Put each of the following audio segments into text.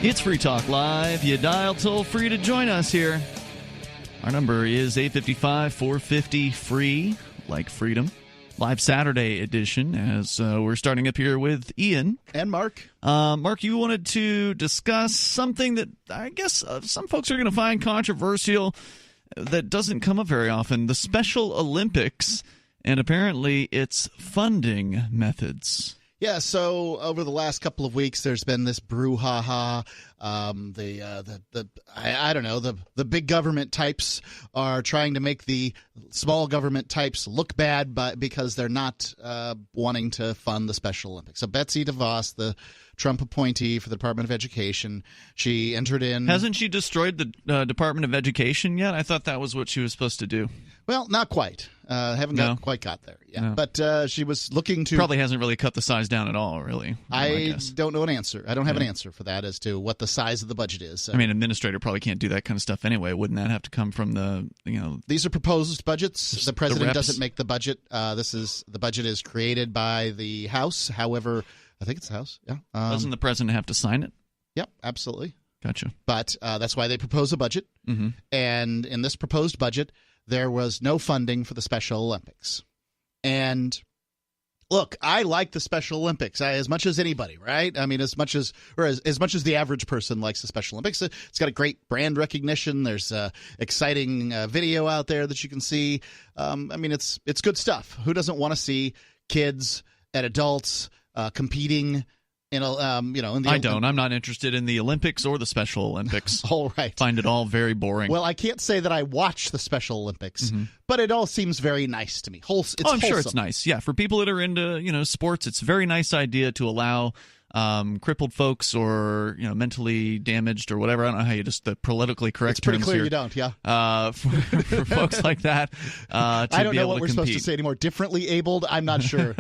It's Free Talk Live. You dial toll-free to join us here. Our number is 855-450-FREE, like freedom. Live Saturday edition, as we're starting up here with Ian. And Mark. Mark, you wanted to discuss something that I guess some folks are going to find controversial that doesn't come up very often, the Special Olympics, and apparently its funding methods. Yeah, so over the last couple of weeks, there's been this brouhaha. The big government types are trying to make the small government types look bad, because they're not wanting to fund the Special Olympics. So Betsy DeVos, the Trump appointee for the Department of Education, she entered in. Hasn't she destroyed the Department of Education yet? I thought that was what she was supposed to do. Well, not quite. Haven't quite got there yet. No. But she was looking to. Probably hasn't really cut the size down at all, really. I don't know an answer. I don't have an answer for that as to what the size of the budget is. I mean, administrator probably can't do that kind of stuff anyway. Wouldn't that have to come from the, These are proposed budgets. The president doesn't make the budget. The budget is created by the House. However, I think it's the House. Yeah. Doesn't the president have to sign it? Yep, absolutely. Gotcha. But that's why they propose a budget. Mm-hmm. And in this proposed budget, there was no funding for the Special Olympics. And look, I like the Special Olympics as much as anybody, right? I mean, as much as the average person likes the Special Olympics. It's got a great brand recognition. There's exciting video out there that you can see. I mean, it's good stuff. Who doesn't want to see kids and adults competing? I don't. I'm not interested in the Olympics or the Special Olympics. All right. Find it all very boring. Well, I can't say that I watch the Special Olympics, but it all seems very nice to me. I'm wholesome. Sure it's nice. Yeah, for people that are into sports, it's a very nice idea to allow crippled folks or mentally damaged or whatever. I don't know how you just the politically correct. It's pretty terms clear here. You don't. Yeah. For folks like that, I don't know what we're supposed to say anymore. Differently abled. I'm not sure.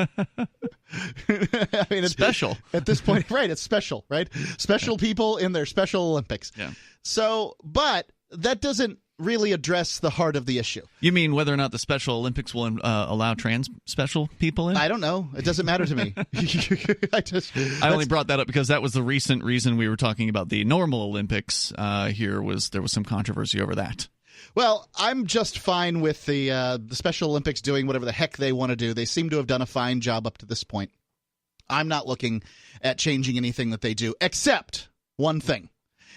I mean, it's special at this point, right? It's special, right? Special people in their Special Olympics. Yeah. So, but that doesn't really address the heart of the issue. You mean whether or not the Special Olympics will allow trans special people in? I don't know. It doesn't matter to me. I only brought that up because that was the recent reason we were talking about the normal Olympics. There was some controversy over that. Well, I'm just fine with the Special Olympics doing whatever the heck they want to do. They seem to have done a fine job up to this point. I'm not looking at changing anything that they do, except one thing,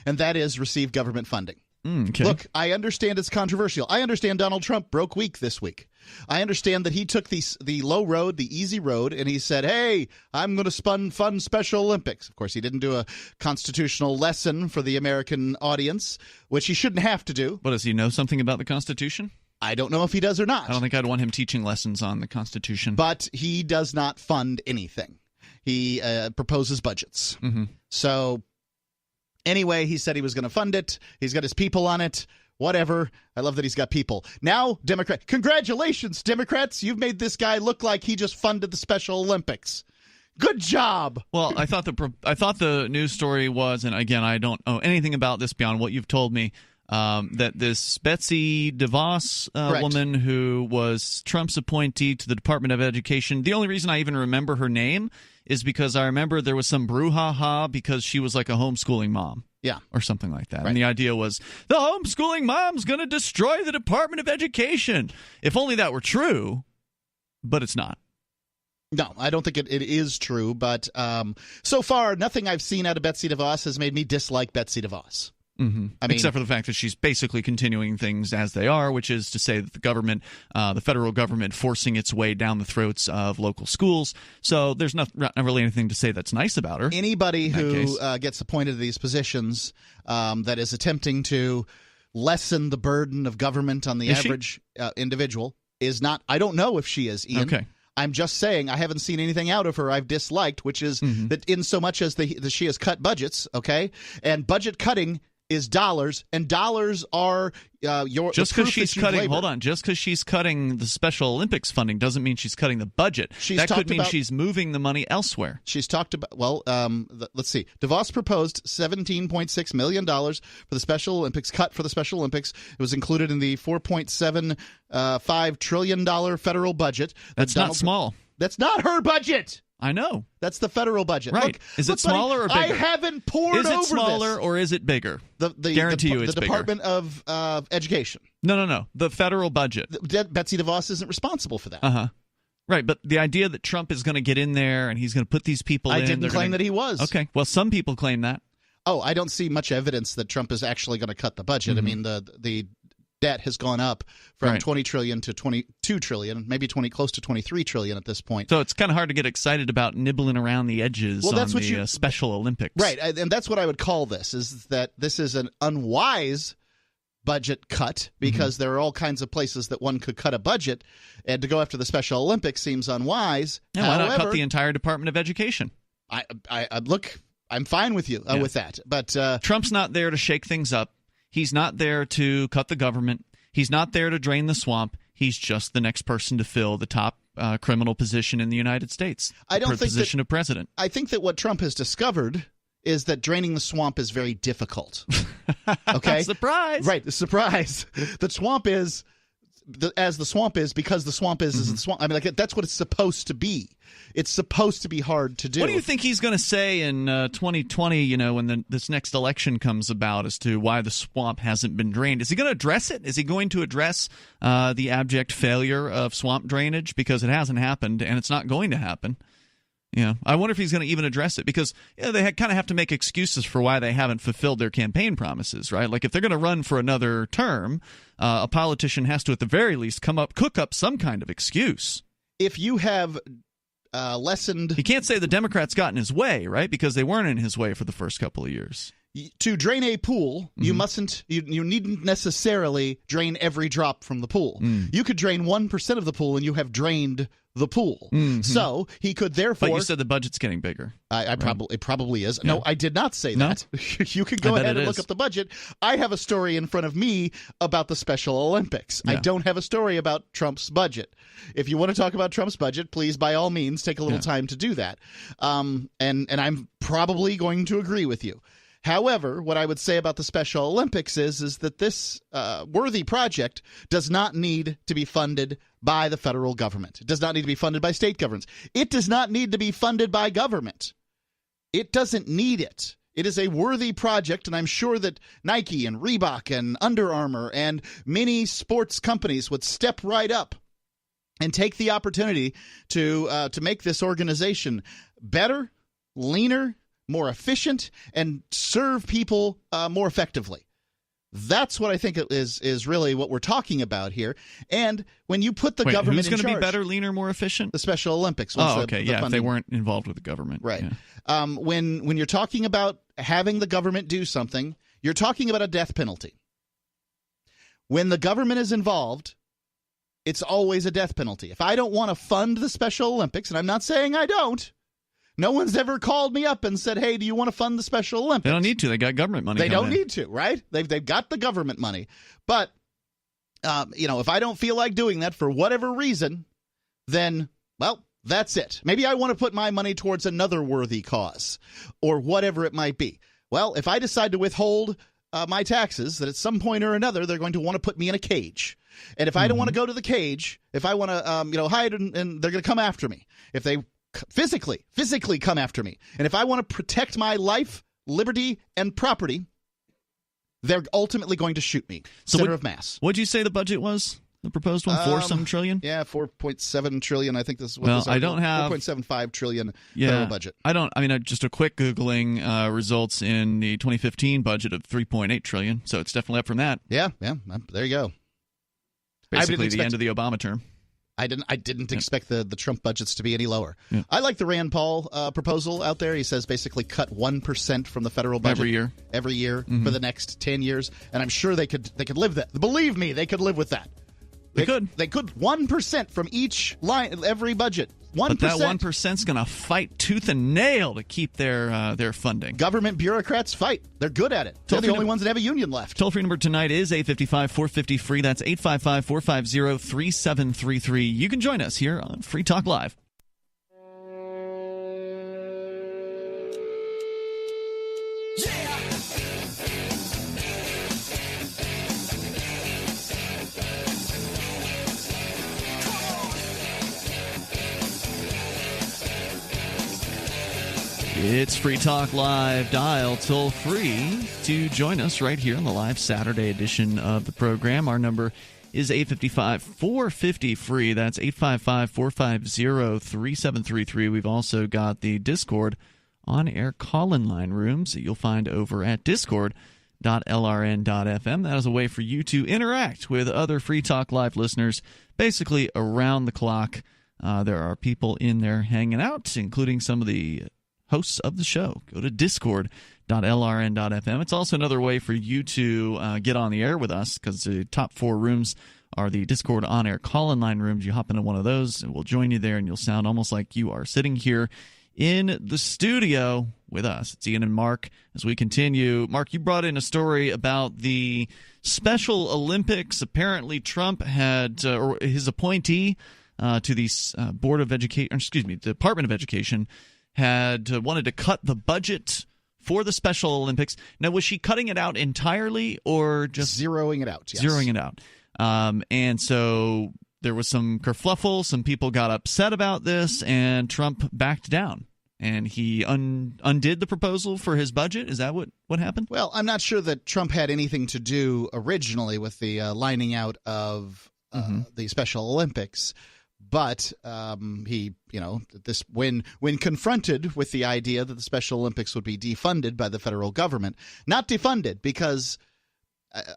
and that is receive government funding. Okay. Look, I understand it's controversial. I understand Donald Trump broke week this week. I understand that he took the low road, the easy road, and he said, hey, I'm going to fund Special Olympics. Of course, he didn't do a constitutional lesson for the American audience, which he shouldn't have to do. But does he know something about the Constitution? I don't know if he does or not. I don't think I'd want him teaching lessons on the Constitution. But he does not fund anything. He proposes budgets. Mm-hmm. So anyway, he said he was going to fund it. He's got his people on it. Whatever. I love that he's got people. Now, congratulations, Democrats. You've made this guy look like he just funded the Special Olympics. Good job. Well, I thought the news story was, and again, I don't know anything about this beyond what you've told me, that this Betsy DeVos woman who was Trump's appointee to the Department of Education, the only reason I even remember her name is because I remember there was some brouhaha because she was like a homeschooling mom. Yeah. Or something like that. Right. And the idea was the homeschooling mom's going to destroy the Department of Education. If only that were true, but it's not. No, I don't think it is true. But so far, nothing I've seen out of Betsy DeVos has made me dislike Betsy DeVos. Mm-hmm. Except for the fact that she's basically continuing things as they are, which is to say that the government, the federal government, forcing its way down the throats of local schools. So there's not really anything to say that's nice about her. Anybody who gets appointed to these positions that is attempting to lessen the burden of government on the average individual is not. I don't know if she is, Ian. Okay. I'm just saying I haven't seen anything out of her I've disliked, which is that in so much as she has cut budgets, okay, and budget cutting is dollars, and dollars are just because she's cutting. Hold on, just because she's cutting the Special Olympics funding doesn't mean she's cutting the budget. That could mean she's moving the money elsewhere. She's talked about. Well, let's see. DeVos proposed $17.6 million for the Special Olympics. Cut for the Special Olympics. It was included in the $4.75 trillion federal budget. That's not small. That's not her budget. I know. That's the federal budget. Right. Look, is it smaller or bigger? I haven't pored over this. Is it smaller or is it bigger? Guarantee you it's the bigger. Department of Education. No. The federal budget. Betsy DeVos isn't responsible for that. Uh-huh. Right, but the idea that Trump is going to get in there and he's going to put these people in. I didn't claim that he was. Okay. Well, some people claim that. Oh, I don't see much evidence that Trump is actually going to cut the budget. I mean, the debt has gone up from $20 trillion to $22 trillion, maybe close to $23 trillion at this point. So it's kind of hard to get excited about nibbling around the edges on the Special Olympics. Right, and that's what I would call this, is that this is an unwise budget cut, because there are all kinds of places that one could cut a budget, and to go after the Special Olympics seems unwise. Yeah, why not cut the entire Department of Education? I'm fine with you with that, but Trump's not there to shake things up. He's not there to cut the government. He's not there to drain the swamp. He's just the next person to fill the top criminal position in the United States. The position of president. I think that what Trump has discovered is that draining the swamp is very difficult. Okay? Surprise! Right, the surprise. The swamp is as the swamp is because the swamp is the swamp. I mean, that's what it's supposed to be. It's supposed to be hard to do. What do you think he's going to say in 2020, when this next election comes about, as to why the swamp hasn't been drained? Is he going to address it? Is he going to address the abject failure of swamp drainage? Because it hasn't happened, and it's not going to happen. Yeah, I wonder if he's going to even address it, because they kind of have to make excuses for why they haven't fulfilled their campaign promises, right? Like if they're going to run for another term, a politician has to at the very least cook up some kind of excuse. If you have lessened... He can't say the Democrats got in his way, right? Because they weren't in his way for the first couple of years. To drain a pool, you needn't necessarily drain every drop from the pool. You could drain 1% of the pool and you have drained the pool. So he could therefore... But you said the budget's getting bigger. It probably is. Yeah. No, I did not say that. You can go ahead and look up the budget. I have a story in front of me about the Special Olympics. I don't have a story about Trump's budget. If you want to talk about Trump's budget, please, by all means, take a little time to do that. And I'm probably going to agree with you. However, what I would say about the Special Olympics is that this worthy project does not need to be funded by the federal government. It does not need to be funded by state governments. It does not need to be funded by government. It doesn't need it. It is a worthy project, and I'm sure that Nike and Reebok and Under Armour and many sports companies would step right up and take the opportunity to make this organization better, leaner, more efficient, and serve people more effectively. That's what I think is really what we're talking about here. And when you put the government in charge... Who's going to be better, leaner, more efficient? The Special Olympics. If they weren't involved with the government. Right. Yeah. When you're talking about having the government do something, you're talking about a death penalty. When the government is involved, it's always a death penalty. If I don't want to fund the Special Olympics, and I'm not saying I don't, no one's ever called me up and said, hey, do you want to fund the Special Olympics? They don't need to. They got government money. They don't need to, right? They've got the government money. But, if I don't feel like doing that for whatever reason, then, well, that's it. Maybe I want to put my money towards another worthy cause or whatever it might be. Well, if I decide to withhold my taxes, that at some point or another they're going to want to put me in a cage. And if I don't want to go to the cage, if I want to hide and they're going to come after me, if they physically come after me, and if I want to protect my life, liberty, and property, they're ultimately going to shoot me. Center of mass. What'd you say the budget was? The proposed one, 4-some trillion? Yeah, 4.7 trillion. I think this is what I don't have 4.75 trillion federal budget. Just a quick Googling results in the 2015 budget of 3.8 trillion. So it's definitely up from that. Yeah. There you go. Basically the end of the Obama term. I didn't expect the Trump budgets to be any lower. Yeah. I like the Rand Paul proposal out there. He says basically cut 1% from the federal budget every year for the next 10 years, and I'm sure they could live that. Believe me, they could live with that. They could 1% from each line, every budget. 1%. But that 1%'s going to fight tooth and nail to keep their funding. Government bureaucrats fight. They're good at it. They're the only ones that have a union left. Toll-free number tonight is 855-450-FREE. That's 855-450-3733. You can join us here on Free Talk Live. It's Free Talk Live. Dial toll free to join us right here on the live Saturday edition of the program. Our number is 855-450-FREE. That's 855-450-3733. We've also got the Discord on-air call-in line rooms that you'll find over at discord.lrn.fm. That is a way for you to interact with other Free Talk Live listeners basically around the clock. There are people in there hanging out, including some of the hosts of the show. Go to discord.lrn.fm. It's also another way for you to get on the air with us, because the top 4 rooms are the Discord on-air call-in line rooms. You hop into one of those, and we'll join you there, and you'll sound almost like you are sitting here in the studio with us. It's Ian and Mark as we continue. Mark, you brought in a story about the Special Olympics. Apparently Trump had, or his appointee to the Department of Education had wanted to cut the budget for the Special Olympics. Now, was she cutting it out entirely or just zeroing it out? Yes. Zeroing it out. And so there was some kerfluffle. Some people got upset about this, and Trump backed down. And he undid the proposal for his budget? Is that what happened? Well, I'm not sure that Trump had anything to do originally with the lining out of the Special Olympics. But he, when confronted with the idea that the Special Olympics would be defunded by the federal government, not defunded because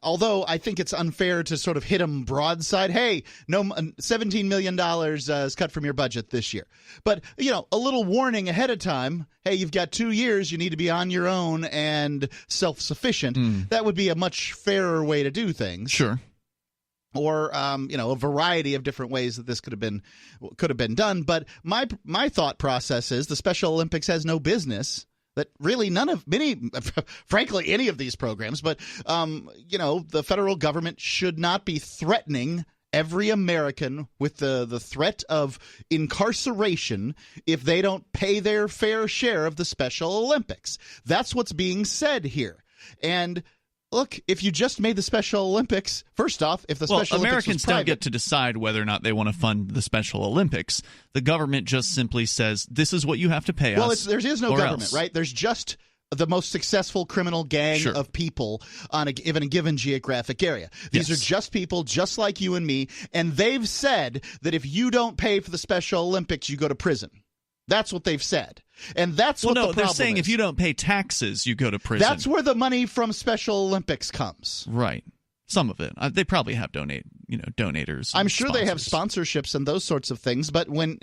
although I think it's unfair to sort of hit him broadside, hey, no, $17 million is cut from your budget this year. But, a little warning ahead of time, hey, you've got 2 years, you need to be on your own and self-sufficient. That would be a much fairer way to do things. Sure. Or a variety of different ways that this could have been done. But my thought process is the Special Olympics has no business. That really frankly, any of these programs. But the federal government should not be threatening every American with the threat of incarceration if they don't pay their fair share of the Special Olympics. That's what's being said here. And look, if you just made the Special Olympics, first off, if the Special Olympics Americans was private, don't get to decide whether or not they want to fund the Special Olympics. The government just simply says, this is what you have to pay us. Well, there is no government, else. right? There's just the most successful criminal gang of people in a given geographic area. These are just people just like you and me, and they've said that if you don't pay for the Special Olympics, you go to prison. That's what they've said. And that's what the problem is. They're saying if you don't pay taxes, you go to prison. That's where the money from Special Olympics comes. Right. Some of it. They probably have donators. I'm sure they have sponsorships and those sorts of things, but when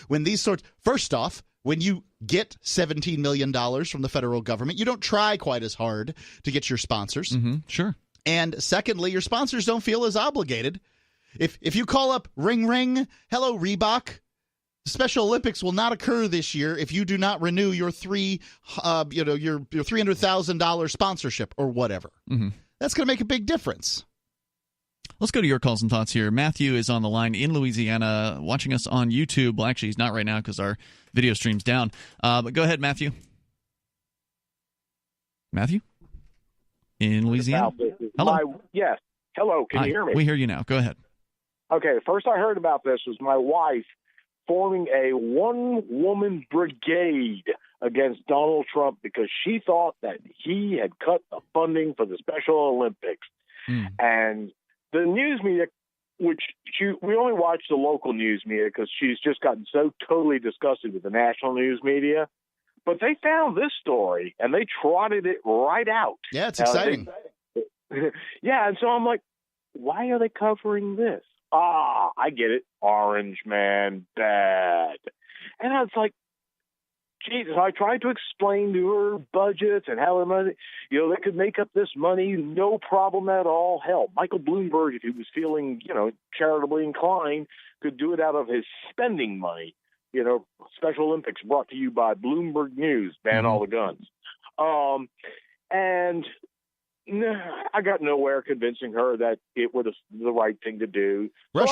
these sorts, first off, when you get $17 million from the federal government, you don't try quite as hard to get your sponsors. Sure. And secondly, your sponsors don't feel as obligated. If you call up Ring Ring, hello Reebok, the Special Olympics will not occur this year if you do not renew your your $300,000 sponsorship or whatever. That's going to make a big difference. Let's go to your calls and thoughts here. Matthew is on the line in Louisiana, watching us on YouTube. Well, actually, he's not right now because our video stream's down. But go ahead, Matthew. Matthew? In Louisiana? Hello? Yes. Hello, can you hear me? We hear you now. Go ahead. Okay, first I heard about this was my wife forming a one-woman brigade against Donald Trump because she thought that he had cut the funding for the Special Olympics. And the news media, which we only watch the local news media because she's just gotten so totally disgusted with the national news media, but they found this story and they trotted it right out. Yeah, it's exciting. Yeah, and so I'm like, why are they covering this? I get it. Orange man, bad. And I was like, Jesus, I tried to explain to her budgets and how money, they could make up this money, no problem at all. Hell, Michael Bloomberg, if he was feeling, charitably inclined, could do it out of his spending money. Special Olympics brought to you by Bloomberg News, ban all the guns. And I got nowhere convincing her that it was the right thing to do. Rush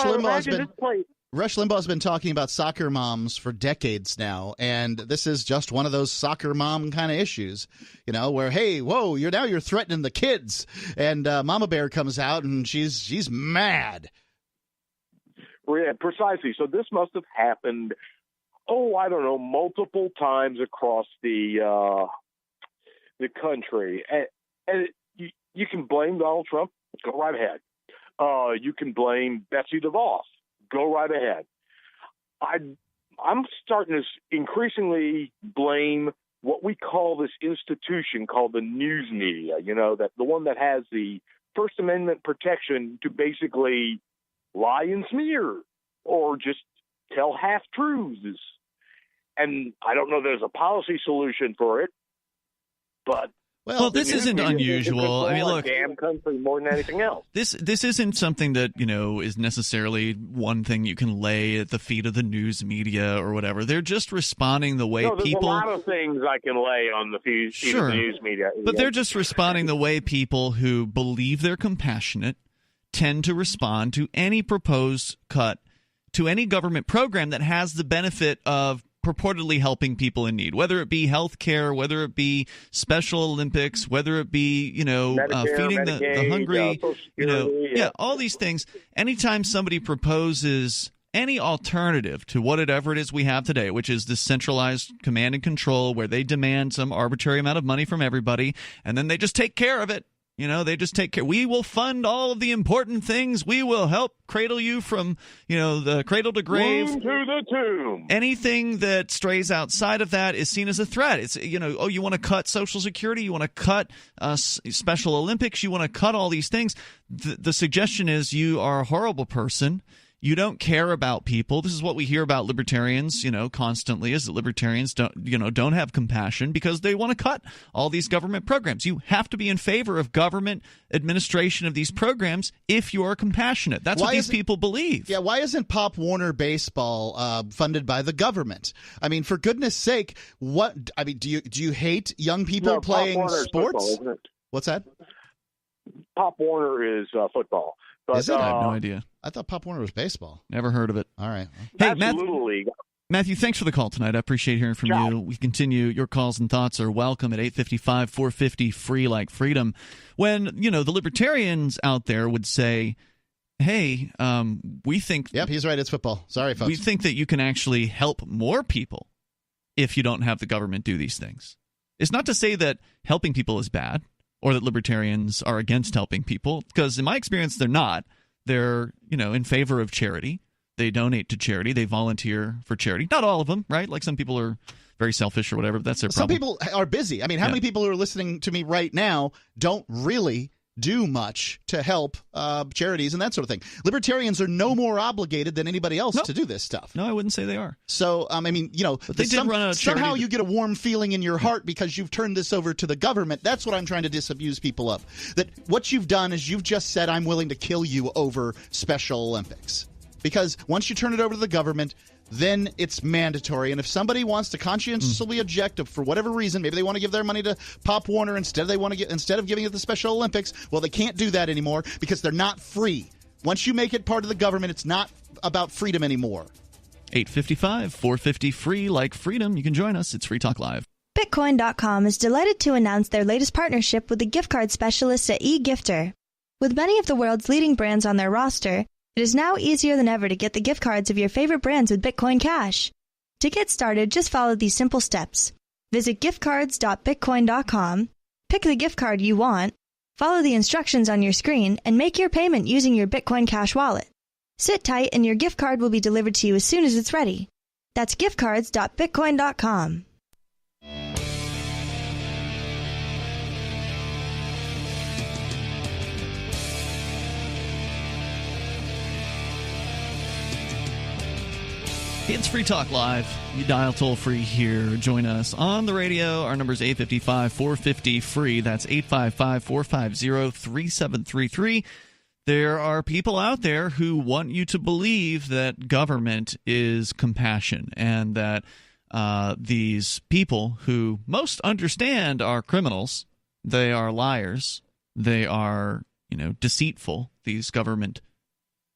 Limbaugh's been talking about soccer moms for decades now, and this is just one of those soccer mom kind of issues, where, hey, whoa, you're threatening the kids, and Mama Bear comes out and she's mad. Yeah, precisely. So this must have happened I don't know, multiple times across the country. And you can blame Donald Trump. Go right ahead. You can blame Betsy DeVos. Go right ahead. I'm starting to increasingly blame what we call this institution called the news media, that the one that has the First Amendment protection to basically lie and smear or just tell half-truths. And I don't know there's a policy solution for it, but well, this isn't unusual. I mean, look, damn country more than anything else. This isn't something that is necessarily one thing you can lay at the feet of the news media or whatever. They're just responding the way there's people. There's a lot of things I can lay on the feet of the news media, but they're just responding the way people who believe they're compassionate tend to respond to any proposed cut to any government program that has the benefit of purportedly helping people in need, whether it be health care, whether it be Special Olympics, whether it be, Medicare, feeding Medicaid, the hungry, Security, all these things. Anytime somebody proposes any alternative to whatever it is we have today, which is this centralized command and control where they demand some arbitrary amount of money from everybody, and then they just take care of it. They just take care. We will fund all of the important things. We will help cradle you from, the cradle to grave. Womb to the tomb. Anything that strays outside of that is seen as a threat. It's, you want to cut Social Security, you want to cut Special Olympics, you want to cut all these things. The suggestion is you are a horrible person. You don't care about people. This is what we hear about libertarians, constantly, is that libertarians don't have compassion because they want to cut all these government programs. You have to be in favor of government administration of these programs if you are compassionate. That's what these people believe. Yeah, why isn't Pop Warner Baseball funded by the government? I mean, for goodness sake, do you hate young people playing sports? Football, isn't it? What's that? Pop Warner is football. But, is it? I have no idea. I thought Pop Warner was baseball. Never heard of it. All right. Hey, Little League. Matthew, thanks for the call tonight. I appreciate hearing from you. We continue. Your calls and thoughts are welcome at 855-450-FREE like freedom. When, the libertarians out there would say, hey, we think... Yep, he's right. It's football. Sorry, folks. We think that you can actually help more people if you don't have the government do these things. It's not to say that helping people is bad or that libertarians are against helping people, because in my experience, they're not. They're, in favor of charity. They donate to charity. They volunteer for charity. Not all of them, right? Like some people are very selfish or whatever, but that's their problem. Some people are busy. I mean, how many people who are listening to me right now don't really do much to help charities and that sort of thing? Libertarians are no more obligated than anybody else to do this stuff. No, I wouldn't say they are. So, I mean, but they did run a charity. Somehow you get a warm feeling in your heart because you've turned this over to the government. That's what I'm trying to disabuse people of. That what you've done is you've just said, I'm willing to kill you over Special Olympics. Because once you turn it over to the government, then it's mandatory. And if somebody wants to conscientiously object for whatever reason, maybe they want to give their money to Pop Warner instead of giving it to the Special Olympics, well, they can't do that anymore because they're not free. Once you make it part of the government, it's not about freedom anymore. 855-450-FREE like freedom. You can join us. It's Free Talk Live. Bitcoin.com is delighted to announce their latest partnership with the gift card specialists at eGifter. With many of the world's leading brands on their roster, it is now easier than ever to get the gift cards of your favorite brands with Bitcoin Cash. To get started, just follow these simple steps. Visit giftcards.bitcoin.com, pick the gift card you want, follow the instructions on your screen, and make your payment using your Bitcoin Cash wallet. Sit tight and your gift card will be delivered to you as soon as it's ready. That's giftcards.bitcoin.com. It's Free Talk Live. You dial toll-free here. Join us on the radio. Our number is 855-450-FREE. That's 855-450-3733. There are people out there who want you to believe that government is compassion and that these people who most understand are criminals, they are liars, they are, deceitful, these government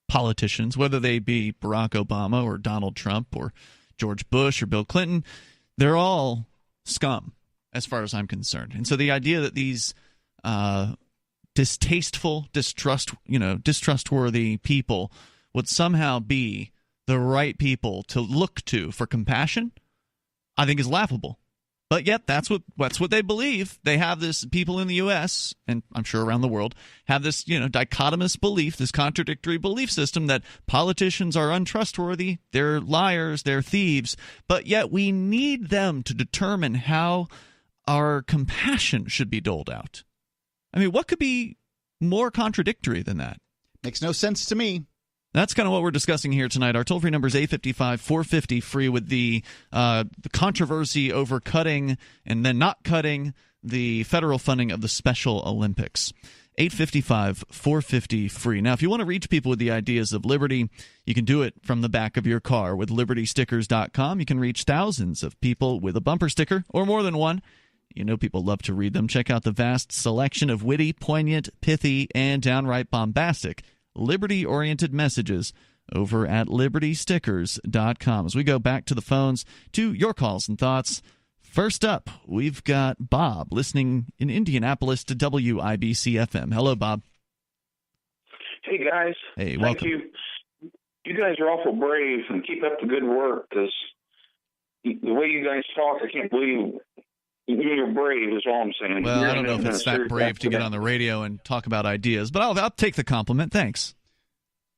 politicians, whether they be Barack Obama or Donald Trump or George Bush or Bill Clinton, they're all scum as far as I'm concerned. And so the idea that these distasteful, distrustworthy people would somehow be the right people to look to for compassion, I think is laughable. But yet, that's what they believe. They have this, people in the U.S., and I'm sure around the world, have this, dichotomous belief, this contradictory belief system that politicians are untrustworthy, they're liars, they're thieves, but yet we need them to determine how our compassion should be doled out. I mean, what could be more contradictory than that? Makes no sense to me. That's kind of what we're discussing here tonight. Our toll-free number is 855-450-FREE with the controversy over cutting and then not cutting the federal funding of the Special Olympics. 855-450-FREE. Now, if you want to reach people with the ideas of liberty, you can do it from the back of your car with libertystickers.com. You can reach thousands of people with a bumper sticker or more than one. You know people love to read them. Check out the vast selection of witty, poignant, pithy, and downright bombastic liberty-oriented messages over at libertystickers.com. As we go back to the phones to your calls and thoughts, first up, we've got Bob listening in Indianapolis to WIBC-FM. Hello, Bob. Hey, guys. Hey, welcome. Thank you. You guys are awful brave, and keep up the good work, because the way you guys talk, I can't believe you're brave is all I'm saying. Well, I don't know if it's that brave to get on the radio and talk about ideas, but I'll take the compliment. Thanks.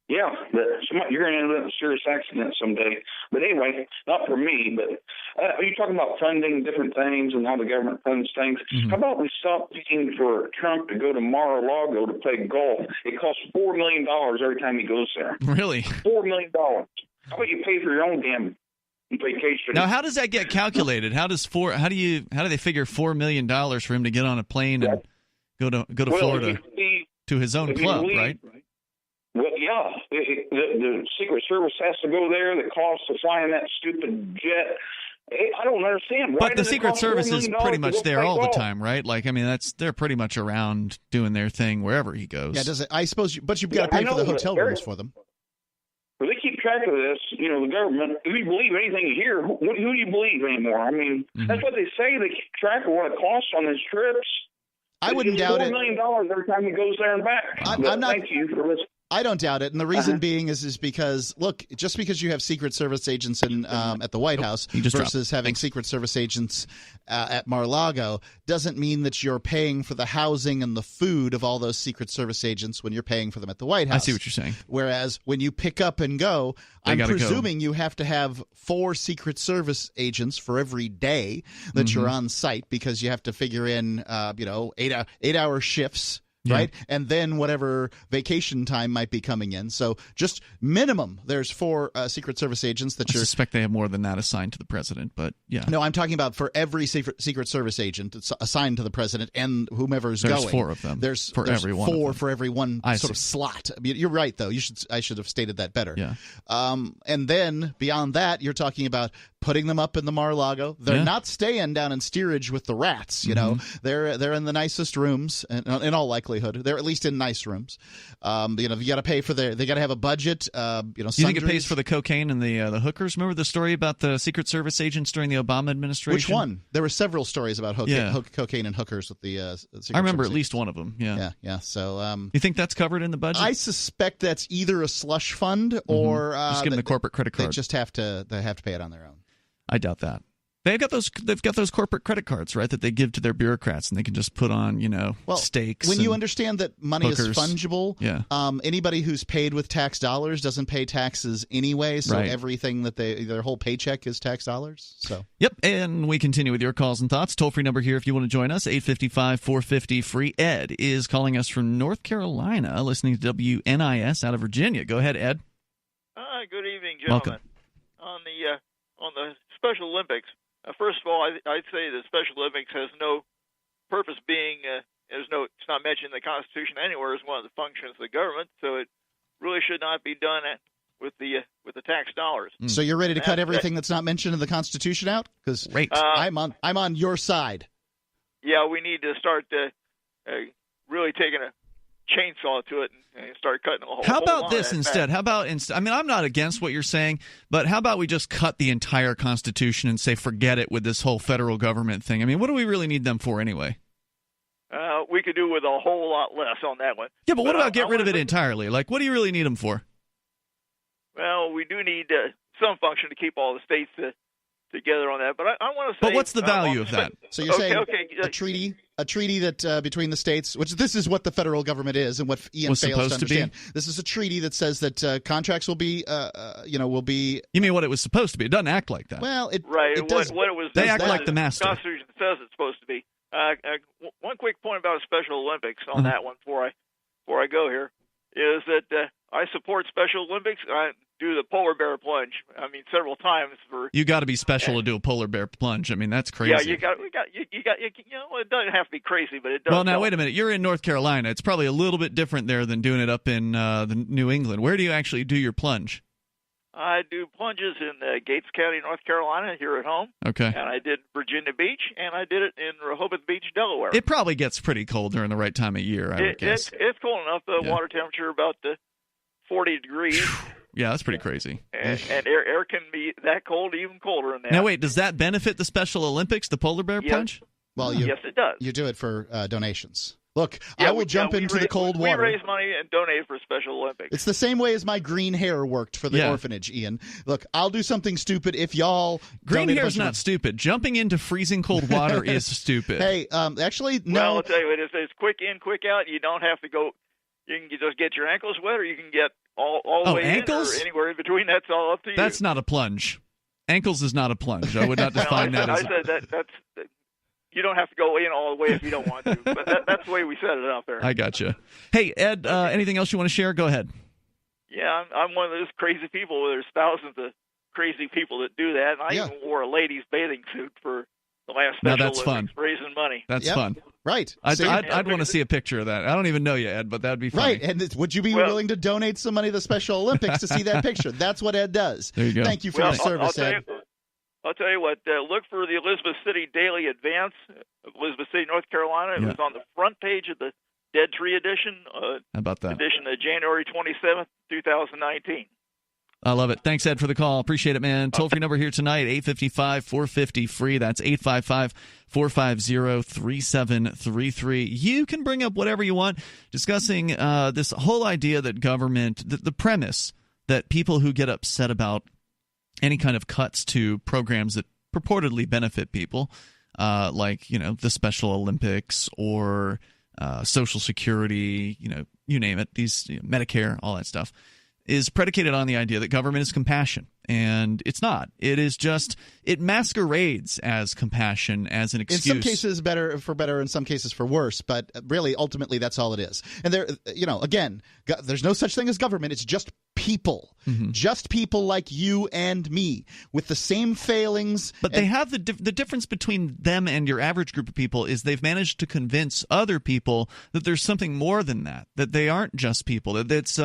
Yeah, but you're going to end up in a serious accident someday. But anyway, not for me, but are you talking about funding different things and how the government funds things? Mm-hmm. How about we stop paying for Trump to go to Mar-a-Lago to play golf? It costs $4 million every time he goes there. Really? $4 million. How about you pay for your own damn vacation? Now, how does that get calculated? How do they figure $4 million for him to get on a plane and go to Florida to his own club, right? Well, yeah. The Secret Service has to go there. The cost of flying that stupid jet. I don't understand. But the Secret Service is pretty much there all the time, right? Like, I mean, they're pretty much around doing their thing wherever he goes. Yeah, does it? I suppose, but you've got to pay for the hotel rooms for them. Well, they keep track of this, the government. If you believe anything you hear, who do you believe anymore? I mean, That's what they say. They keep track of what it costs on these trips. I wouldn't doubt it. $4 million every time he goes there and back. I'm not. Thank you for listening. I don't doubt it, and the reason being is because, look, just because you have Secret Service agents in at the White House versus having Secret Service agents at Mar-a-Lago doesn't mean that you're paying for the housing and the food of all those Secret Service agents when you're paying for them at the White House. I see what you're saying. Whereas when you pick up and go, I'm presuming you have to have 4 Secret Service agents for every day that you're on site, because you have to figure in 8-hour shifts. Yeah. Right, and then whatever vacation time might be coming in. So just minimum, there's 4 Secret Service agents that I suspect they have more than that assigned to the president, but yeah. No, I'm talking about for every Secret Service agent assigned to the president and whomever's going. There's 4 of them. There's every one. 4 for every one sort of slot. I mean, you're right, though. I should have stated that better. Yeah. And then beyond that, you're talking about putting them up in the Mar-a-Lago. They're not staying down in steerage with the rats. You know, they're in the nicest rooms, in all likelihood. They're at least in nice rooms. You got to pay for they got to have a budget. Do you think it pays for the cocaine and the hookers? Remember the story about the Secret Service agents during the Obama administration? Which one? There were several stories about cocaine and hookers with the Secret I remember Service at least one of them. Yeah. So, you think that's covered in the budget? I suspect that's either a slush fund or just give them the corporate credit card. They just have to pay it on their own. I doubt that. They've got those corporate credit cards, right, that they give to their bureaucrats, and they can just put on, stakes. When you understand that money hookers. is fungible, anybody who's paid with tax dollars doesn't pay taxes anyway, so everything that their whole paycheck is tax dollars. So. Yep, and we continue with your calls and thoughts. Toll-free number here if you want to join us, 855-450-FREE. Ed is calling us from North Carolina, listening to WNIS out of Virginia. Go ahead, Ed. Good evening, gentlemen. Welcome. On the Special Olympics, first of all, I'd say the Special Olympics has no purpose being it's not mentioned in the Constitution anywhere as one of the functions of the government, so it really should not be done with the tax dollars. So you're ready to cut everything that's not mentioned in the Constitution out? Because I'm on your side. Yeah, we need to start really taking a chainsaw to it and start cutting a whole. How about this instead? How about I mean, I'm not against what you're saying, but how about we just cut the entire Constitution and say forget it with this whole federal government thing? I mean, what do we really need them for anyway? We could do with a whole lot less on that one. Yeah, but what about get rid of it entirely? Like, what do you really need them for? well, we do need some function to keep all the states together on that. But I want to say, but what's the value of that? So you're saying a treaty that between the states, which this is what the federal government is, and what Ian fails to understand. This is a treaty that says that contracts will be, will be. You mean what it was supposed to be? It doesn't act like that. Well, it does. What it was. They act like the master. The Constitution says it's supposed to be. One quick point about Special Olympics on that one before I go here is that I support Special Olympics. I do the polar bear plunge. I mean, several times for. You got to be special to do a polar bear plunge. I mean, that's crazy. Yeah, you got. It doesn't have to be crazy, but it does. Well, now wait a minute. You're in North Carolina. It's probably a little bit different there than doing it up in the New England. Where do you actually do your plunge? I do plunges in Gates County, North Carolina, here at home. Okay. And I did Virginia Beach, and I did it in Rehoboth Beach, Delaware. It probably gets pretty cold during the right time of year, I would guess. It's cold enough. The water temperature about 40 degrees. Yeah, that's pretty crazy. And air can be that cold, even colder than that. Now, wait, does that benefit the Special Olympics, the polar bear plunge? Well, yes, it does. You do it for donations. Look, I will jump into the cold water. We raise money and donate for Special Olympics. It's the same way as my green hair worked for the orphanage, Ian. Look, I'll do something stupid if y'all. Green hair's not stupid. Jumping into freezing cold water is stupid. Hey, actually, no. Well, I'll tell you, it's quick in, quick out. You don't have to go. You can just get your ankles wet, or you can get all the way ankles? in, or anywhere in between. That's all up to you. That's not a plunge. Ankles is not a plunge. I would not define that as. I said that's. You don't have to go in all the way if you don't want to, but that's the way we set it out there. I gotcha. Hey, Ed, anything else you want to share? Go ahead. Yeah, I'm one of those crazy people. There's thousands of crazy people that do that. And I even wore a ladies' bathing suit for the last Special Olympics, fun. Raising money. That's fun. Right. I'd want to see a picture of that. I don't even know you, Ed, but that would be funny. Right. And would you be willing to donate some money to the Special Olympics to see that picture? That's what Ed does. There you go. Thank you for your service, Ed. I'll tell you what, look for the Elizabeth City Daily Advance, Elizabeth City, North Carolina. It was on the front page of the Dead Tree edition. How about that? Edition of January 27th, 2019. I love it. Thanks, Ed, for the call. Appreciate it, man. Toll-free number here tonight, 855-450-FREE. That's 855-450-3733. You can bring up whatever you want, discussing this whole idea that government, the premise that people who get upset about any kind of cuts to programs that purportedly benefit people, like, the Special Olympics or Social Security, you name it, these Medicare, all that stuff, is predicated on the idea that government is compassion. And it's not. It is just, it masquerades as compassion, as an excuse. In some cases for better, in some cases for worse, but really, ultimately, that's all it is. And there, again, there's no such thing as government. It's just people. Mm-hmm. Just people like you and me with the same failings. But they have the difference between them and your average group of people is they've managed to convince other people that there's something more than that they aren't just people, that it's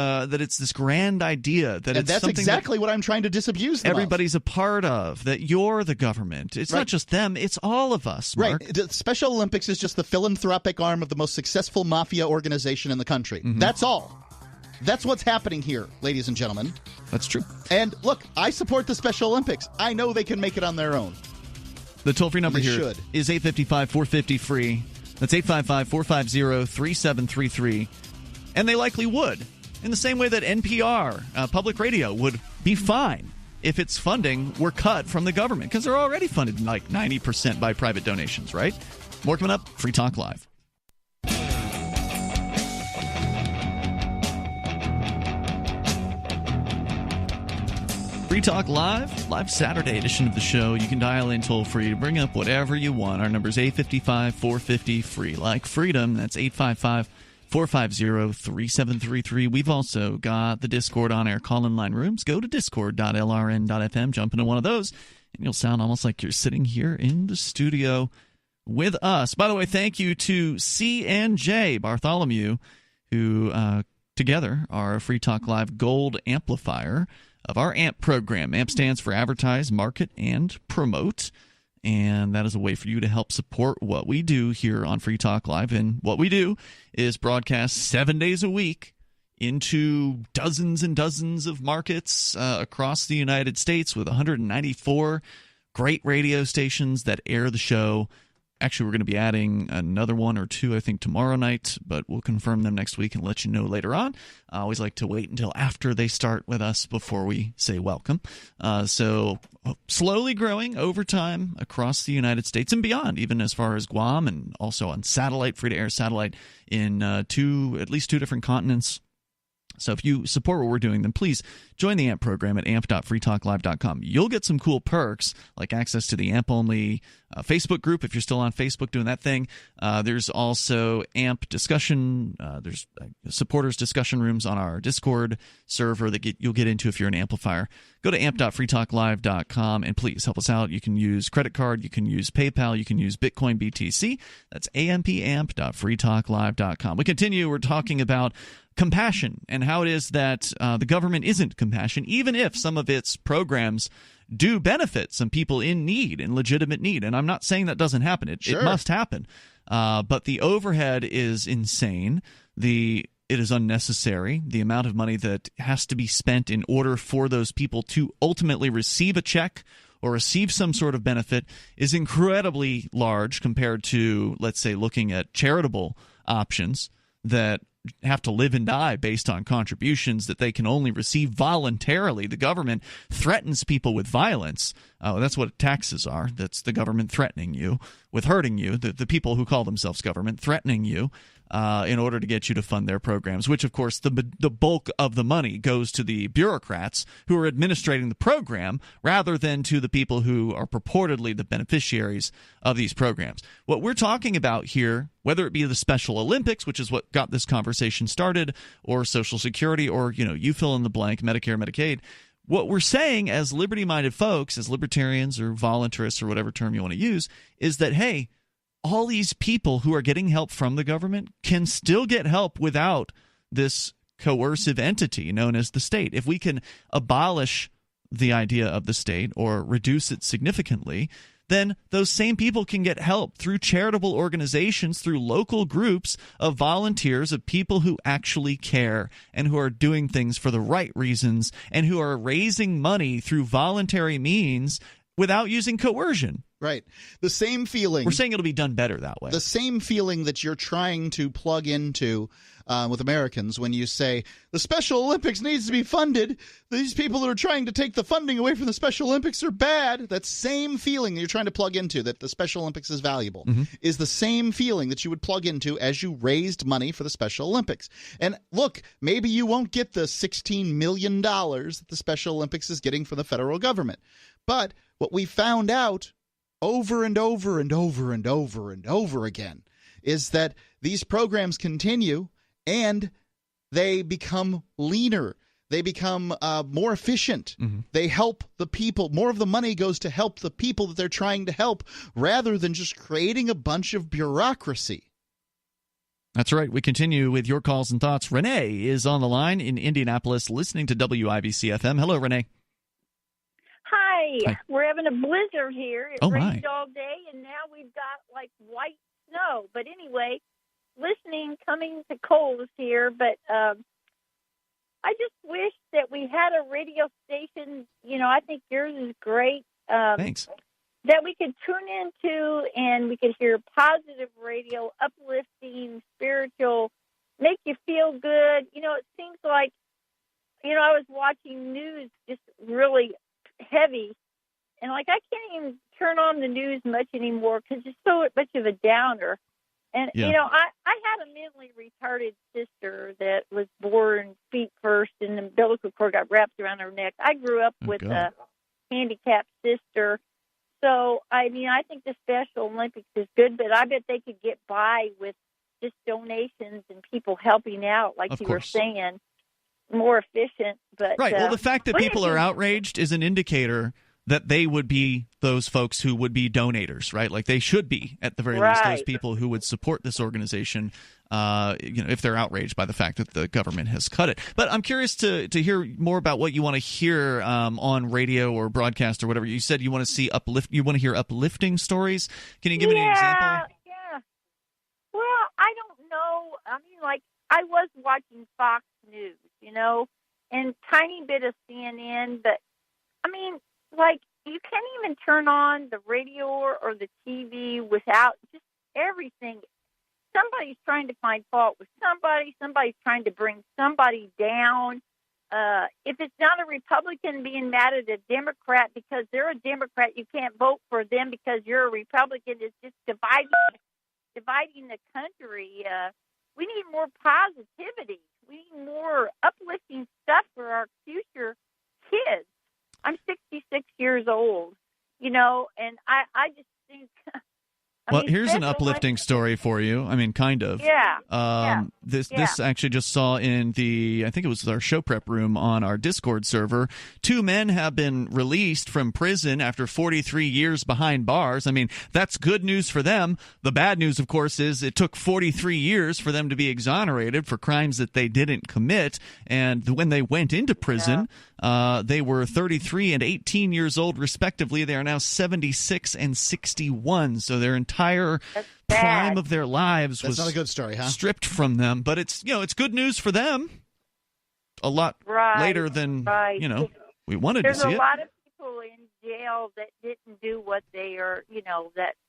this grand idea, that it's that's something exactly what I'm trying to disabuse them everybody's a part of, that you're the government. It's not just them, it's all of us, Mark. Right. The Special Olympics is just the philanthropic arm of the most successful mafia organization in the country. Mm-hmm. That's all. That's what's happening here, ladies and gentlemen. That's true. And look, I support the Special Olympics. I know they can make it on their own. The toll-free number here is 855-450-FREE. That's 855-450-3733. And they likely would, in the same way that NPR, public radio, would be fine if its funding were cut from the government, because they're already funded like 90% by private donations, right? More coming up. Free Talk Live. Free Talk live Saturday edition of the show. You can dial in toll free to bring up whatever you want. Our number is 855-450-FREE. Like freedom, that's 855-450-3733. We've also got the Discord on-air call-in line rooms. Go to discord.lrn.fm, jump into one of those, and you'll sound almost like you're sitting here in the studio with us. By the way, thank you to C and J Bartholomew, who together are a Free Talk Live Gold Amplifier of our AMP program. AMP stands for Advertise, Market, and Promote. And that is a way for you to help support what we do here on Free Talk Live. And what we do is broadcast 7 days a week into dozens and dozens of markets across the United States with 194 great radio stations that air the show Actually, we're going to be adding another one or two, I think, tomorrow night, but we'll confirm them next week and let you know later on. I always like to wait until after they start with us before we say welcome. So slowly growing over time across the United States and beyond, even as far as Guam, and also on satellite, free-to-air satellite in at least two different continents. So if you support what we're doing, then please join the AMP program at amp.freetalklive.com. You'll get some cool perks, like access to the AMP-only Facebook group if you're still on Facebook doing that thing. There's also AMP discussion. There's supporters discussion rooms on our Discord server that you'll get into if you're an amplifier. Go to amp.freetalklive.com and please help us out. You can use credit card. You can use PayPal. You can use Bitcoin BTC. That's amp.freetalklive.com. We continue. We're talking about compassion and how it is that the government isn't compassion, even if some of its programs do benefit some people in need, in legitimate need. And I'm not saying that doesn't happen. It must happen. But the overhead is insane. It is unnecessary. The amount of money that has to be spent in order for those people to ultimately receive a check or receive some sort of benefit is incredibly large compared to, let's say, looking at charitable options that have to live and die based on contributions that they can only receive voluntarily. The government threatens people with violence. That's what taxes are. That's the government threatening you with hurting you, the people who call themselves government threatening you in order to get you to fund their programs, which, of course, the bulk of the money goes to the bureaucrats who are administrating the program rather than to the people who are purportedly the beneficiaries of these programs. What we're talking about here, whether it be the Special Olympics, which is what got this conversation started, or Social Security, or, you fill in the blank, Medicare, Medicaid, what we're saying as liberty-minded folks, as libertarians or voluntarists or whatever term you want to use, is that, hey, all these people who are getting help from the government can still get help without this coercive entity known as the state. If we can abolish the idea of the state or reduce it significantly, then those same people can get help through charitable organizations, through local groups of volunteers, of people who actually care and who are doing things for the right reasons and who are raising money through voluntary means without using coercion. Right. The same feeling. We're saying it'll be done better that way. The same feeling that you're trying to plug into with Americans when you say the Special Olympics needs to be funded. These people that are trying to take the funding away from the Special Olympics are bad. That same feeling that you're trying to plug into, that the Special Olympics is valuable, is the same feeling that you would plug into as you raised money for the Special Olympics. And look, maybe you won't get the $16 million that the Special Olympics is getting from the federal government. But what we found out over and over and over and over and over again is that these programs continue and they become leaner. They become more efficient. They help the people. More of the money goes to help the people that they're trying to help rather than just creating a bunch of bureaucracy. That's right. We continue with your calls and thoughts. Renee is on the line in Indianapolis listening to WIBC-FM. Hello, Renee. Hi. We're having a blizzard here. It rained all day, and now we've got like white snow. But anyway, coming to cold here. But I just wish that we had a radio station. I think yours is great. Thanks. That we could tune into and we could hear positive radio, uplifting, spiritual, make you feel good. It seems like, I was watching news just really heavy, and I can't even turn on the news much anymore because it's so much of a downer. And I had a mentally retarded sister that was born feet first and the umbilical cord got wrapped around her neck. I grew up with a handicapped sister, so I think the Special Olympics is good, but I bet they could get by with just donations and people helping out, like you were saying. More efficient, but right. Well, the fact that people are outraged is an indicator that they would be those folks who would be donators, right? Like they should be, at the very least, those people who would support this organization, if they're outraged by the fact that the government has cut it. But I'm curious to hear more about what you want to hear on radio or broadcast or whatever. You said you want to see you want to hear uplifting stories. Can you give me an example? Yeah. Well, I don't know. I was watching Fox News, and tiny bit of CNN, but you can't even turn on the radio or the TV without everything. Somebody's trying to find fault with somebody. Somebody's trying to bring somebody down. If it's not a Republican being mad at a Democrat because they're a Democrat, you can't vote for them because you're a Republican. It's just dividing the country. We need more positivity. We need more uplifting stuff for our future kids. I'm 66 years old, and I just think... here's an uplifting story for you. I mean, kind of. Yeah. This actually just saw in I think it was our show prep room on our Discord server. 2 men have been released from prison after 43 years behind bars. I mean, that's good news for them. The bad news, of course, is it took 43 years for them to be exonerated for crimes that they didn't commit. And when they went into prison, they were 33 and 18 years old, respectively. They are now 76 and 61. So their entire prime of their lives was not a good story, huh? stripped from them. But it's good news for them. A lot later than we wanted to see it. There's a lot of people in jail that didn't do what they are,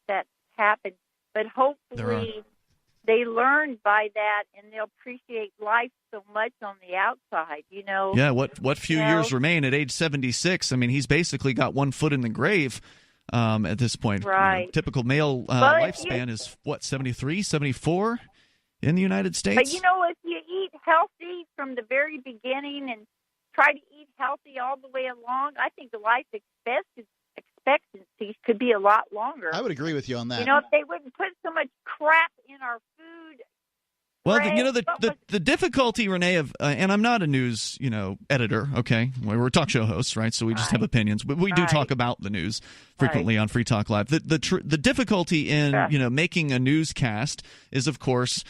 that happened. But hopefully they learned by that, and they'll appreciate life so much on the outside, Yeah, what few years remain at age 76? I mean, he's basically got one foot in the grave at this point. Right. Typical male lifespan is, 73, 74 in the United States? But, if you eat healthy from the very beginning and try to eat healthy all the way along, I think the life expectancies could be a lot longer. I would agree with you on that. If they wouldn't put so much crap in our food. Well, the difficulty, Renee, and I'm not a news, editor, okay? We're a talk show hosts, right? So we just have opinions. But we do talk about the news frequently on Free Talk Live. The difficulty in, making a newscast is, of course,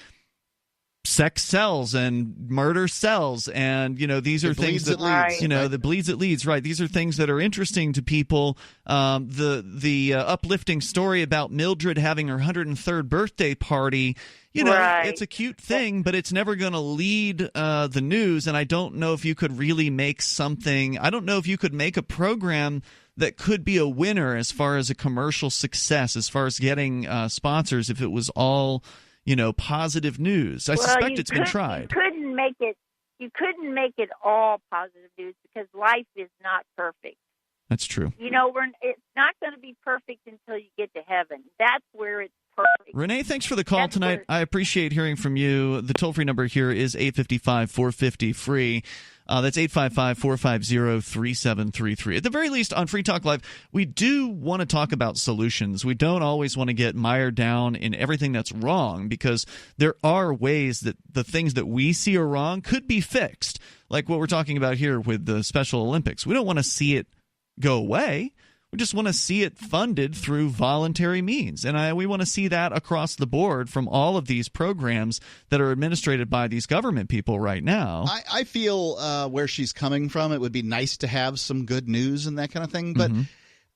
sex sells and murder sells, and these are things that that bleeds it leads, right? These are things that are interesting to people. The uplifting story about Mildred having her 103rd birthday party, it's a cute thing, but it's never going to lead the news. And I don't know if you could really make something. I don't know if you could make a program that could be a winner as far as a commercial success, as far as getting sponsors, if it was all positive news. I suspect it's been tried. You couldn't make it all positive news because life is not perfect. That's true. It's not going to be perfect until you get to heaven. That's where it's perfect. Renee, thanks for the call tonight. I appreciate hearing from you. The toll-free number here is 855-450-FREE. That's 855-450-3733. At the very least, on Free Talk Live, we do want to talk about solutions. We don't always want to get mired down in everything that's wrong, because there are ways that the things that we see are wrong could be fixed, like what we're talking about here with the Special Olympics. We don't want to see it go away. We just want to see it funded through voluntary means. And we want to see that across the board from all of these programs that are administrated by these government people right now. I feel where she's coming from. It would be nice to have some good news and that kind of thing. But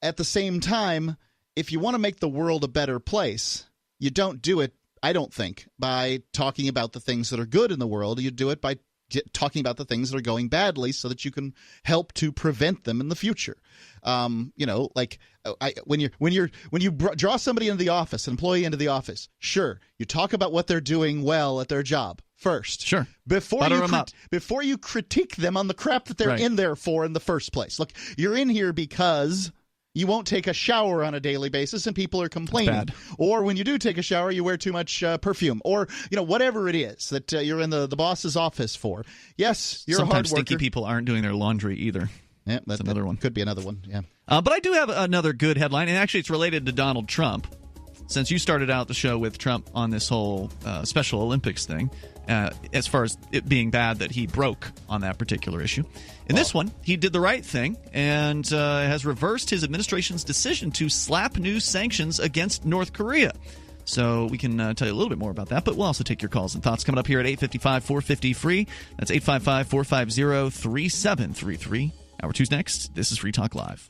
at the same time, if you want to make the world a better place, you don't do it, I don't think, by talking about the things that are good in the world. You do it by talking about the things that are going badly so that you can help to prevent them in the future. When you draw somebody into the office, an employee into the office, sure, you talk about what they're doing well at their job first. Sure. Before you critique them on the crap that they're in there for in the first place. Look, you're in here because you won't take a shower on a daily basis and people are complaining. Or when you do take a shower, you wear too much perfume. Or, whatever it is that you're in the boss's office for. Yes, you're Sometimes a hard worker. stinky people aren't doing their laundry either. Yeah, that's another one. Could be another one, yeah. But I do have another good headline, and actually it's related to Donald Trump. Since you started out the show with Trump on this whole Special Olympics thing, as far as it being bad that he broke on that particular issue. In this one, he did the right thing and has reversed his administration's decision to slap new sanctions against North Korea. So we can tell you a little bit more about that, but we'll also take your calls and thoughts coming up here at 855-450-FREE. That's 855-450-3733. Hour 2's next. This is Free Talk Live.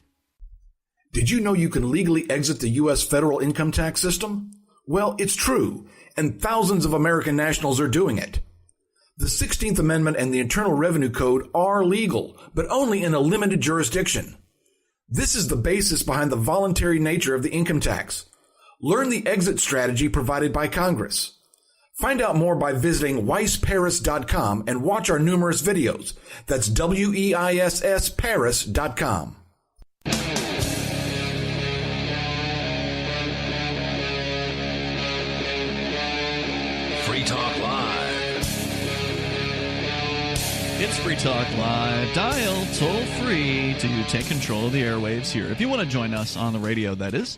Did you know you can legally exit the U.S. federal income tax system? Well, it's true, and thousands of American nationals are doing it. The 16th Amendment and the Internal Revenue Code are legal, but only in a limited jurisdiction. This is the basis behind the voluntary nature of the income tax. Learn the exit strategy provided by Congress. Find out more by visiting weissparis.com and watch our numerous videos. That's WEISS Paris.com. Free Talk Live. It's Free Talk Live. Dial toll free to take control of the airwaves here. If you want to join us on the radio, that is.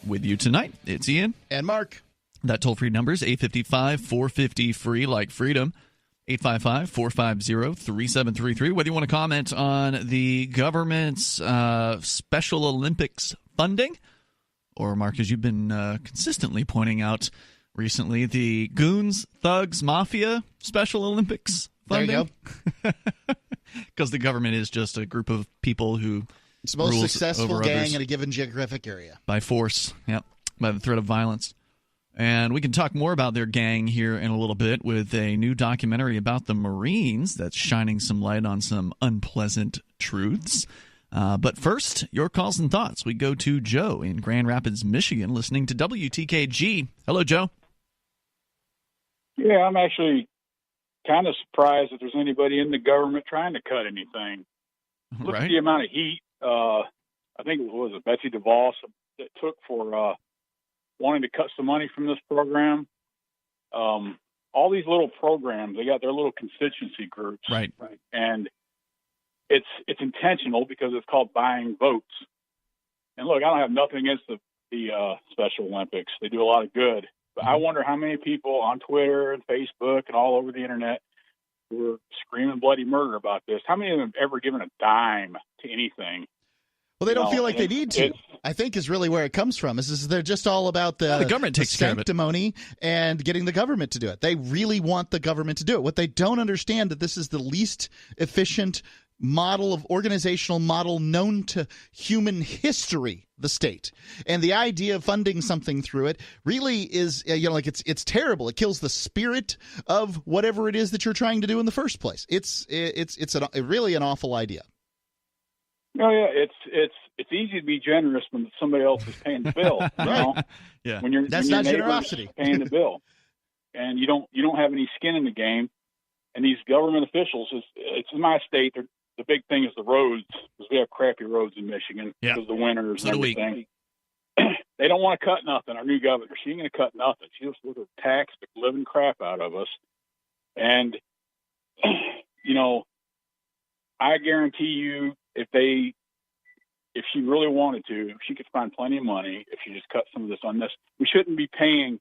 With you tonight, it's Ian. And Mark. That toll-free number is 855-450-FREE, like freedom, 855-450-3733. Whether you want to comment on the government's Special Olympics funding, or, Mark, as you've been consistently pointing out recently, the Goons, Thugs, Mafia Special Olympics funding. There you go. Because the government is just a group of people who It's the most successful gang others in a given geographic area. by force, by the threat of violence. And we can talk more about their gang here in a little bit with a new documentary about the Marines that's shining some light on some unpleasant truths. But first, your calls and thoughts. We go to Joe in Grand Rapids, Michigan, listening to WTKG. Hello, Joe. Yeah, I'm actually kind of surprised that there's anybody in the government trying to cut anything. Look at the amount of heat. I think it was Betsy DeVos that took for wanting to cut some money from this program. All these little programs, they got their little constituency groups, right? And it's intentional because it's called buying votes. And look, I don't have nothing against the Special Olympics. They do a lot of good, but I wonder how many people on Twitter and Facebook and all over the internet who are screaming bloody murder about this. How many of them have ever given a dime to anything? Well, they don't feel like they need to, I think, is really where it comes from. Is they're just all about the government takes care of it. Sanctimony and getting the government to do it. They really want the government to do it. What they don't understand that this is the least efficient model of organizational model known to human history, the state. And the idea of funding something through it really is, it's terrible. It kills the spirit of whatever it is that you're trying to do in the first place. It's really an awful idea. Oh yeah, it's easy to be generous when somebody else is paying the bill. You know? Yeah, when that's your not generosity. Paying the bill, and you don't have any skin in the game. And these government officials, it's in my state. The big thing is the roads, because we have crappy roads in Michigan because of the winters and everything. They don't want to cut nothing. Our new governor, she ain't going to cut nothing. She just will tax the living crap out of us. And I guarantee you, if she really wanted to, if she could find plenty of money, if she just cut some of this on this, we shouldn't be paying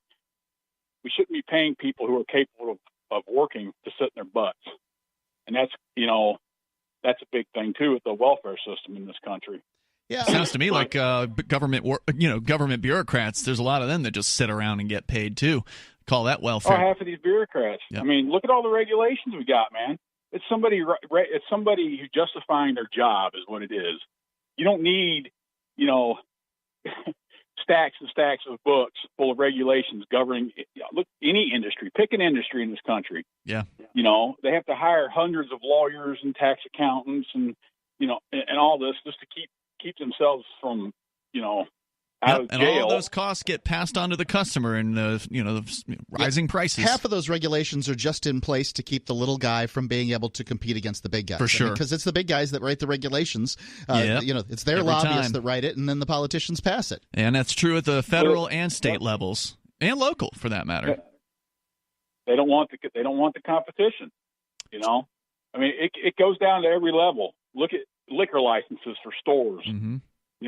people who are capable of working to sit in their butts. And that's a big thing too with the welfare system in this country. Yeah, sounds to me like government bureaucrats. There's a lot of them that just sit around and get paid too. Call that welfare. Half of these bureaucrats. Yep. I mean, look at all the regulations we got, man. It's somebody who's justifying their job is what it is. You don't need, stacks and stacks of books full of regulations governing. Look, any industry. Pick an industry in this country. Yeah. They have to hire hundreds of lawyers and tax accountants and all this just to keep themselves from out of jail. And all those costs get passed on to the customer and the rising prices. Half of those regulations are just in place to keep the little guy from being able to compete against the big guys. For sure. Because it's the big guys that write the regulations. It's their lobbyists that write it, and then the politicians pass it. And that's true at the federal and state levels, and local, for that matter. They don't want the competition. I mean, it goes down to every level. Look at liquor licenses for stores. Mm-hmm.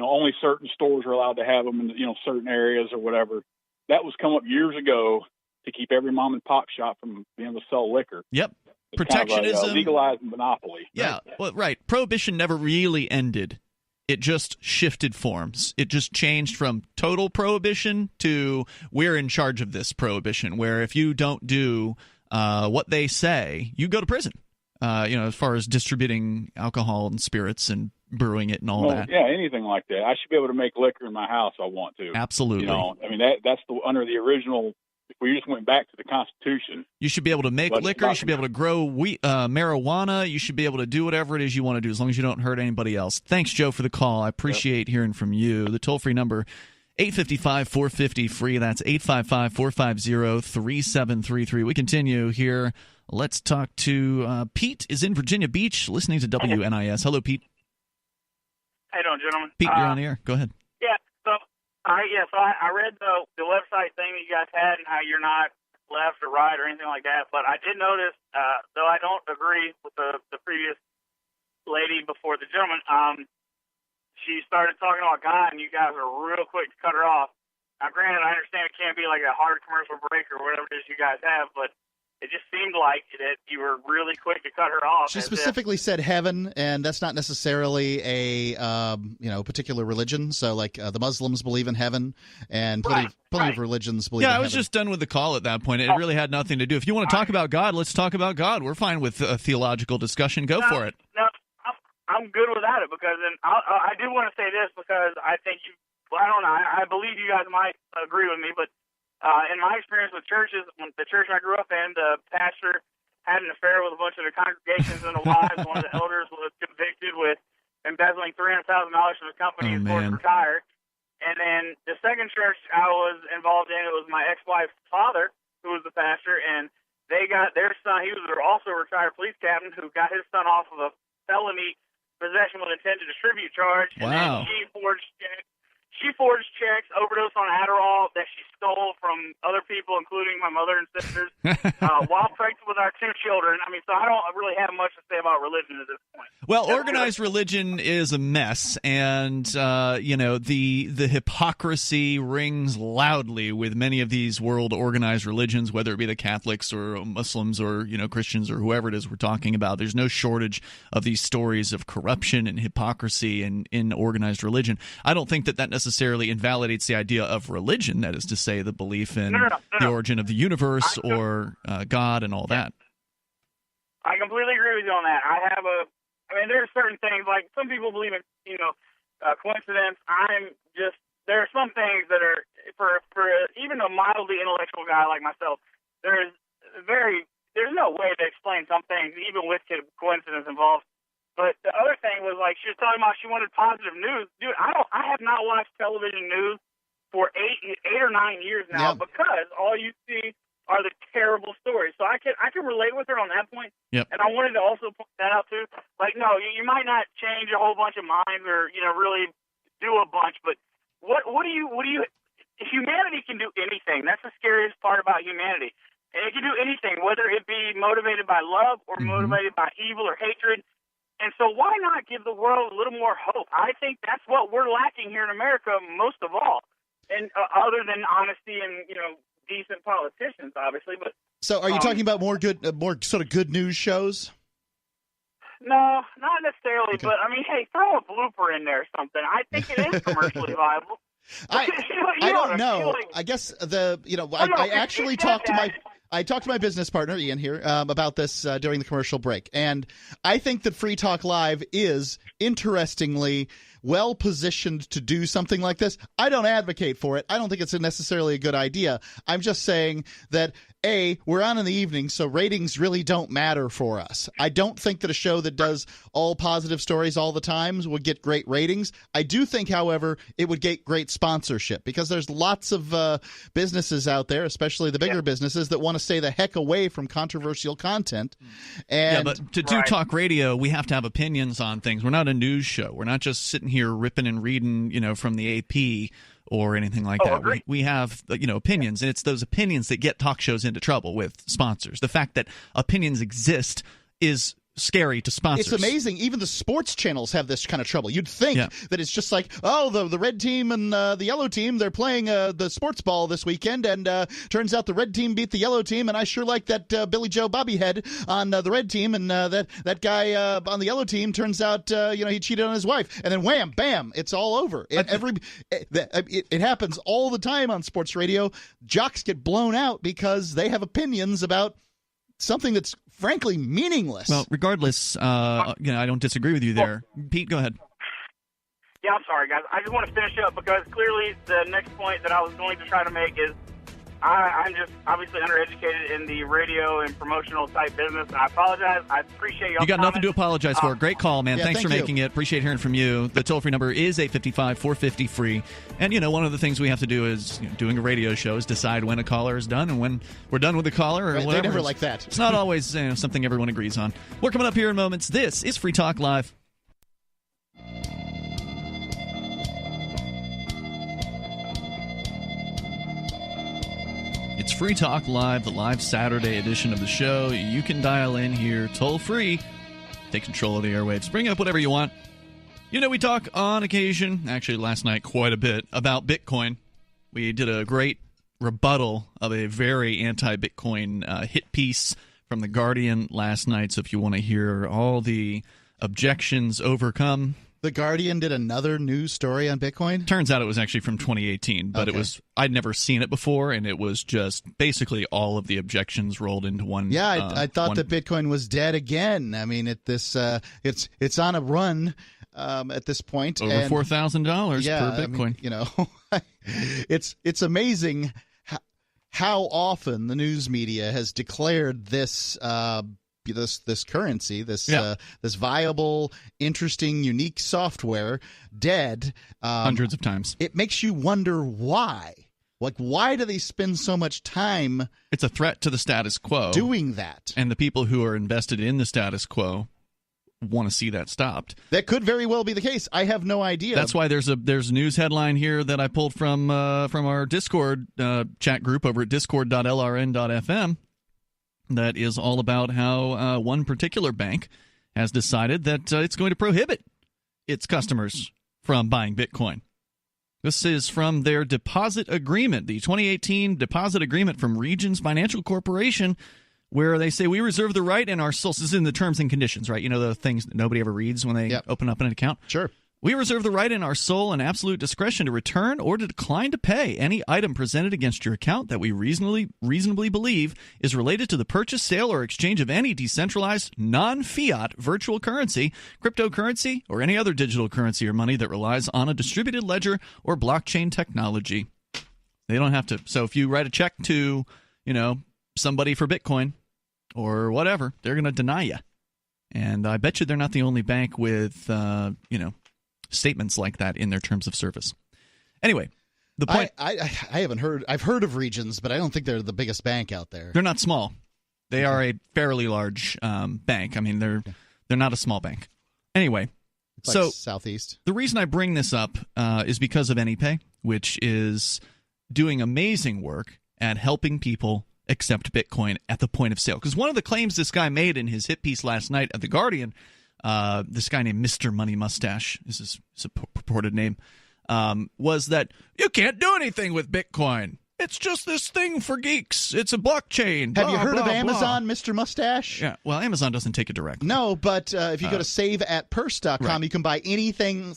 Only certain stores are allowed to have them in certain areas or whatever. That was come up years ago to keep every mom and pop shop from being able to sell liquor. Yep. It's Protectionism. Kind of a legalized monopoly. Yeah. Right? Well, right. Prohibition never really ended. It just shifted forms. It just changed from total prohibition to we're in charge of this prohibition, where if you don't do what they say, you go to prison. As far as distributing alcohol and spirits and brewing it and all that. Yeah, anything like that. I should be able to make liquor in my house. I want to. Absolutely. That's under the original. If we just went back to the Constitution, you should be able to make liquor. You should be able to grow marijuana. You should be able to do whatever it is you want to do, as long as you don't hurt anybody else. Thanks, Joe, for the call. I appreciate hearing from you. The toll-free number 855-450-FREE. That's 855-450-3733. We continue here. Let's talk to Pete is in Virginia Beach, listening to WNIS. Hello, Pete. How you doing, gentlemen? Pete, you're on the air. Go ahead. Yeah, so I read the website thing that you guys had and how you're not left or right or anything like that, but I did notice, though I don't agree with the previous lady before the gentleman, she started talking about God, and you guys were real quick to cut her off. Now, granted, I understand it can't be like a hard commercial break or whatever it is you guys have, but it just seemed like that you were really quick to cut her off. She specifically said heaven, and that's not necessarily a particular religion. So, like the Muslims believe in heaven, and plenty of religions believe in heaven. Yeah, I was just done with the call at that point. It really had nothing to do. If you want to talk about God, let's talk about God. We're fine with a theological discussion. Go for it. No, I'm good without it, because I do want to say this, because I think I don't know, I believe you guys might agree with me, but in my experience with churches, the church I grew up in, the pastor had an affair with a bunch of the congregations and the wives. One of the elders was convicted with embezzling $300,000 from the company and forced to retire. And then the second church I was involved in, it was my ex-wife's father, who was the pastor, and they got their son. He was also a retired police captain who got his son off of a felony possession with intent to distribute charge. Wow. And then she forged checks, overdosed on Adderall that she stole from other people, including my mother and sisters, while pregnant with our two children. I mean, so I don't really have much to say about religion at this point. Well, organized religion is a mess, and the hypocrisy rings loudly with many of these world organized religions, whether it be the Catholics or Muslims or Christians or whoever it is we're talking about. There's no shortage of these stories of corruption and hypocrisy in organized religion. I don't think that necessarily invalidates the idea of religion, that is to say, the belief in the origin of the universe or God and all that. I completely agree with you on that. There are certain things, like some people believe in, coincidence. There are some things that are, for even a mildly intellectual guy like myself, there's no way to explain some things, even with coincidence involved. But the other thing was, like, she was talking about she wanted positive news. Dude, I have not watched television news for 8 or 9 years now, because all you see are the terrible stories. So I can relate with her on that point. Yep. And I wanted to also point that out too. Like, no, you might not change a whole bunch of minds or really do a bunch, but what do you? Humanity can do anything. That's the scariest part about humanity. And it can do anything, whether it be motivated by love or motivated by evil or hatred. And so why not give the world a little more hope? I think that's what we're lacking here in America most of all, and other than honesty and decent politicians, obviously. But so, are you talking about more sort of good news shows? No, not necessarily. Okay. But I mean, hey, throw a blooper in there or something. I think it is commercially viable. I don't know. I guess I actually talked to my. I talked to my business partner, Ian, here about this during the commercial break, and I think that Free Talk Live is, interestingly, well-positioned to do something like this. I don't advocate for it. I don't think it's necessarily a good idea. I'm just saying that, A, we're on in the evening, so ratings really don't matter for us. I don't think that a show that does all positive stories all the time would get great ratings. I do think, however, it would get great sponsorship, because there's lots of businesses out there, especially the bigger businesses, that want to stay the heck away from controversial content. And but to do talk radio, we have to have opinions on things. We're not a news show. We're not just sitting here ripping and reading, from the AP or anything like that. We have, opinions, and it's those opinions that get talk shows into trouble with sponsors. The fact that opinions exist is scary to sponsors. It's amazing. Even the sports channels have this kind of trouble. You'd think that it's just like, the red team and the yellow team, they're playing the sports ball this weekend, and turns out the red team beat the yellow team, and I sure like that Billy Joe Bobbyhead on the red team, and that guy on the yellow team, turns out he cheated on his wife, and then wham, bam, it's all over. It happens all the time on sports radio. Jocks get blown out because they have opinions about something that's frankly meaningless. Well, regardless, I don't disagree with you there. Pete, go ahead. Yeah, I'm sorry, guys. I just want to finish up, because clearly the next point that I was going to try to make is I'm just obviously undereducated in the radio and promotional type business, and I apologize. I appreciate y'all. You got nothing to apologize for. Great call, man. Yeah, Thanks for making it. Appreciate hearing from you. The toll-free number is 855-450-FREE. And, one of the things we have to do is, doing a radio show is decide when a caller is done and when we're done with the caller or whatever. They never like that. It's not always something everyone agrees on. We're coming up here in moments. This is Free Talk Live. It's Free Talk Live, the live Saturday edition of the show. You can dial in here toll-free. Take control of the airwaves. Bring up whatever you want. We talk on occasion, actually last night quite a bit, about Bitcoin. We did a great rebuttal of a very anti-Bitcoin hit piece from The Guardian last night. So if you want to hear all the objections overcome... The Guardian did another news story on Bitcoin? Turns out it was actually from 2018, but Okay. I'd never seen it before, and it was just basically all of the objections rolled into one. Yeah, I thought that Bitcoin was dead again. I mean, it's on a run at this point. Over $4,000 per Bitcoin. I mean, it's amazing how often the news media has declared this this currency, this viable, interesting, unique software dead hundreds of times. It makes you wonder why. Like, why do they spend so much time? It's a threat to the status quo. Doing that. And the people who are invested in the status quo want to see that stopped. That could very well be the case. I have no idea. That's why there's a news headline here that I pulled from our Discord chat group over at discord.lrn.fm. That is all about how one particular bank has decided that it's going to prohibit its customers from buying Bitcoin. This is from their deposit agreement, the 2018 deposit agreement from Regions Financial Corporation, where they say we reserve the right in our soul. This is in the terms and conditions, right? The things that nobody ever reads when they open up an account. Sure. We reserve the right in our sole and absolute discretion to return or to decline to pay any item presented against your account that we reasonably believe is related to the purchase, sale, or exchange of any decentralized, non-fiat virtual currency, cryptocurrency, or any other digital currency or money that relies on a distributed ledger or blockchain technology. They don't have to. So if you write a check to, somebody for Bitcoin or whatever, they're going to deny you. And I bet you they're not the only bank with, statements like that in their terms of service. Anyway, the point... I haven't heard... I've heard of Regions, but I don't think they're the biggest bank out there. They're not small. They are a fairly large bank. I mean, they're not a small bank. Anyway, like Southeast. The reason I bring this up is because of AnyPay, which is doing amazing work at helping people accept Bitcoin at the point of sale. Because one of the claims this guy made in his hit piece last night at The Guardian... this guy named Mr. Money Mustache, is his purported name, was that you can't do anything with Bitcoin. It's just this thing for geeks. It's a blockchain. Have you heard of Amazon, Mr. Mustache? Yeah, well, Amazon doesn't take it directly. No, but if you go to saveatpurse.com, right. You can buy anything,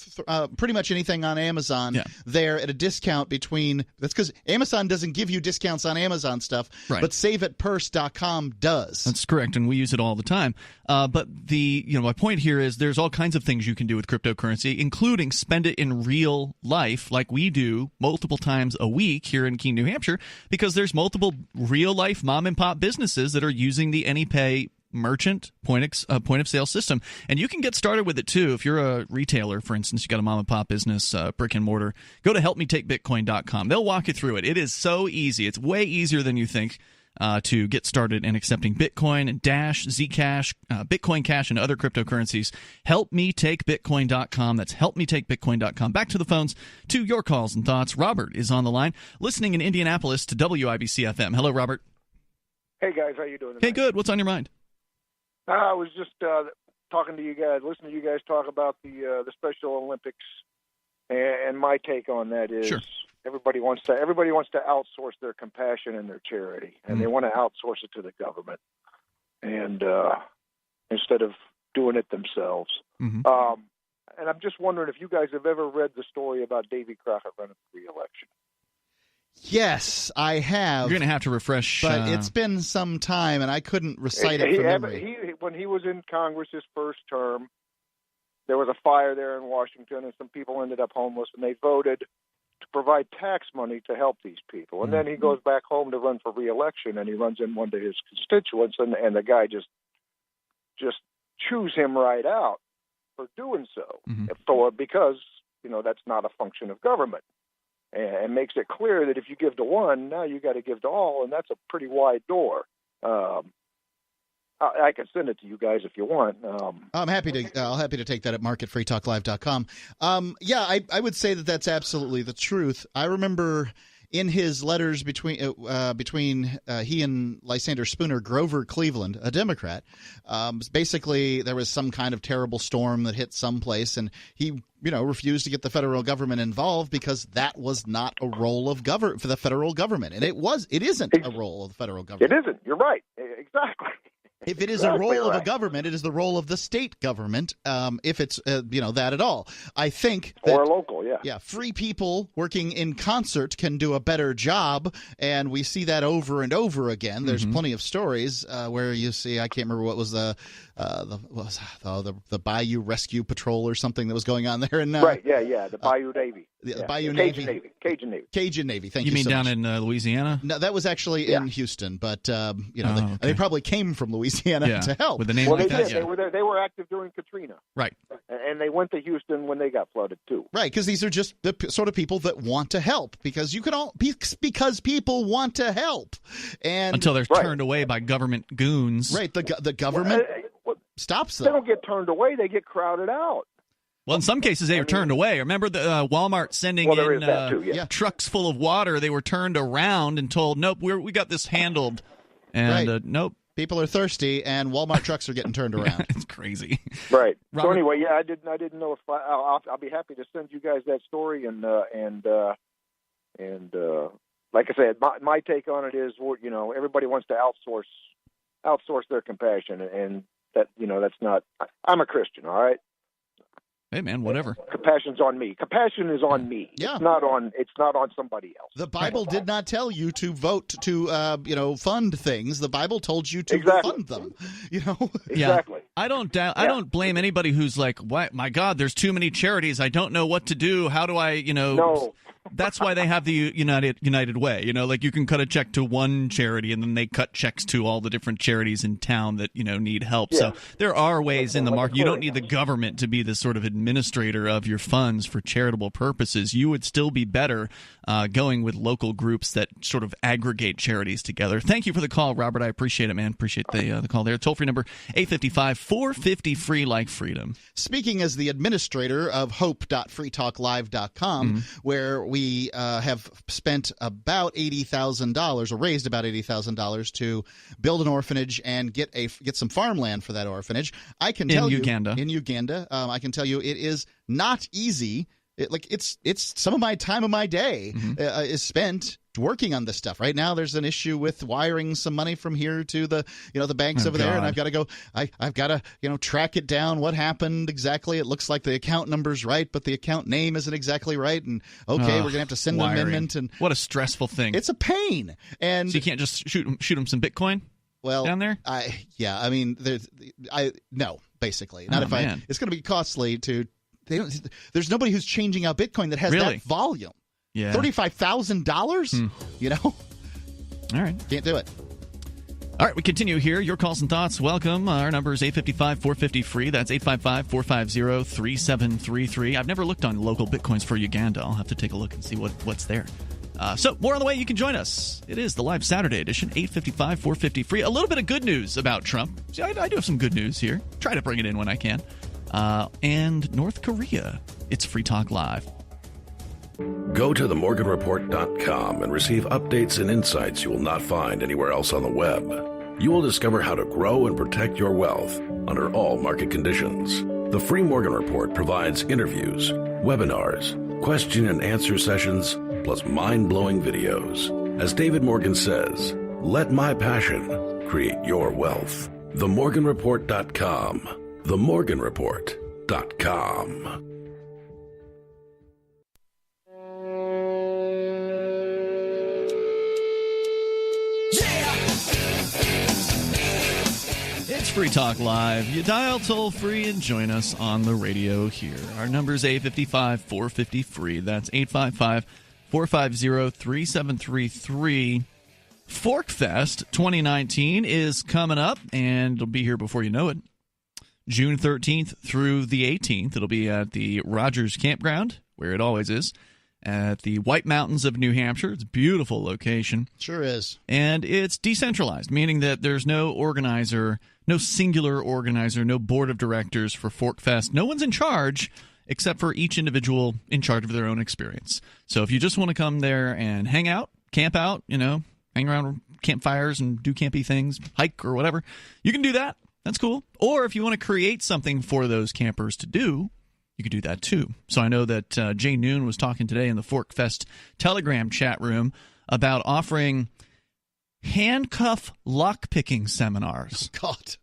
pretty much anything on Amazon there at a discount between... That's because Amazon doesn't give you discounts on Amazon stuff, right. But saveatpurse.com does. That's correct, and we use it all the time. But my point here is there's all kinds of things you can do with cryptocurrency, including spend it in real life like we do multiple times a week here in Keene, New Hampshire, because there's multiple real-life mom-and-pop businesses that are using the AnyPay merchant point-of-sale system. And you can get started with it, too. If you're a retailer, for instance, you got a mom-and-pop business, brick and mortar, go to helpmetakebitcoin.com. They'll walk you through it. It is so easy. It's way easier than you think to get started in accepting Bitcoin, Dash, Zcash, Bitcoin Cash, and other cryptocurrencies. Helpmetakebitcoin.com. That's helpmetakebitcoin.com. Back to the phones, to your calls and thoughts. Robert is on the line, listening in Indianapolis to WIBC-FM. Hello, Robert. Hey, guys. How you doing tonight? Hey, good. What's on your mind? I was just talking to you guys, listening to you guys talk about the Special Olympics, and my take on that is sure. Everybody wants to outsource their compassion and their charity, and they want to outsource it to the government, and instead of doing it themselves. Mm-hmm. And I'm just wondering if you guys have ever read the story about Davy Crockett running for re-election. Yes, I have. You're going to have to refresh. But it's been some time, and I couldn't recite it from memory. When he was in Congress his first term, there was a fire there in Washington, and some people ended up homeless, and they voted to provide tax money to help these people. And then he goes back home to run for re-election, and he runs in one of his constituents, and the guy just chews him right out for doing so, because that's not a function of government, and makes it clear that if you give to one, now you got to give to all, and that's a pretty wide door. I can send it to you guys if you want. I'm happy to. I'll happy to take that at mark@freetalklive.com. I would say that that's absolutely the truth. I remember in his letters between he and Lysander Spooner, Grover Cleveland, a Democrat, basically there was some kind of terrible storm that hit someplace, and he refused to get the federal government involved because that was not a role of for the federal government, and it isn't a role of the federal government. It isn't. You're right. Exactly. If it is a role of a government, it is the role of the state government. If it's that at all, I think that, or local, free people working in concert can do a better job, and we see that over and over again. There's plenty of stories where you see, I can't remember what was the Bayou Rescue Patrol or something that was going on there, and the Bayou Navy. Bayou Navy. Cajun Navy. Thank you. You mean so down much. in Louisiana? No, that was actually in Houston, but they probably came from Louisiana to help with the name. Well, like they that, did. They were active during Katrina, right? And they went to Houston when they got flooded too, right? Because these are just the sort of people that want to help. Because because people want to help, and until they're turned away by government goons, right? The government stops them. They don't get turned away; they get crowded out. Well, in some cases, they were turned away. Remember the Walmart sending in trucks full of water? They were turned around and told, "Nope, we got this handled." And nope, people are thirsty, and Walmart trucks are getting turned around. It's crazy, right? Robert, so anyway, I didn't know if I'll be happy to send you guys that story, and like I said, my take on it is, everybody wants to outsource their compassion, and that that's not. I'm a Christian, all right. Hey man, whatever. Compassion's on me. Compassion is on me. Yeah. It's not on somebody else. The Bible did not tell you to vote to fund things. The Bible told you to fund them. Exactly. Yeah. I don't blame anybody who's like, "What? My God, there's too many charities. I don't know what to do. How do I, No. That's why they have the United Way. Like you can cut a check to one charity, and then they cut checks to all the different charities in town that need help. Yeah. So there are ways in the market. You don't need the government to be the sort of administrator of your funds for charitable purposes. You would still be better going with local groups that sort of aggregate charities together. Thank you for the call, Robert. I appreciate it, man. Appreciate the call there. Toll-free number 855-450-FREE like freedom. Speaking as the administrator of hope.freetalklive.com, where we have spent about $80,000 or raised about $80,000 to build an orphanage and get some farmland for that orphanage. I can tell you in Uganda, I can tell you it is not easy. It's some of my time of my day is spent working on this stuff. Right now, there's an issue with wiring some money from here to the the banks over there, and I've got to go. I've got to track it down. What happened exactly? It looks like the account number's right, but the account name isn't exactly right. And we're gonna have to send an amendment. And what a stressful thing! It's a pain. And so you can't just shoot them some Bitcoin. Well, down there, no, basically not. It's going to be costly to. There's nobody who's changing out Bitcoin that has that volume. Yeah, $35,000. All right, can't do it. All right, we continue here. Your calls and thoughts, welcome. Our number is 855-450-FREE. That's 855-450-3733. I've never looked on local Bitcoins for Uganda. I'll have to take a look and see what's there. So more on the way. You can join us. It is the live Saturday edition, 855-450-FREE. A little bit of good news about Trump. See, I do have some good news here. Try to bring it in when I can. And North Korea. It's Free Talk Live. Go to themorganreport.com and receive updates and insights you will not find anywhere else on the web. You will discover how to grow and protect your wealth under all market conditions. The Free Morgan Report provides interviews, webinars, question and answer sessions, plus mind-blowing videos. As David Morgan says, let my passion create your wealth. TheMorganReport.com. TheMorganReport.com. It's Free Talk Live. You dial toll-free and join us on the radio here. Our number is 855-450-FREE. That's 450-3733. Forkfest 2019 is coming up, and it'll be here before you know it. June 13th through the 18th. It'll be at the Rogers Campground, where it always is, at the White Mountains of New Hampshire. It's a beautiful location. Sure is. And it's decentralized, meaning that there's no organizer, no singular organizer, no board of directors for Forkfest. No one's in charge except for each individual in charge of their own experience. So if you just want to come there and hang out, camp out, hang around campfires and do campy things, hike or whatever, you can do that. That's cool. Or if you want to create something for those campers to do, you could do that too. So I know that Jay Noon was talking today in the Forkfest Telegram chat room about offering handcuff lockpicking seminars. Oh, God.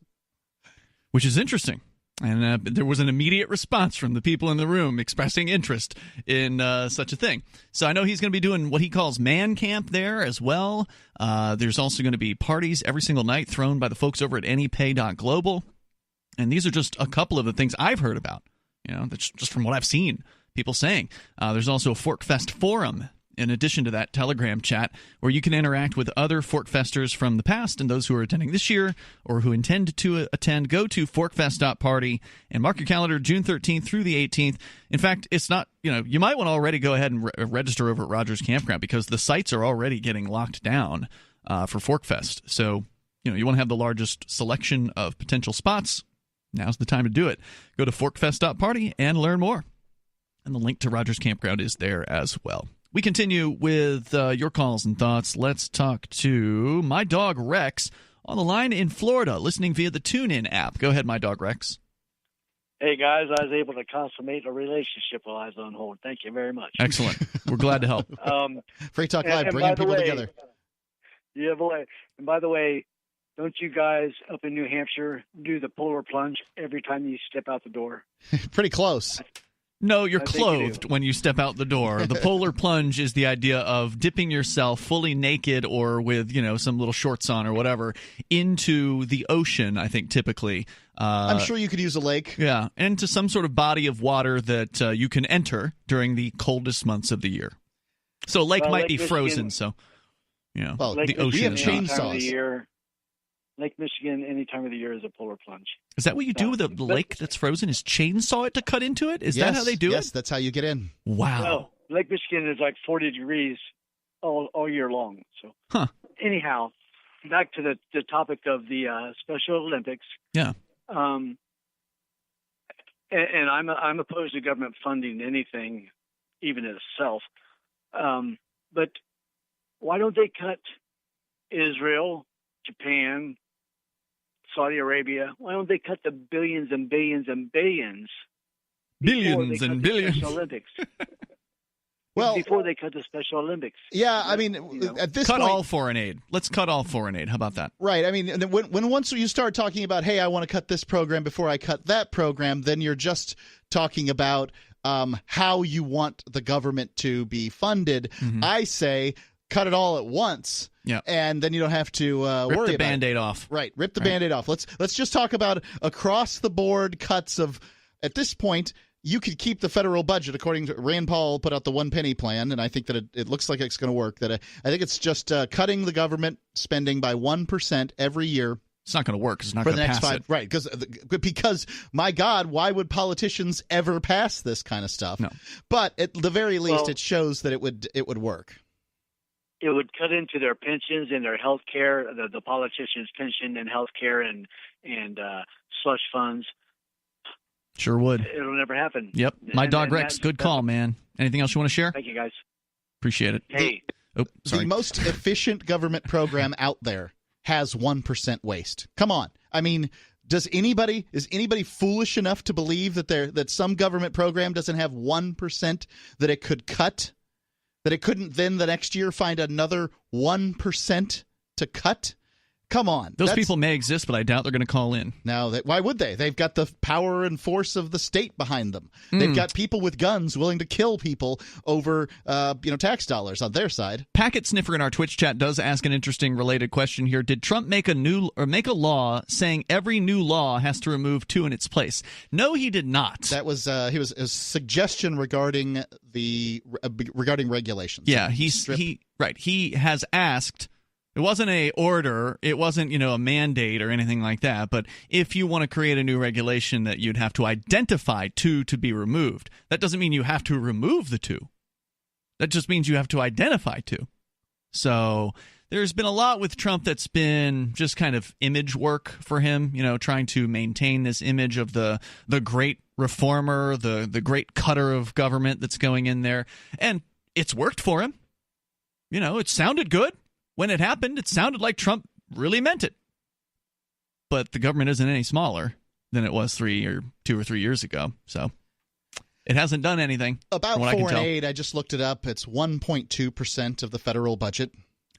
Which is interesting. And there was an immediate response from the people in the room expressing interest in such a thing. So I know he's going to be doing what he calls man camp there as well. There's also going to be parties every single night thrown by the folks over at anypay.global. And these are just a couple of the things I've heard about. That's just from what I've seen people saying. There's also a Forkfest forum in addition to that Telegram chat where you can interact with other Forkfesters from the past and those who are attending this year or who intend to attend. Go to forkfest.party and mark your calendar June 13th through the 18th. In fact, it's not, you might want to already go ahead and register over at Rogers Campground because the sites are already getting locked down for Forkfest. So, you want to have the largest selection of potential spots. Now's the time to do it. Go to forkfest.party and learn more. And the link to Rogers Campground is there as well. We continue with your calls and thoughts. Let's talk to my dog Rex on the line in Florida, listening via the TuneIn app. Go ahead, my dog Rex. Hey, guys, I was able to consummate a relationship while I was on hold. Thank you very much. Excellent. We're glad to help. Free Talk Live, bringing people together. Yeah, boy. And by the way, don't you guys up in New Hampshire do the polar plunge every time you step out the door? Pretty close. No, you're clothed when you step out the door. The polar plunge is the idea of dipping yourself fully naked or with, some little shorts on or whatever into the ocean, I think, typically. I'm sure you could use a lake. Yeah, into some sort of body of water that you can enter during the coldest months of the year. So a lake might be frozen, so, the ocean is have chainsaws. Lake Michigan, any time of the year, is a polar plunge. Is that what you do with a lake that's frozen? Is chainsaw it to cut into it? Is that how they do it? Yes, that's how you get in. Wow. Well, Lake Michigan is like 40 degrees all year long. So, anyhow, back to the topic of the Special Olympics. Yeah. And I'm opposed to government funding anything, even itself. But why don't they cut Israel, Japan, Saudi Arabia? Why don't they cut the billions and billions and billions? Billions and billions. Special Olympics. Well, before they cut the Special Olympics. Yeah, I mean, at this point, cut all foreign aid. Let's cut all foreign aid. How about that? Right. I mean, when once you start talking about, hey, I want to cut this program before I cut that program, then you're just talking about how you want the government to be funded. Mm-hmm. I say cut it all at once. Yeah, and then you don't have to worry about it. Rip the Band-Aid off. Right, rip the Band-Aid off. Let's just talk about across-the-board cuts of, at this point, you could keep the federal budget, according to Rand Paul put out the one penny plan, and I think that it looks like it's going to work. That I think it's just cutting the government spending by 1% every year. It's not going to work because it's not going to pass it. Right, because, my God, why would politicians ever pass this kind of stuff? No. But at the very least, it shows that it would work. It would cut into their pensions and their health care, the politicians' pension and health care and slush funds. Sure would. It'll never happen. Yep. My dog Rex, good call, man. Anything else you want to share? Thank you, guys. Appreciate it. Hey. The most efficient government program out there has 1% waste. Come on. I mean, is anybody foolish enough to believe that some government program doesn't have 1% that it could cut? That it couldn't then the next year find another 1% to cut? Come on. Those people may exist, but I doubt they're going to call in. No, why would they? They've got the power and force of the state behind them. They've got people with guns willing to kill people over tax dollars on their side. Packet Sniffer in our Twitch chat does ask an interesting related question here. Did Trump make a law saying every new law has to remove 2 in its place? No, he did not. That was a suggestion regarding regulations. Yeah, he has asked. It wasn't a order, it wasn't, a mandate or anything like that, but if you want to create a new regulation that you'd have to identify 2 to be removed, that doesn't mean you have to remove the 2. That just means you have to identify 2. So there's been a lot with Trump that's been just kind of image work for him, trying to maintain this image of the great reformer, the great cutter of government that's going in there. And it's worked for him. It sounded good. When it happened, it sounded like Trump really meant it. But the government isn't any smaller than it was 2 or 3 years ago. So it hasn't done anything. About foreign aid, I just looked it up. It's 1.2% of the federal budget.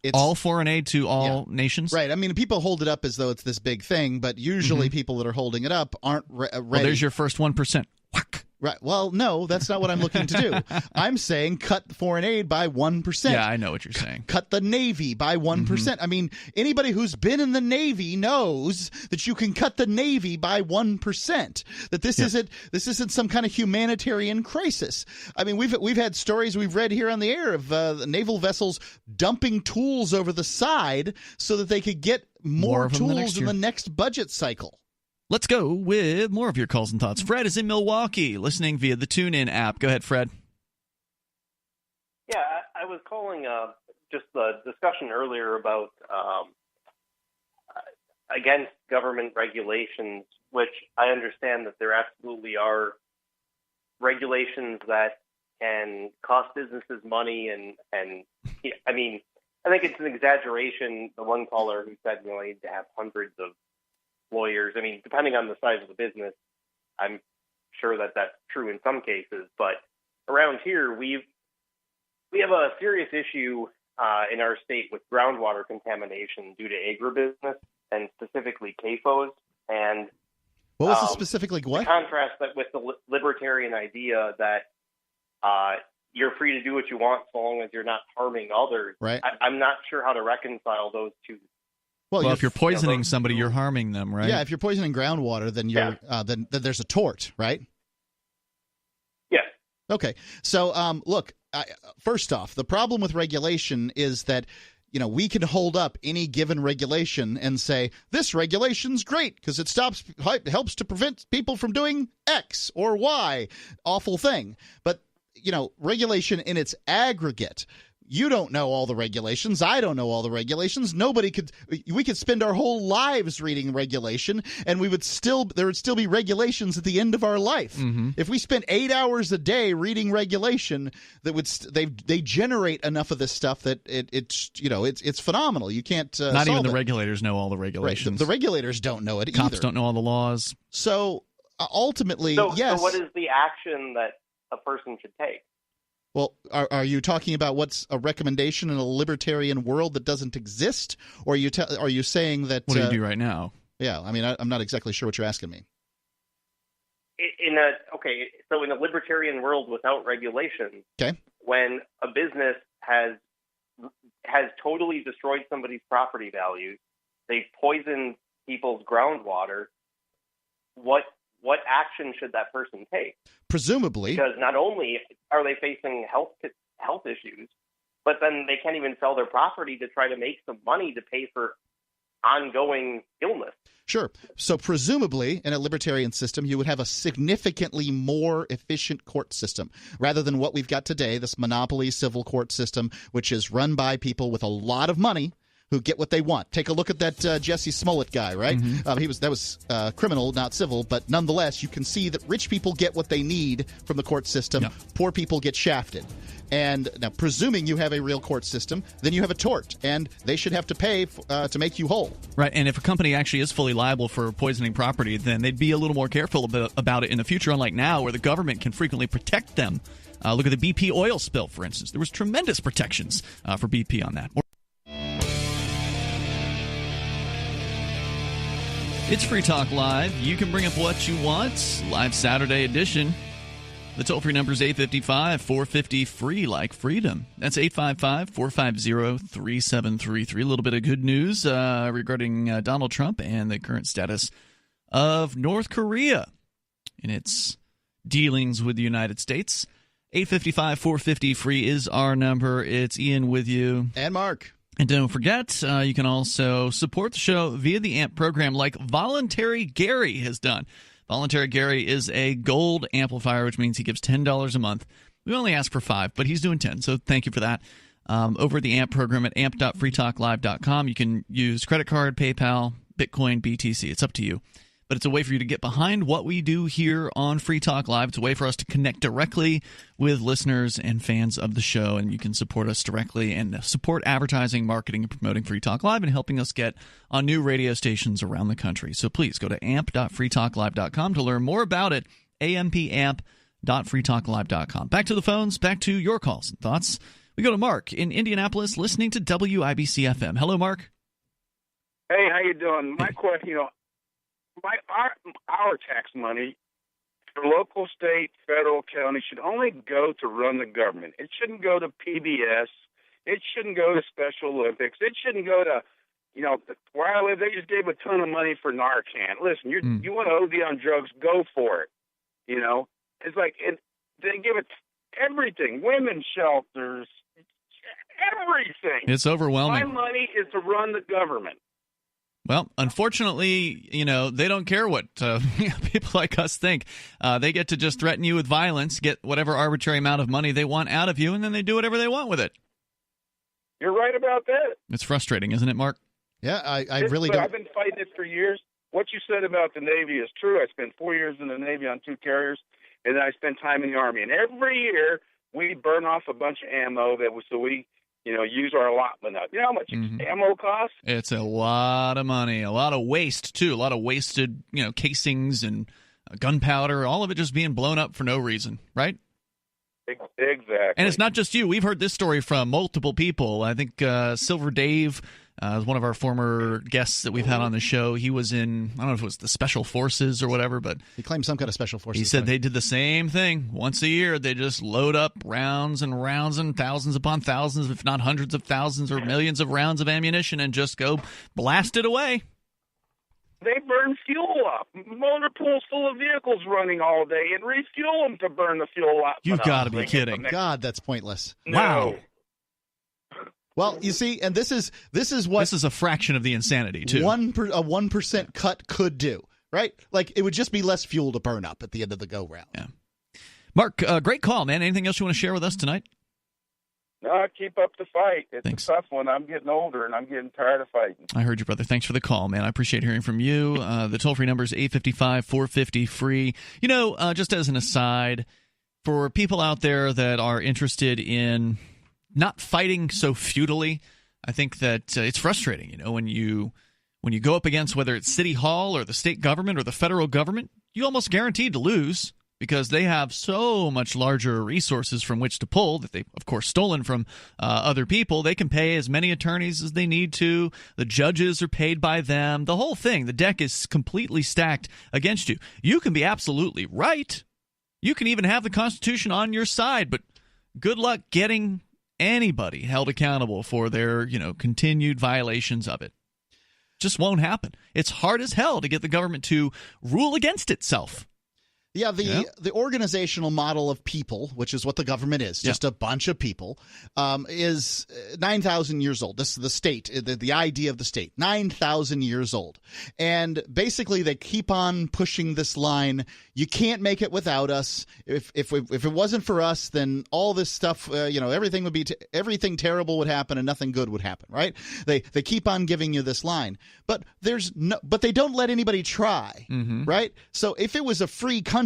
It's all foreign aid to all nations? Right. I mean, people hold it up as though it's this big thing, but usually people that are holding it up aren't ready. Well, there's your first 1%. Right. Well, no, that's not what I'm looking to do. I'm saying cut foreign aid by 1%. Yeah, I know what you're saying. Cut the Navy by 1%. I mean, anybody who's been in the Navy knows that you can cut the Navy by 1%. That this isn't some kind of humanitarian crisis. I mean, we've had stories we've read here on the air of naval vessels dumping tools over the side so that they could get more tools in the next budget cycle. Let's go with more of your calls and thoughts. Fred is in Milwaukee, listening via the TuneIn app. Go ahead, Fred. Yeah, I was calling just the discussion earlier about against government regulations, which I understand that there absolutely are regulations that can cost businesses money. And I mean, I think it's an exaggeration. The one caller who said, you need to have hundreds of lawyers. I mean, depending on the size of the business, I'm sure that that's true in some cases. But around here, we have a serious issue in our state with groundwater contamination due to agribusiness and specifically CAFOs. And what was it specifically? What? Contrast that with the libertarian idea that you're free to do what you want so long as you're not harming others. Right. I'm not sure how to reconcile those two. Well, if you're poisoning somebody, you're harming them, right? Yeah, if you're poisoning groundwater, then you're then there's a tort, right? Yeah. Okay. So, look, first off, the problem with regulation is that we can hold up any given regulation and say this regulation's great because it helps to prevent people from doing X or Y awful thing. But regulation in its aggregate. You don't know all the regulations. I don't know all the regulations. We could spend our whole lives reading regulation, and there would still be regulations at the end of our life. Mm-hmm. If we spent 8 hours a day reading regulation, they generate enough of this stuff that it's phenomenal. You can't not even the regulators know all the regulations. Right. The regulators don't know it either. Cops don't know all the laws. So ultimately, yes. So what is the action that a person should take? Well, are you talking about what's a recommendation in a libertarian world that doesn't exist, or are you saying that? What do you do right now? Yeah, I mean, I'm not exactly sure what you're asking me. So in a libertarian world without regulation, okay, when a business has totally destroyed somebody's property value, they've poisoned people's groundwater, what action should that person take? Presumably. Because not only are they facing health issues, but then they can't even sell their property to try to make some money to pay for ongoing illness. Sure. So presumably, in a libertarian system, you would have a significantly more efficient court system rather than what we've got today, this monopoly civil court system, which is run by people with a lot of money who get what they want. Take a look at that Jesse Smollett guy, right? Mm-hmm. That was criminal, not civil, but nonetheless, you can see that rich people get what they need from the court system. Yeah. Poor people get shafted. And now, presuming you have a real court system, then you have a tort, and they should have to pay to make you whole. Right, and if a company actually is fully liable for poisoning property, then they'd be a little more careful about it in the future, unlike now, where the government can frequently protect them. Look at the BP oil spill, for instance. There was tremendous protections for BP on that. It's Free Talk Live. You can bring up what you want. Live Saturday edition. The toll-free number is 855-450-FREE, like freedom. That's 855-450-3733. A little bit of good news regarding Donald Trump and the current status of North Korea in its dealings with the United States. 855-450-FREE is our number. It's Ian with you. And Mark. And don't forget, you can also support the show via the AMP program like Voluntary Gary has done. Voluntary Gary is a gold amplifier, which means he gives $10 a month. We only ask for $5, but he's doing 10, so thank you for that. Over the AMP program at amp.freetalklive.com, you can use credit card, PayPal, Bitcoin, BTC. It's up to you. But it's a way for you to get behind what we do here on Free Talk Live. It's a way for us to connect directly with listeners and fans of the show, and you can support us directly and support advertising, marketing, and promoting Free Talk Live and helping us get on new radio stations around the country. So please go to amp.freetalklive.com to learn more about it, ampamp.freetalklive.com. Back to the phones, back to your calls and thoughts. We go to Mark in Indianapolis listening to WIBC-FM. Hello, Mark. Hey, how you doing? My question, our tax money for local, state, federal, county should only go to run the government. It shouldn't go to PBS. It shouldn't go to Special Olympics. It shouldn't go to, where I live, they just gave a ton of money for Narcan. Listen, you want to OD on drugs, go for it. It's like they give it everything, women's shelters, everything. It's overwhelming. My money is to run the government. Well, unfortunately, they don't care what people like us think. They get to just threaten you with violence, get whatever arbitrary amount of money they want out of you, and then they do whatever they want with it. You're right about that. It's frustrating, isn't it, Mark? Yeah, I really don't. I've been fighting it for years. What you said about the Navy is true. I spent 4 years in the Navy on 2 carriers, and then I spent time in the Army. And every year, we burn off a bunch of ammo so we use our allotment up. You know how much ammo costs? It's a lot of money, a lot of waste, too, a lot of wasted, casings and gunpowder, all of it just being blown up for no reason, right? Exactly. And it's not just you. We've heard this story from multiple people. I think Silver Dave was one of our former guests that we've had on the show. He was in, I don't know if it was the Special Forces or whatever, but he claimed some kind of Special Forces. He said they did the same thing once a year. They just load up rounds and rounds and thousands upon thousands, if not hundreds of thousands or millions of rounds of ammunition and just go blast it away. They burn fuel up. Motor pools full of vehicles running all day and refuel them to burn the fuel up. You've got to be kidding. God, that's pointless. No. Wow. Well, you see, and this is what this is a fraction of the insanity too. A 1% cut could do, right? Like it would just be less fuel to burn up at the end of the go round. Yeah. Mark, great call, man. Anything else you want to share with us tonight? No, keep up the fight. It's Thanks. a tough one. I'm getting older and I'm getting tired of fighting. I heard you, brother. Thanks for the call, man. I appreciate hearing from you. The toll-free number is 855-450-FREE. Just as an aside, for people out there that are interested in not fighting so futilely, I think that it's frustrating, when you go up against whether it's City Hall or the state government or the federal government, you almost guaranteed to lose because they have so much larger resources from which to pull that they've, of course, stolen from other people. They can pay as many attorneys as they need to. The judges are paid by them. The whole thing, the deck is completely stacked against you. You can be absolutely right. You can even have the Constitution on your side, but good luck getting anybody held accountable for their, continued violations of it. Just won't happen. It's hard as hell to get the government to rule against itself. Yeah, the organizational model of people, which is what the government is, just a bunch of people, is 9,000 years old. This is the state, the idea of the state, 9,000 years old. And basically they keep on pushing this line, you can't make it without us. If it wasn't for us, then all this stuff, everything would be everything terrible would happen and nothing good would happen, right? They keep on giving you this line. But they don't let anybody try, right? So if it was a free country,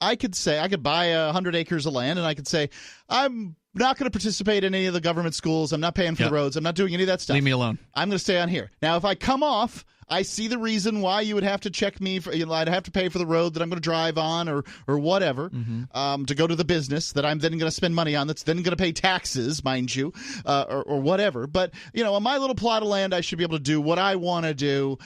I could buy 100 acres of land and I could say, I'm not going to participate in any of the government schools. I'm not paying for the roads. I'm not doing any of that stuff. Leave me alone. I'm going to stay on here. Now, if I come off, I see the reason why you would have to check me. I'd have to pay for the road that I'm going to drive on or whatever to go to the business that I'm then going to spend money on that's then going to pay taxes, mind you, or whatever. But, on my little plot of land, I should be able to do what I want to do.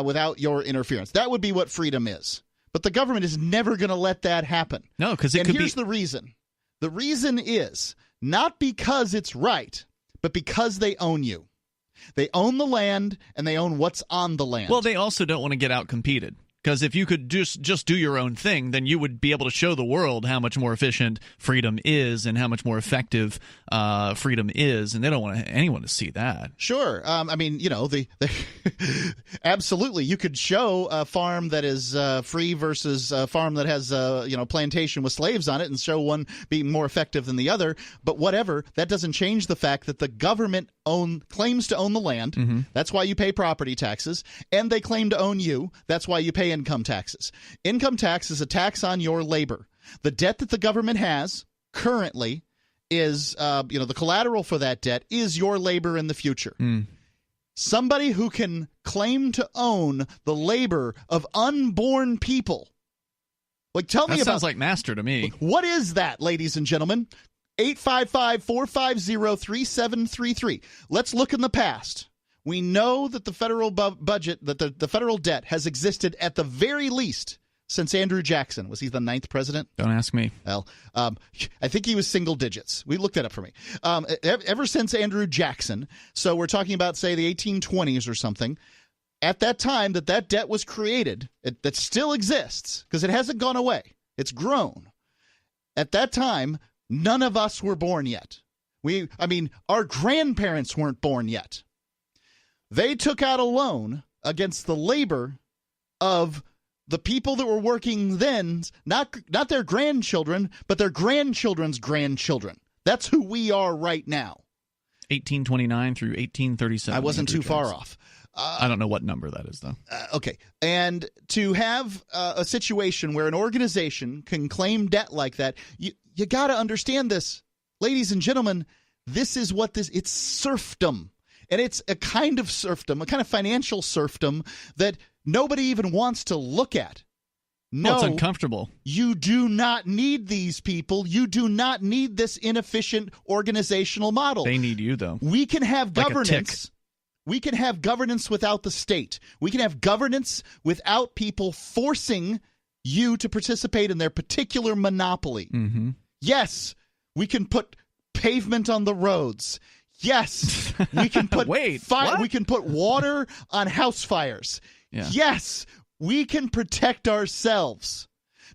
without your interference. That would be what freedom is. But the government is never going to let that happen. No, because it could be. And here's the reason. The reason is not because it's right, but because they own you. They own the land, and they own what's on the land. Well, they also don't want to get out-competed. Because if you could just do your own thing, then you would be able to show the world how much more efficient freedom is and how much more effective freedom is, and they don't want anyone to see that. Sure. I mean, absolutely. You could show a farm that is free versus a farm that has plantation with slaves on it, and show one being more effective than the other. But whatever, that doesn't change the fact that the government claims to own the land. Mm-hmm. That's why you pay property taxes, and they claim to own you. That's why you pay income taxes. Income tax is a tax on your labor. The debt that the government has currently is, the collateral for that debt is your labor in the future. Somebody who can claim to own the labor of unborn people. Tell me about. That sounds like master to me. What is that, ladies and gentlemen? 855-450-3733. Let's look in the past. We know that the federal budget, that the federal debt has existed at the very least since Andrew Jackson. Was he the 9th president? Don't ask me. Well, I think he was single digits. We looked that up for me. Ever since Andrew Jackson, so we're talking about, say, the 1820s or something, at that time that debt was created, that still exists, because it hasn't gone away. It's grown. At that time, none of us were born yet. Our grandparents weren't born yet. They took out a loan against the labor of the people that were working then, not their grandchildren, but their grandchildren's grandchildren. That's who we are right now. 1829 through 1837. I wasn't too far off. I don't know what number that is, though. Okay. And to have a situation where an organization can claim debt like that, you got to understand this. Ladies and gentlemen, this is what it's serfdom. And it's a kind of serfdom, a kind of financial serfdom that nobody even wants to look at. No, it's uncomfortable. You do not need these people. You do not need this inefficient organizational model. They need you, though. We can have like governance. We can have governance without the state. We can have governance without people forcing you to participate in their particular monopoly. Mm-hmm. Yes, we can put pavement on the roads. Yes, we can put we can put water on house fires. Yeah. Yes, we can protect ourselves.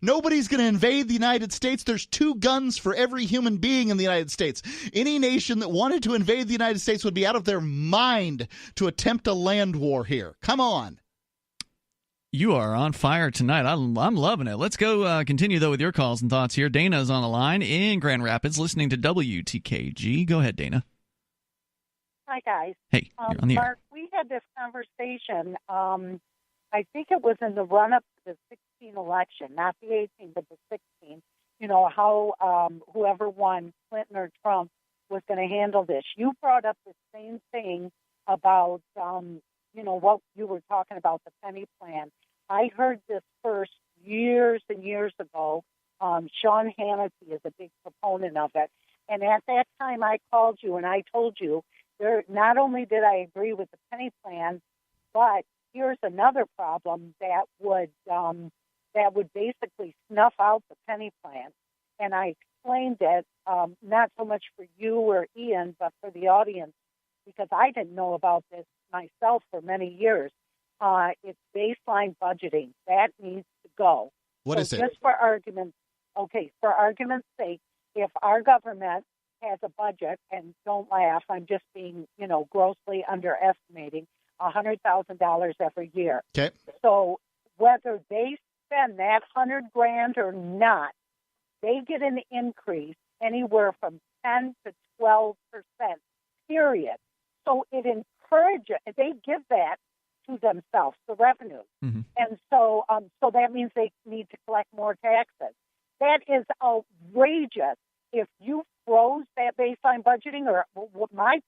Nobody's going to invade the United States. There's 2 guns for every human being in the United States. Any nation that wanted to invade the United States would be out of their mind to attempt a land war here. Come on. You are on fire tonight. I'm loving it. Let's go continue, though, with your calls and thoughts here. Dana's on the line in Grand Rapids listening to WTKG. Go ahead, Dana. Hi, guys. Hey, you're on the Mark, air. we had this conversation, I think it was in the run-up to the 16 election, not the 18, but the 16, how whoever won, Clinton or Trump, was going to handle this. You brought up the same thing about, what you were talking about, the penny plan. I heard this first years and years ago. Sean Hannity is a big proponent of it. And at that time, I called you and I told you, not only did I agree with the penny plan, but here's another problem that would basically snuff out the penny plan. And I explained it, not so much for you or Ian, but for the audience, because I didn't know about this myself for many years. It's baseline budgeting. That needs to go. What is it? Just for argument's sake, if our government has a budget, and don't laugh, I'm just being, grossly underestimating, $100,000 every year. Okay. So whether they spend that $100,000 or not, they get an increase anywhere from 10 to 12%. Period. So it encourages. They give that to themselves, the revenue, and so that means they need to collect more taxes. That is outrageous. If you froze that baseline budgeting, or my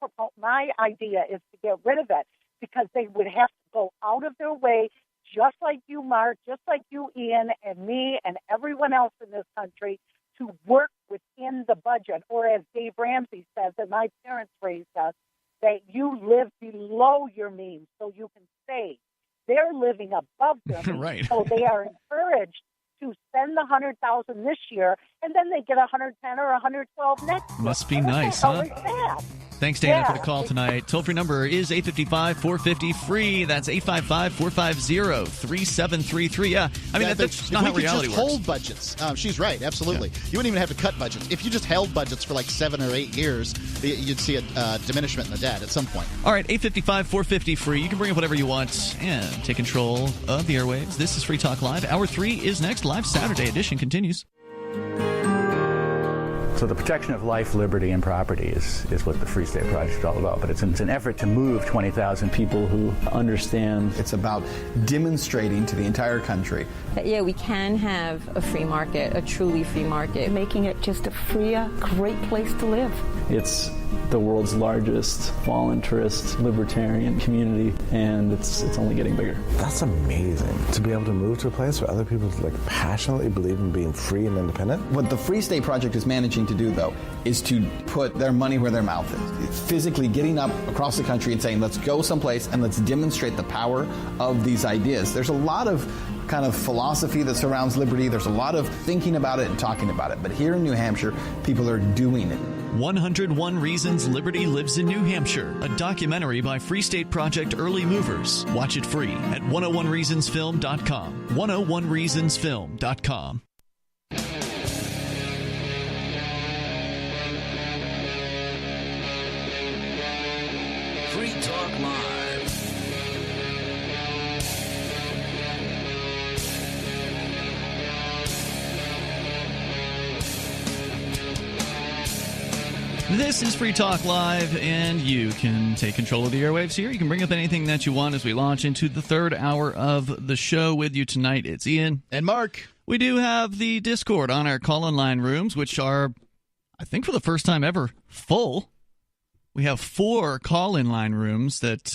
idea is to get rid of it, because they would have to go out of their way, just like you, Mark, just like you, Ian, and me, and everyone else in this country, to work within the budget. Or as Dave Ramsey says, and my parents raised us, that you live below your means so you can save. they're living above them. Right. So they are encouraged to spend the $100,000 this year, and then they get $110 or $112 next year. Must be nice, huh? What the hell is that? Thanks, Dana, for the call tonight. Toll-free number is 855-450-FREE. That's 855-450-3733. Yeah, I mean, that's not how reality works. If we could just hold budgets. She's right, absolutely. Yeah. You wouldn't even have to cut budgets. If you just held budgets for like 7 or 8 years, you'd see a diminishment in the debt at some point. All right, 855-450-FREE. You can bring up whatever you want and take control of the airwaves. This is Free Talk Live. Hour 3 is next. Live Saturday edition continues. So the protection of life, liberty, and property is what the Free State Project is all about. But it's an effort to move 20,000 people who understand. It's about demonstrating to the entire country that, yeah, we can have a free market, a truly free market. Making it just a freer, great place to live. It's the world's largest voluntarist libertarian community, and it's only getting bigger. That's amazing, to be able to move to a place where other people passionately believe in being free and independent. What the Free State Project is managing to do, though, is to put their money where their mouth is. It's physically getting up across the country and saying, let's go someplace and let's demonstrate the power of these ideas. There's a lot of kind of philosophy that surrounds liberty. There's a lot of thinking about it and talking about it. But here in New Hampshire, people are doing it. 101 Reasons Liberty Lives in New Hampshire, a documentary by Free State Project early movers. Watch it free at 101reasonsfilm.com. 101reasonsfilm.com. Free Talk Live. This is Free Talk Live, and you can take control of the airwaves here. You can bring up anything that you want as we launch into the third hour of the show. With you tonight, it's Ian. And Mark. We do have the Discord on our call-in line rooms, which are, I think for the first time ever, full. We have 4 call-in line rooms that,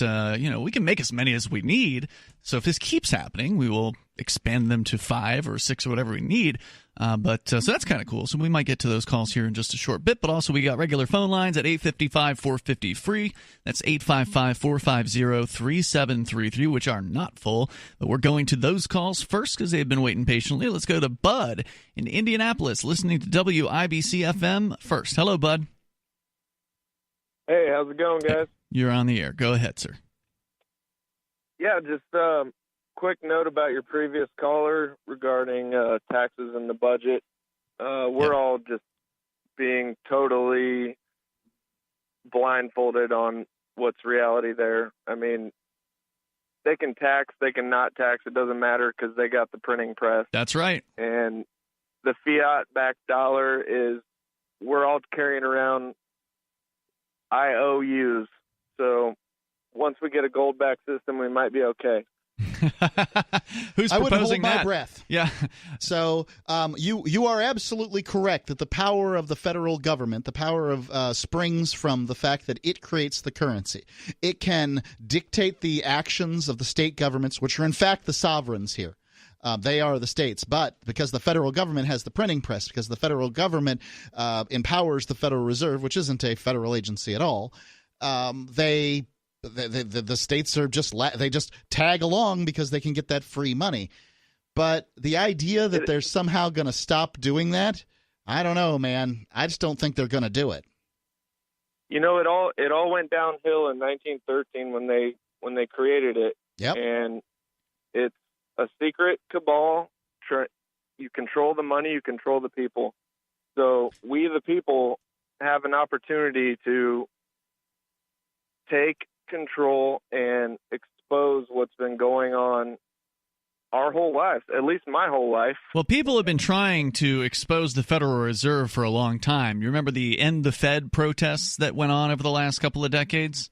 we can make as many as we need. So if this keeps happening, we will expand them to 5 or 6 or whatever we need. So that's kind of cool. So we might get to those calls here in just a short bit. But also we got regular phone lines at 855-450-FREE. That's 855-450-3733, which are not full. But we're going to those calls first because they've been waiting patiently. Let's go to Bud in Indianapolis, listening to WIBC-FM first. Hello, Bud. Hey, how's it going, guys? You're on the air. Go ahead, sir. Yeah, just quick note about your previous caller regarding taxes and the budget. We're all just being totally blindfolded on what's reality there. I mean, they can tax, they can not tax. It doesn't matter because they got the printing press. That's right. And the fiat-backed dollar is, we're all carrying around IOUs. So once we get a gold-backed system, we might be okay. Who's I wouldn't proposing hold my that? breath. Yeah. So you are absolutely correct that the power of the federal government, the power of springs from the fact that it creates the currency. It can dictate the actions of the state governments, which are in fact the sovereigns here. They are the states, but because the federal government has the printing press, because the federal government empowers the Federal Reserve, which isn't a federal agency at all, the states are they just tag along because they can get that free money. But the idea that they're somehow going to stop doing that, I don't know, man. I just don't think they're going to do it. You know, it all went downhill in 1913 when they created it. Yep. And it's a secret cabal. You control the money, you control the people. So we, the people, have an opportunity to take control and expose what's been going on our whole lives, at least my whole life. Well, people have been trying to expose the Federal Reserve for a long time. You remember the End the Fed protests that went on over the last couple of decades?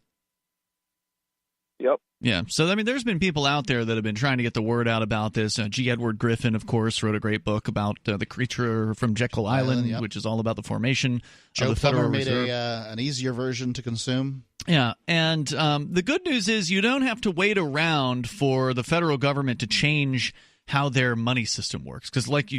Yep. Yeah. So, I mean, there's been people out there that have been trying to get the word out about this. G. Edward Griffin, of course, wrote a great book about the creature from Jekyll Island, yep. which is all about the formation Joe of the Federal Plummer made Reserve. an easier version to consume. Yeah, and the good news is you don't have to wait around for the federal government to change how their money system works, because like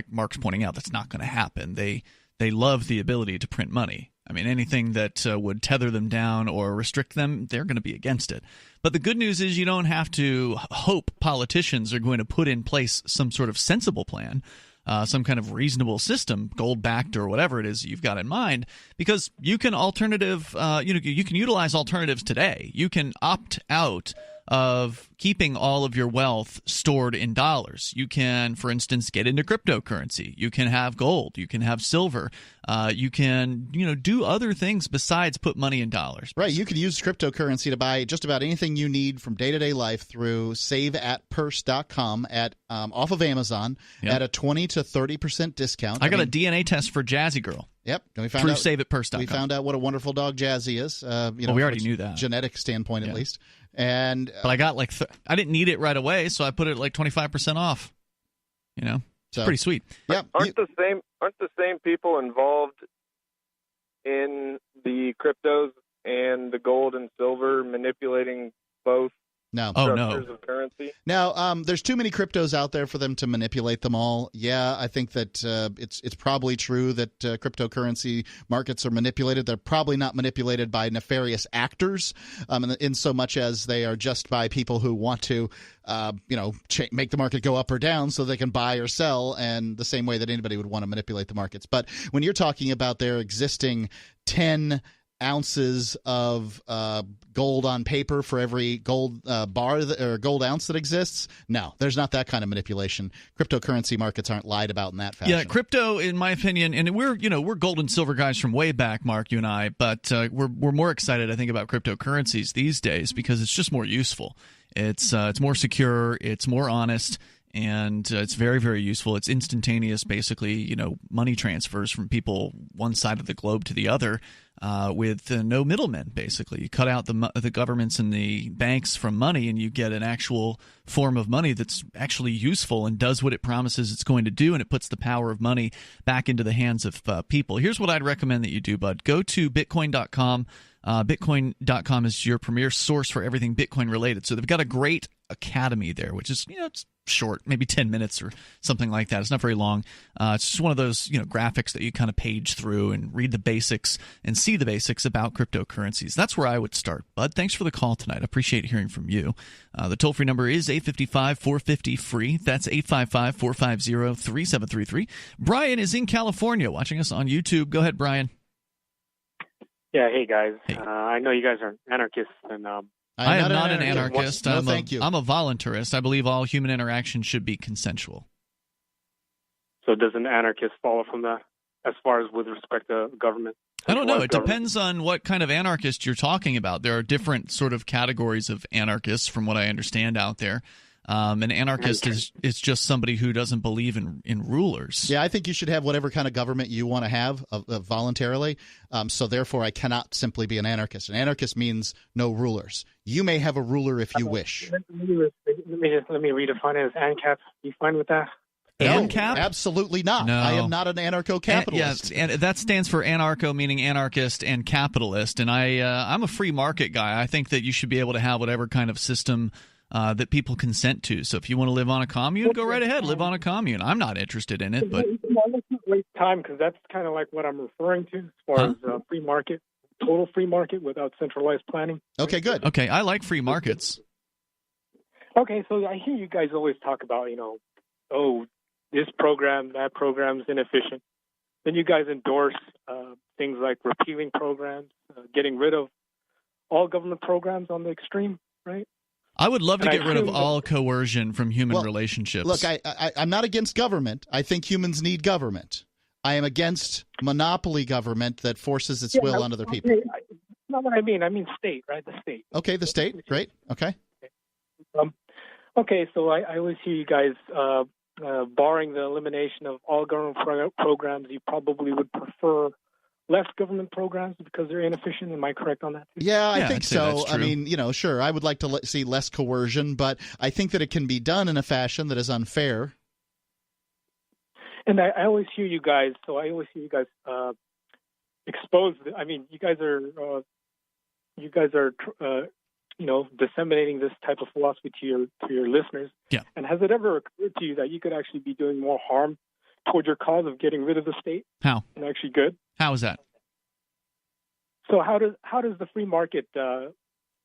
Mark's pointing out, that's not going to happen. They love the ability to print money. I mean, anything that would tether them down or restrict them, they're going to be against it. But the good news is you don't have to hope politicians are going to put in place some sort of sensible plan, some kind of reasonable system, gold-backed or whatever it is you've got in mind, because you can you can utilize alternatives today. You can opt out of keeping all of your wealth stored in dollars. You can, for instance, get into cryptocurrency. You can have gold. You can have silver. You can, do other things besides put money in dollars. Right. You can use cryptocurrency to buy just about anything you need from day-to-day life through saveatpurse.com off of Amazon at a 20 to 30% discount. I got a DNA test for Jazzy Girl. Yep. Through saveatpurse.com. We found out what a wonderful dog Jazzy is. We already knew that. Genetic standpoint, at least. But I got I didn't need it right away, so I put it 25% off. It's pretty sweet. Yeah. Aren't the same people involved in the cryptos and the gold and silver manipulating both? No. Structures of currency? Now, there's too many cryptos out there for them to manipulate them all. Yeah, I think that it's probably true that cryptocurrency markets are manipulated. They're probably not manipulated by nefarious actors, in so much as they are just by people who want to, make the market go up or down so they can buy or sell, and the same way that anybody would want to manipulate the markets. But when you're talking about their existing 10 ounces of gold on paper for every gold bar or gold ounce that exists, no, there's not that kind of manipulation. Cryptocurrency markets aren't lied about in that fashion. Yeah, crypto, in my opinion, and we're gold and silver guys from way back, Mark, you and I, but we're more excited, I think, about cryptocurrencies these days because it's just more useful. It's more secure, it's more honest, and it's very, very useful. It's instantaneous, basically, money transfers from people one side of the globe to the other with no middlemen, basically. You cut out the governments and the banks from money, and you get an actual form of money that's actually useful and does what it promises it's going to do, and it puts the power of money back into the hands of people. Here's what I'd recommend that you do, bud. Go to Bitcoin.com. Bitcoin.com is your premier source for everything Bitcoin related. So they've got a great academy there, which is, it's short, maybe 10 minutes or something like that. It's not very long. It's just one of those, graphics that you kind of page through and read the basics and see the basics about cryptocurrencies. That's where I would start. Bud, thanks for the call tonight. I appreciate hearing from you. The toll-free number is 855-450-FREE. That's 855-450-3733. Brian is in California watching us on YouTube. Go ahead, Brian. Yeah, hey guys. Hey. I know you guys are anarchists, and I am not an anarchist. No, thank you. I'm a voluntarist. I believe all human interaction should be consensual. So does an anarchist follow from that as far as with respect to government? I don't know. It depends on what kind of anarchist you're talking about. There are different sort of categories of anarchists from what I understand out there. An anarchist is just somebody who doesn't believe in rulers. Yeah, I think you should have whatever kind of government you want to have voluntarily. So therefore, I cannot simply be an anarchist. An anarchist means no rulers. You may have a ruler if you wish. Let me redefine it as ANCAP. You fine with that? ANCAP? No, absolutely not. No. I am not an anarcho-capitalist. And that stands for anarcho, meaning anarchist, and capitalist. And I'm a free market guy. I think that you should be able to have whatever kind of system that people consent to. So if you want to live on a commune, go right ahead, live on a commune. I'm not interested in it, but let's not waste time because that's kind of like what I'm referring to as far as free market, total free market without centralized planning. Okay, good. Okay, I like free markets. Okay, so I hear you guys always talk about, this program, that program's inefficient. Then you guys endorse things like repealing programs, getting rid of all government programs on the extreme, right? I would love to get rid of all coercion from human relationships. Look, I'm not against government. I think humans need government. I am against monopoly government that forces its will on other people. That's not what I mean. I mean state, right? The state. Okay, the state. Great. Okay. Okay, so I always hear you guys, barring the elimination of all government programs, you probably would prefer less government programs because they're inefficient. Am I correct on that? Yeah, I think so. I mean, sure, I would like to see less coercion, but I think that it can be done in a fashion that is unfair. And I always hear you guys. So I always hear you guys expose. I mean, you guys are disseminating this type of philosophy to your listeners. Yeah. And has it ever occurred to you that you could actually be doing more harm toward your cause of getting rid of the state? How? And actually good? How is that? So how does the free market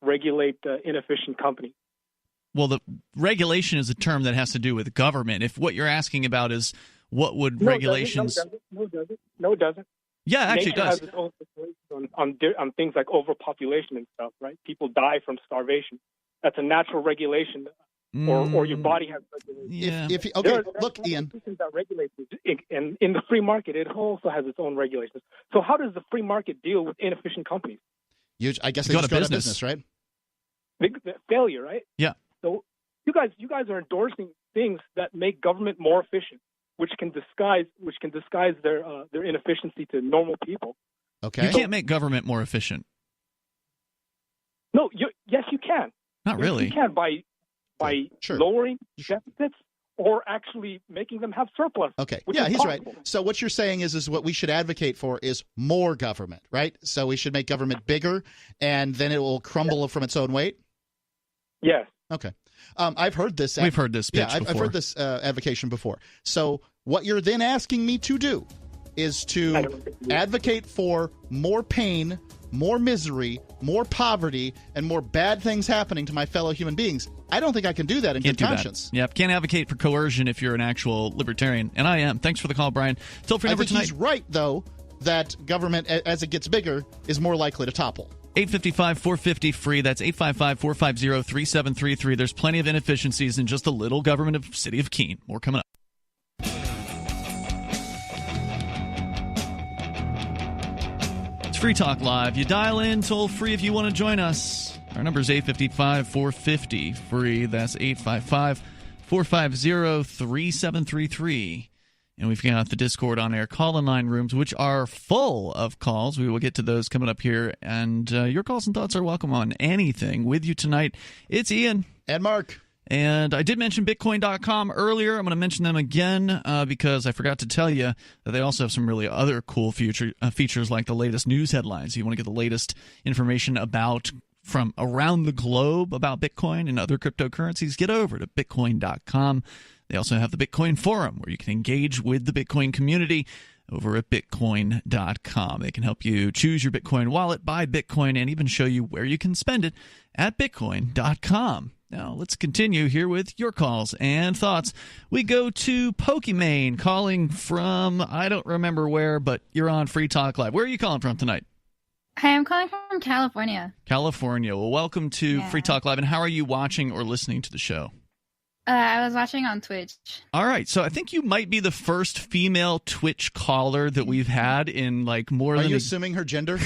regulate inefficient companies? Well, the regulation is a term that has to do with government. If what you're asking about is what would regulations... No, it doesn't. Yeah, actually it does. Has its own situation on things like overpopulation and stuff, right? People die from starvation. That's a natural regulation. Or your body has regulations. Yeah. Look, Ian. That regulate it, and in the free market, it also has its own regulations. So how does the free market deal with inefficient companies? I guess they just go out of business, right? Failure, right? Yeah. So you guys are endorsing things that make government more efficient, which can disguise their inefficiency to normal people. Okay. You can't make government more efficient. No. Yes, you can. Not really. You can by lowering deficits or actually making them have surplus. Okay. Yeah, he's right. So what you're saying is what we should advocate for is more government, right? So we should make government bigger, and then it will crumble from its own weight? Yes. Okay. I've heard this. We've heard this pitch before. I've heard this advocation before. So what you're then asking me to do is to advocate for more pain, more misery, more poverty, and more bad things happening to my fellow human beings. I don't think I can do that in good conscience. Yep, can't advocate for coercion if you're an actual libertarian. And I am. Thanks for the call, Brian. Toll-free number tonight. He's right, though, that government, as it gets bigger, is more likely to topple. 855-450-FREE. That's 855-450-3733. There's plenty of inefficiencies in just a little government of City of Keene. More coming up. It's Free Talk Live. You dial in toll free if you want to join us. Our number is 855-450-FREE. That's 855-450-3733. And we've got the Discord on-air call-in line rooms, which are full of calls. We will get to those coming up here. And your calls and thoughts are welcome on anything. With you tonight, it's Ian. And Mark. And I did mention Bitcoin.com earlier. I'm going to mention them again because I forgot to tell you that they also have some really other cool features like the latest news headlines. You want to get the latest information about from around the globe about Bitcoin and other cryptocurrencies, get over to Bitcoin.com. They also have the Bitcoin Forum, where you can engage with the Bitcoin community over at Bitcoin.com. They can help you choose your Bitcoin wallet, buy Bitcoin, and even show you where you can spend it at Bitcoin.com. Now, let's continue here with your calls and thoughts. We go to Pokimane, calling from, I don't remember where, but you're on Free Talk Live. Where are you calling from tonight? Hi, I'm calling from California. California. Well, welcome to Free Talk Live. And how are you watching or listening to the show? I was watching on Twitch. All right. So I think you might be the first female Twitch caller that we've had in like more than... Are you assuming her gender?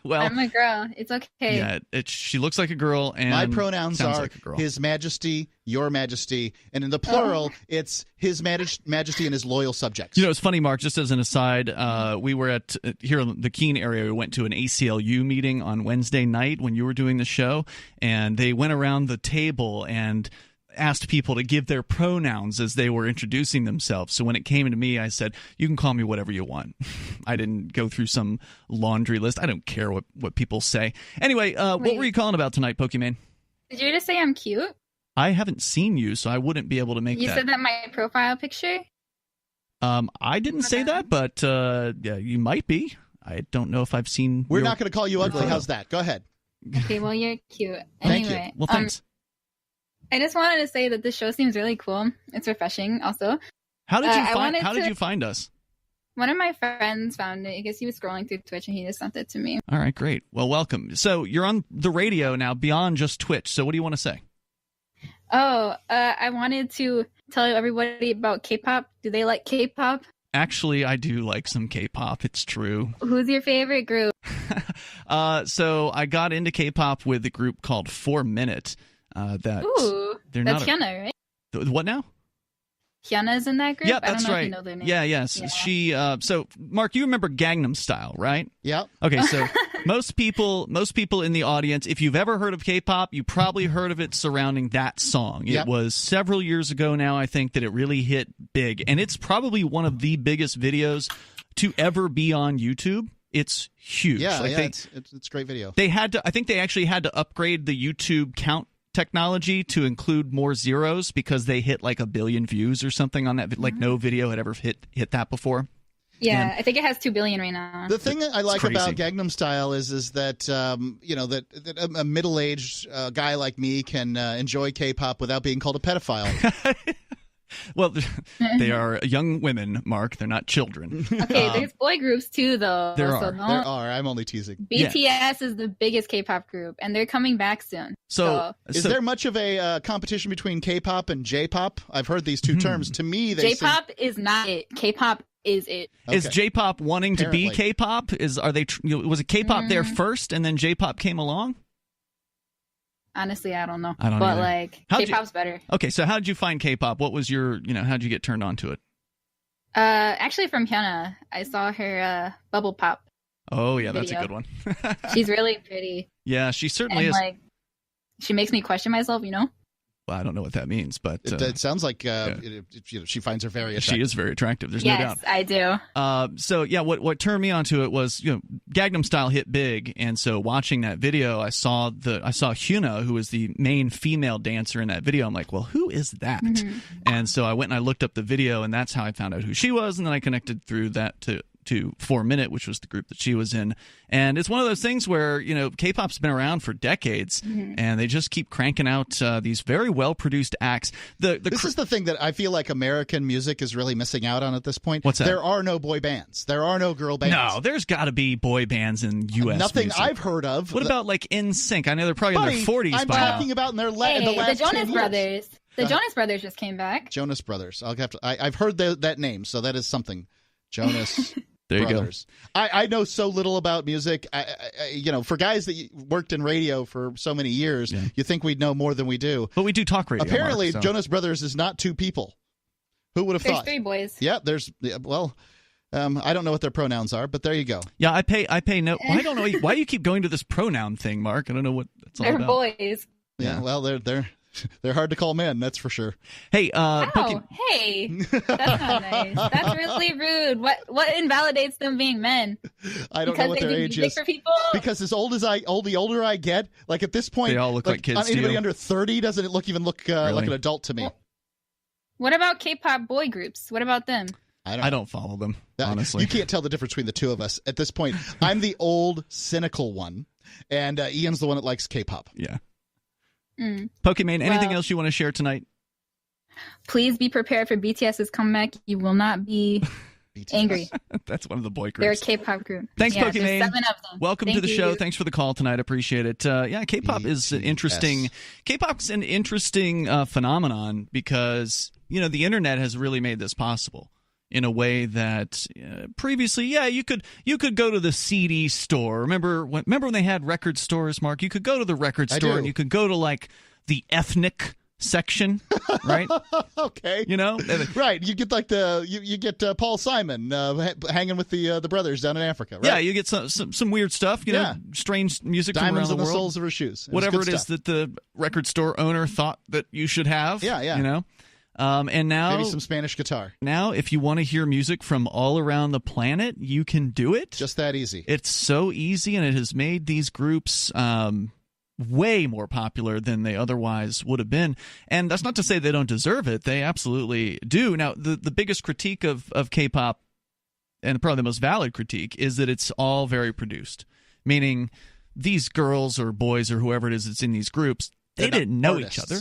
Well, I'm a girl. It's okay. Yeah, she looks like a girl, and my pronouns are like a girl. His Majesty, Your Majesty, and in the plural, it's His Majesty and his loyal subjects. You know, it's funny, Mark, just as an aside, we were at, here in the Keene area, we went to an ACLU meeting on Wednesday night when you were doing the show, and they went around the table and asked people to give their pronouns as they were introducing themselves. So when it came to me, I said, you can call me whatever you want. I didn't go through some laundry list. I don't care what people say. Anyway, what were you calling about tonight, Pokimane? Did you just say I'm cute? I haven't seen you, so I wouldn't be able to make that. You said that my profile picture? I didn't say that, but yeah, you might be. I don't know if I've seen... We're not going to call you ugly. How's that? Go ahead. Okay, well, you're cute. Thank anyway, you. Well, thanks. I just wanted to say that this show seems really cool. It's refreshing, also. How did you find us? One of my friends found it. I guess he was scrolling through Twitch, and he just sent it to me. All right, great. Well, welcome. So you're on the radio now, beyond just Twitch. So what do you want to say? Oh, I wanted to tell everybody about K-pop. Do they like K-pop? Actually, I do like some K-pop. It's true. Who's your favorite group? So I got into K-pop with a group called 4 Minute. Ooh, that's Hyuna, right? What now? Hyuna's in that group? Yeah, that's I don't know right. if you know their name. Yes. Yeah. She. So, Mark, you remember Gangnam Style, right? Yeah. Okay, so most people in the audience, if you've ever heard of K-pop, you probably heard of it surrounding that song. Yep. It was several years ago now, I think, that it really hit big, and it's probably one of the biggest videos to ever be on YouTube. It's huge. Yeah, like it's a great video. They had to. I think they actually had to upgrade the YouTube count technology to include more zeros because they hit like 1 billion views or something on that. Like no video had ever hit that before. Yeah, I think it has 2 billion right now. The thing that I like about Gangnam Style is that that a middle-aged guy like me can enjoy K-pop without being called a pedophile. Well, they are young women, Mark. They're not children. Okay, there's boy groups too, though. There are. I'm only teasing. BTS is the biggest K-pop group, and they're coming back soon. So is there much of a competition between K-pop and J-pop? I've heard these two terms. To me, J-pop is not it. K-pop is it. Okay. Is J-pop wanting to be K-pop? Was it K-pop there first, and then J-pop came along? Honestly, I don't know. I don't but either. K-pop's better. Okay, so how did you find K-pop? What was your, how'd you get turned on to it? Actually from Hyuna. I saw her Bubble Pop. Oh yeah, that's a good one. She's really pretty. Yeah, she certainly is. She makes me question myself, Well, I don't know what that means, but it sounds like she finds her very attractive. She is very attractive. There's no doubt. Yes, I do. So yeah, what turned me onto it was Gangnam Style hit big, and so watching that video, I saw Hyuna, who was the main female dancer in that video. I'm like, well, who is that? Mm-hmm. And so I went and I looked up the video, and that's how I found out who she was, and then I connected through that to 4 Minute, which was the group that she was in. And it's one of those things where, K-pop's been around for decades, and they just keep cranking out these very well-produced acts. This is the thing that I feel like American music is really missing out on at this point. What's that? There are no boy bands. There are no girl bands. No, there's got to be boy bands in U.S. Nothing music. I've heard of. What about like NSYNC? I know they're probably in their 40s I'm by now. talking about in the last the Jonas 10 Brothers. years. The Jonas Brothers just came back. Jonas Brothers. I've heard that name, so that is something. Jonas There Brothers. You go. I know so little about music. For guys that worked in radio for so many years, you think we'd know more than we do. But we do talk radio. Apparently, Mark, so. Jonas Brothers is not two people. Who would have thought? There's 3 boys. Yeah, I don't know what their pronouns are, but there you go. Yeah, I pay no. I don't know why you keep going to this pronoun thing, Mark. I don't know what it's all about. They're boys. Yeah, well, they're hard to call men, that's for sure. Hey, hey, that's not nice. That's really rude. What invalidates them being men? I don't know what their age is. For people? Because the older I get, like at this point, they all look like kids. Anybody under 30 doesn't look really? Like an adult to me. Well, what about K-pop boy groups? What about them? I don't follow them, honestly. You can't tell the difference between the two of us at this point. I'm the old, cynical one, and Ian's the one that likes K-pop. Yeah. Pokimane, anything else you want to share tonight? Please be prepared for BTS's comeback. You will not be angry. That's one of the boy groups. They're a K-pop group. Thanks, Pokimane. There's 7 of them. Welcome to the show. Thanks for the call tonight. Appreciate it. K-pop is an interesting. K-pop's an interesting phenomenon because the internet has really made this possible in a way that previously, you could go to the CD store. Remember when they had record stores, Mark? You could go to the record store and you could go to like the ethnic section, right? Okay. Right. You get like you get Paul Simon hanging with the brothers down in Africa, right? Yeah, you get some weird stuff, strange music Diamonds from around the world. Diamonds in the soles of her shoes. Whatever it is that the record store owner thought that you should have. Yeah. And now maybe some Spanish guitar. Now, if you want to hear music from all around the planet, you can do it. Just that easy. It's so easy, and it has made these groups way more popular than they otherwise would have been. And that's not to say they don't deserve it. They absolutely do. Now, the biggest critique of K-pop, and probably the most valid critique, is that it's all very produced. Meaning, these girls or boys or whoever it is that's in these groups, they didn't know each other.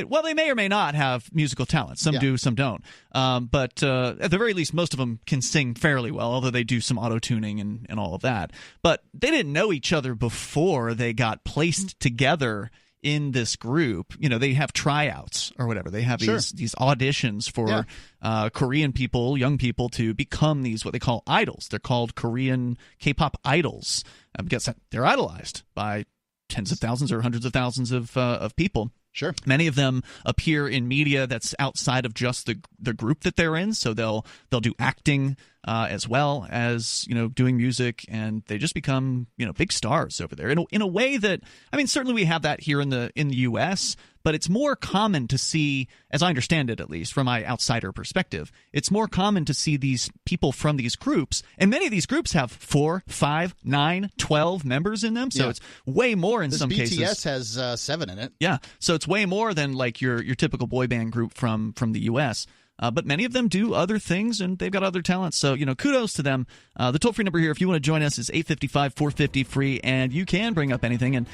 Well, they may or may not have musical talent. Some do, some don't. But at the very least, most of them can sing fairly well, although they do some auto-tuning and all of that. But they didn't know each other before they got placed together in this group. They have tryouts or whatever. They have these auditions for Korean people, young people, to become these what they call idols. They're called Korean K-pop idols because they're idolized by tens of thousands or hundreds of thousands of people. Sure. Many of them appear in media that's outside of just the group that they're in, so they'll do acting as well as doing music, and they just become big stars over there in a way that certainly we have that here in the U.S., but it's more common to see, as I understand it at least from my outsider perspective, it's more common to see these people from these groups, and many of these groups have 4, 5, 9, 12 members in them, so it's way more in some cases. BTS has 7 in it. Yeah, so it's way more than like your typical boy band group from the U.S. but many of them do other things, and they've got other talents. So, kudos to them. The toll-free number here, if you want to join us, is 855-450-FREE, and you can bring up anything. And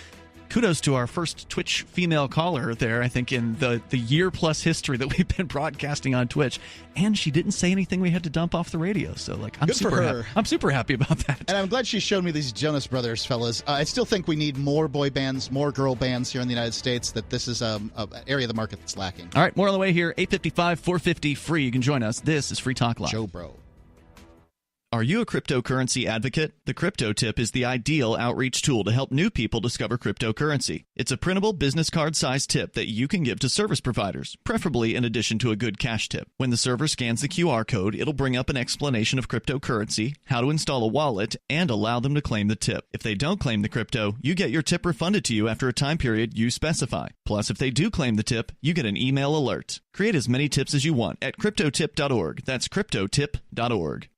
kudos to our first Twitch female caller there, I think, in the year-plus history that we've been broadcasting on Twitch. And she didn't say anything we had to dump off the radio. So, I'm super happy about that. And I'm glad she showed me these Jonas Brothers fellas. I still think we need more boy bands, more girl bands here in the United States, that this is an area of the market that's lacking. All right, more on the way here, 855-450-FREE. You can join us. This is Free Talk Live. Joe Bro. Are you a cryptocurrency advocate? The Crypto Tip is the ideal outreach tool to help new people discover cryptocurrency. It's a printable business card-sized tip that you can give to service providers, preferably in addition to a good cash tip. When the server scans the QR code, it'll bring up an explanation of cryptocurrency, how to install a wallet, and allow them to claim the tip. If they don't claim the crypto, you get your tip refunded to you after a time period you specify. Plus, if they do claim the tip, you get an email alert. Create as many tips as you want at cryptotip.org. That's cryptotip.org.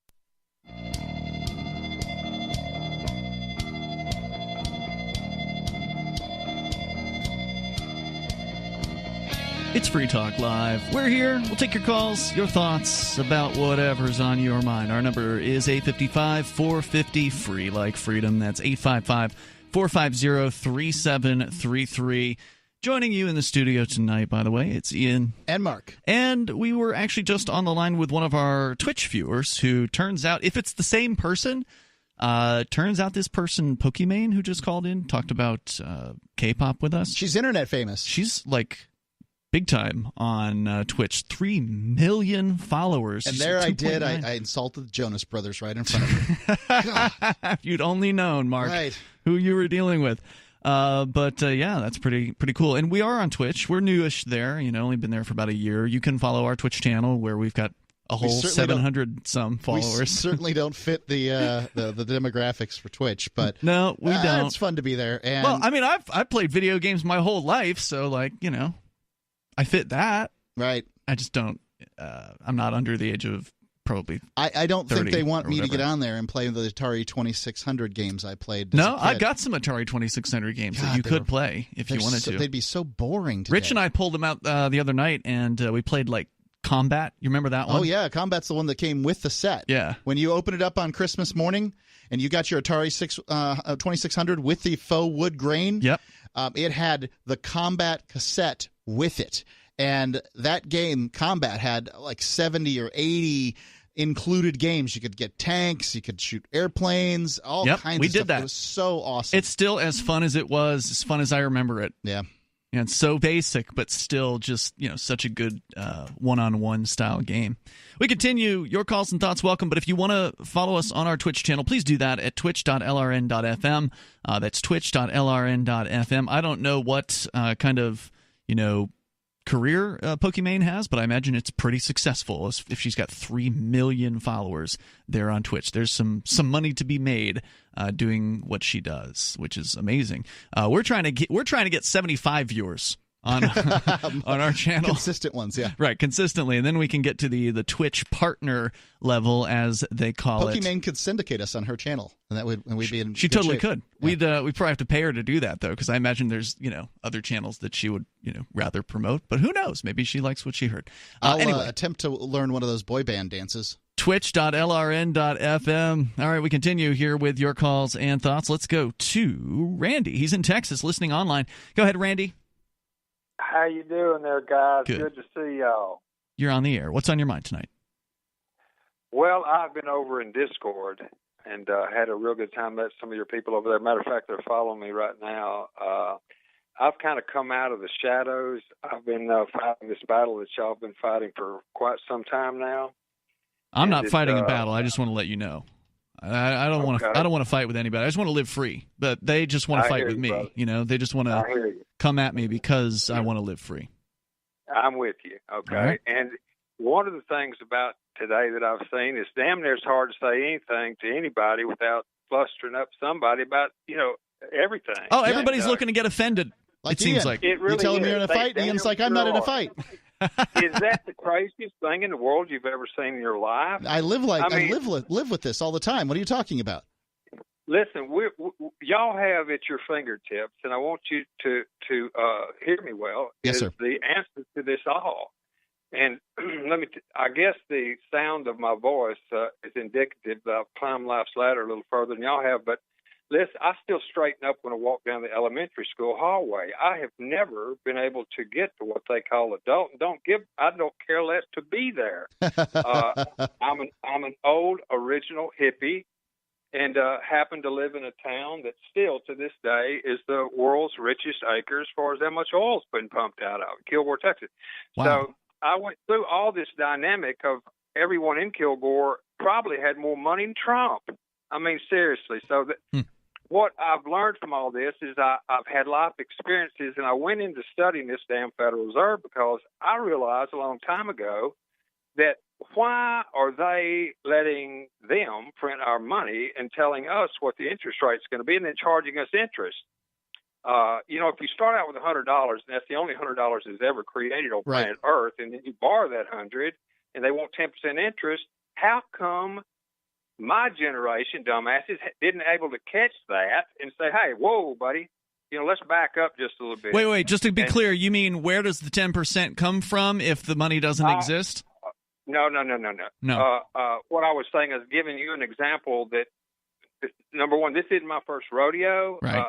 It's Free Talk Live. We're here. We'll take your calls, your thoughts about whatever's on your mind. Our number is 855-450-FREE, like freedom. That's 855-450-3733. Joining you in the studio tonight, by the way, it's Ian. And Mark. And we were actually just on the line with one of our Twitch viewers who turns out, if it's the same person, turns out this person, Pokimane, who just called in, talked about K-pop with us. She's internet famous. She's like big time on Twitch. 3 million followers. And there I did. I insulted the Jonas Brothers right in front of her. If you'd only known, Mark, who you were dealing with. But that's pretty cool. And we are on Twitch. We're newish there. Only been there for about a year. You can follow our Twitch channel where we've got a whole 700 some followers. We certainly don't fit the demographics for Twitch, but no, we don't. It's fun to be there. And well, I mean, I've played video games my whole life, so I fit that. Right. I just don't. I'm not under the age of probably. I don't think they want me to get on there and play the Atari 2600 games I played. No, I got some Atari 2600 games that you could play if you wanted to. They'd be so boring today. Rich and I pulled them out the other night, and we played like Combat. You remember that one? Oh, yeah. Combat's the one that came with the set. Yeah. When you open it up on Christmas morning and you got your Atari 2600 with the faux wood grain, yep. It had the Combat cassette with it. And that game, Combat, had like 70 or 80 included games. You could get tanks, you could shoot airplanes, all kinds of stuff. We did that. It was so awesome. It's still as fun as it was, as fun as I remember it. Yeah. And it's so basic, but still just, such a good one-on-one style game. We continue. Your calls and thoughts welcome, but if you want to follow us on our Twitch channel, please do that at twitch.lrn.fm. That's twitch.lrn.fm. I don't know what kind of, career Pokimane has, but I imagine it's pretty successful if she's got 3 million followers there on Twitch. There's some money to be made doing what she does, which is amazing. We're trying to get 75 viewers on our channel. Consistent ones, yeah. Right, consistently. And then we can get to the Twitch partner level, as they call it. Pokimane could syndicate us on her channel, and we'd be in She good totally shape. could. Yeah. We'd probably have to pay her to do that, though, because I imagine there's, other channels that she would, rather promote. But who knows? Maybe she likes what she heard. I'll attempt to learn one of those boy band dances. Twitch.lrn.fm. All right, we continue here with your calls and thoughts. Let's go to Randy. He's in Texas, listening online. Go ahead, Randy. How you doing there, guys? Good to see y'all. You're on the air. What's on your mind tonight? Well, I've been over in Discord and had a real good time. Met some of your people over there. Matter of fact, they're following me right now. I've kind of come out of the shadows. I've been fighting this battle that y'all have been fighting for quite some time now. I'm not fighting a battle. I just want to let you know. I don't want to. I don't want to fight with anybody. I just want to live free. But they just want to fight with me. Brother. They just want to come at me because I want to live free. I'm with you. Okay. Right. And one of the things about today that I've seen is damn near it's hard to say anything to anybody without flustering up somebody about everything. Oh, everybody's looking to get offended. Like it seems like it really you tell him you're in a fight, and Ian's like, I'm not in a fight. Is that the craziest thing in the world you've ever seen in your life? I live with this all the time. What are you talking about? Listen, y'all have at your fingertips, and I want you to hear me well. Yes, sir. The answer to this all, and I guess the sound of my voice is indicative that I've climbed life's ladder a little further than y'all have. But listen, I still straighten up when I walk down the elementary school hallway. I have never been able to get to what they call adult. I don't care less to be there. I'm an old original hippie, and happen to live in a town that still to this day is the world's richest acre as far as how much oil's been pumped out of it, Kilgore, Texas. Wow. So I went through all this dynamic of everyone in Kilgore probably had more money than Trump. I mean, seriously. So what I've learned from all this is I've had life experiences, and I went into studying this damn Federal Reserve because I realized a long time ago that why are they letting them print our money and telling us what the interest rate is going to be and then charging us interest? If you start out with $100, and that's the only $100 that's ever created on planet Earth, and then you borrow that 100 and they want 10% interest, how come my generation, dumbasses, didn't able to catch that and say, hey, whoa, buddy, let's back up just a little bit. Wait, just to be clear, you mean where does the 10% come from if the money doesn't exist? No. What I was saying is giving you an example that, number one, this isn't my first rodeo. Right.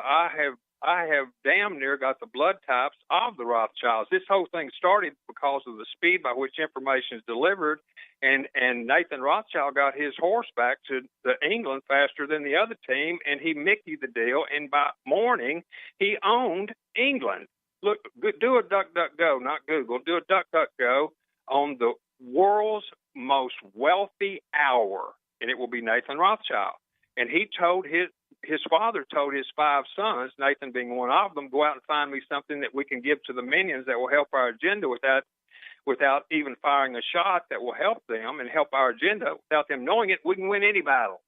I have damn near got the blood types of the Rothschilds. This whole thing started because of the speed by which information is delivered, and Nathan Rothschild got his horse back to England faster than the other team, and he Mickeyed the deal, and by morning, he owned England. Look, do a DuckDuckGo, not Google. Do a DuckDuckGo on the world's most wealthy hour, and it will be Nathan Rothschild. And he told his father told his 5 sons, Nathan being one of them, go out and find me something that we can give to the minions that will help our agenda without even firing a shot, that will help them and help our agenda without them knowing it. We can win any battle.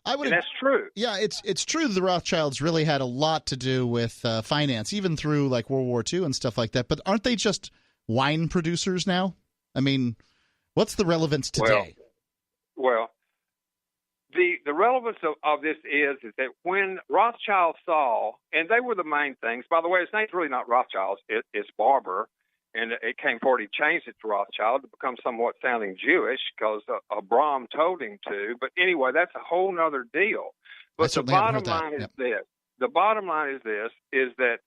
And that's true. Yeah, it's true the Rothschilds really had a lot to do with finance, even through like World War II and stuff like that. But aren't they just wine producers now? I mean, what's the relevance today? Well, the relevance of this is that when Rothschild saw, and they were the main things, by the way, his name's really not Rothschild, it's Barber, and it came forward, he changed it to Rothschild to become somewhat sounding Jewish because Abraham told him to. But anyway, that's a whole nother deal. But the bottom line is this. The bottom line is this, is that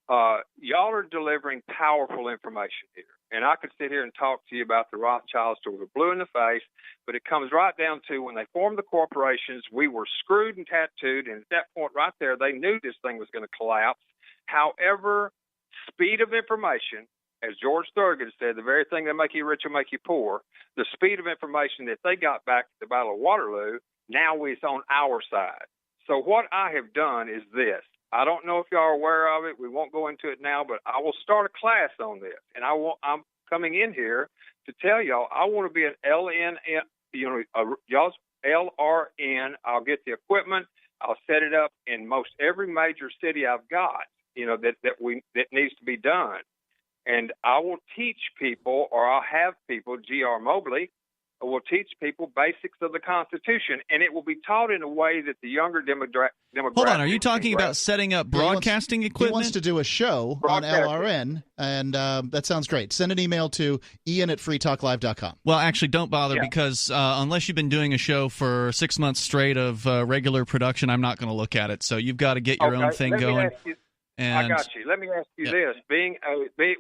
y'all are delivering powerful information here. And I could sit here and talk to you about the Rothschilds till we're blue in the face, but it comes right down to when they formed the corporations, we were screwed and tattooed, and at that point right there, they knew this thing was going to collapse. However, speed of information, as George Thorogood said, the very thing that make you rich will make you poor, the speed of information that they got back at the Battle of Waterloo, now is on our side. So what I have done is this. I don't know if y'all are aware of it. We won't go into it now, but I will start a class on this. And I'm coming in here to tell y'all I want to be an y'all's LRN. I'll get the equipment. I'll set it up in most every major city I've got, that needs to be done. And I will teach people, or I'll have people, G.R. Mobley, will teach people basics of the Constitution, and it will be taught in a way that the younger demographic. Hold on, are you talking about setting up broadcasting equipment? He wants to do a show on LRN, and that sounds great. Send an email to ian@freetalklive.com. Well, actually, don't bother because unless you've been doing a show for 6 months straight of regular production, I'm not going to look at it. So you've got to get your own thing going. I got you. Let me ask you this: being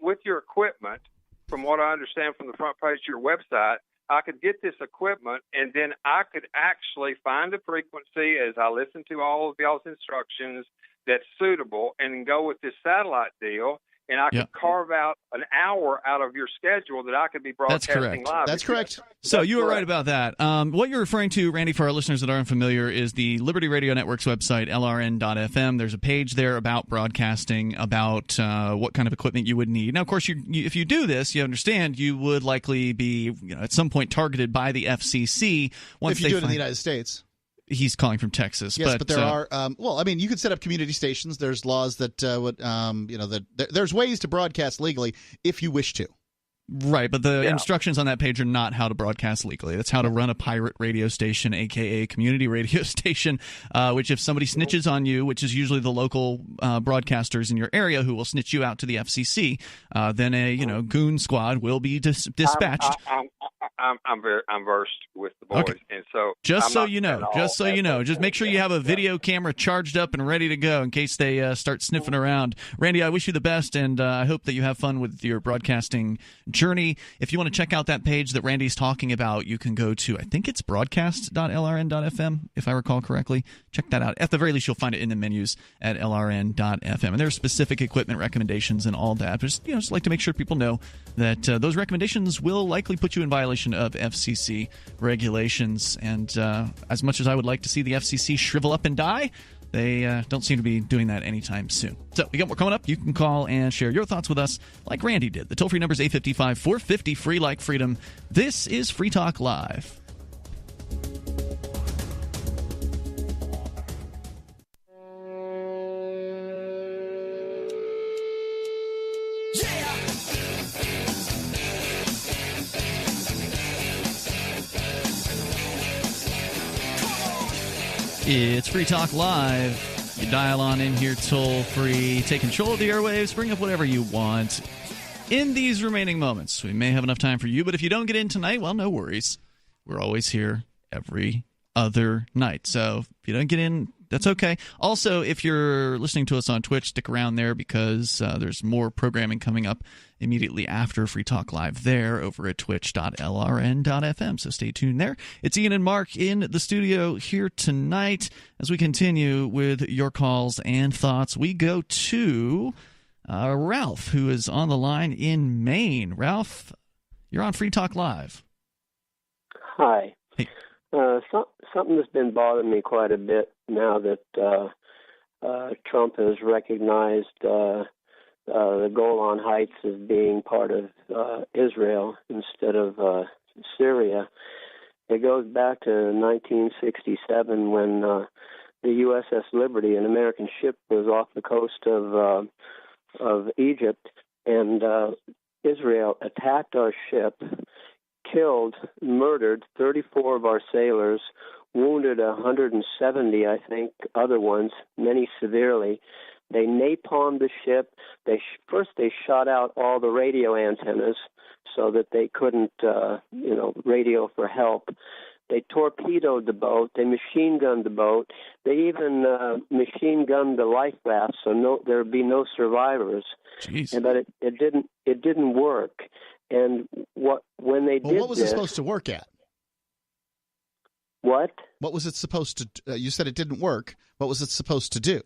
with your equipment, from what I understand from the front page of your website, I could get this equipment, and then I could actually find a frequency as I listen to all of y'all's instructions that's suitable and go with this satellite deal, and I could carve out an hour out of your schedule that I could be broadcasting live. That's correct. So you were right about that. What you're referring to, Randy, for our listeners that aren't familiar, is the Liberty Radio Network's website, lrn.fm. There's a page there about broadcasting, about what kind of equipment you would need. Now, of course, if you do this, you understand you would likely be at some point targeted by the FCC. If you do it in the United States. He's calling from Texas. Yes, but there are. You could set up community stations. There's laws that would, there's ways to broadcast legally if you wish to. Right, but the instructions on that page are not how to broadcast legally. That's how to run a pirate radio station, a.k.a. community radio station, which if somebody snitches on you, which is usually the local broadcasters in your area who will snitch you out to the FCC, then a goon squad will be dispatched. I'm versed with the boys, okay. And so just so you know, just make sure you have a video camera charged up and ready to go in case they start sniffing around. Randy, I wish you the best, and I hope that you have fun with your broadcasting journey. If you want to check out that page that Randy's talking about, you can go to, I think it's broadcast.lrn.fm, if I recall correctly. Check that out. At the very least, you'll find it in the menus at lrn.fm, and there are specific equipment recommendations and all that. But just like to make sure people know that those recommendations will likely put you in violation of FCC regulations. And as much as I would like to see the FCC shrivel up and die, they don't seem to be doing that anytime soon. So we got more coming up. You can call and share your thoughts with us like Randy did. The toll-free number is 855-450-FREE like freedom. This is Free Talk Live. It's Free Talk Live. You dial on in here toll-free, take control of the airwaves, bring up whatever you want. In these remaining moments, we may have enough time for you, but if you don't get in tonight, well, no worries. We're always here every other night. So if you don't get in, that's okay. Also, if you're listening to us on Twitch, stick around there because there's more programming coming up immediately after Free Talk Live there over at twitch.lrn.fm. So stay tuned there. It's Ian and Mark in the studio here tonight. As we continue with your calls and thoughts, we go to Ralph, who is on the line in Maine. Ralph, you're on Free Talk Live. Hi. Hey. Something that's been bothering me quite a bit now that Trump has recognized the Golan Heights as being part of Israel instead of Syria. It goes back to 1967 when the USS Liberty, an American ship, was off the coast of Egypt, and Israel attacked our ship, killed, murdered 34 of our sailors, wounded 170, I think, other ones, many severely. They napalmed the ship. First they shot out all the radio antennas so that they couldn't, radio for help. They torpedoed the boat. They machine gunned the boat. They even machine gunned the life raft, so there would be no survivors. Jeez. But it didn't work. And what was it supposed to work at? What? What was it supposed to? You said it didn't work. What was it supposed to do?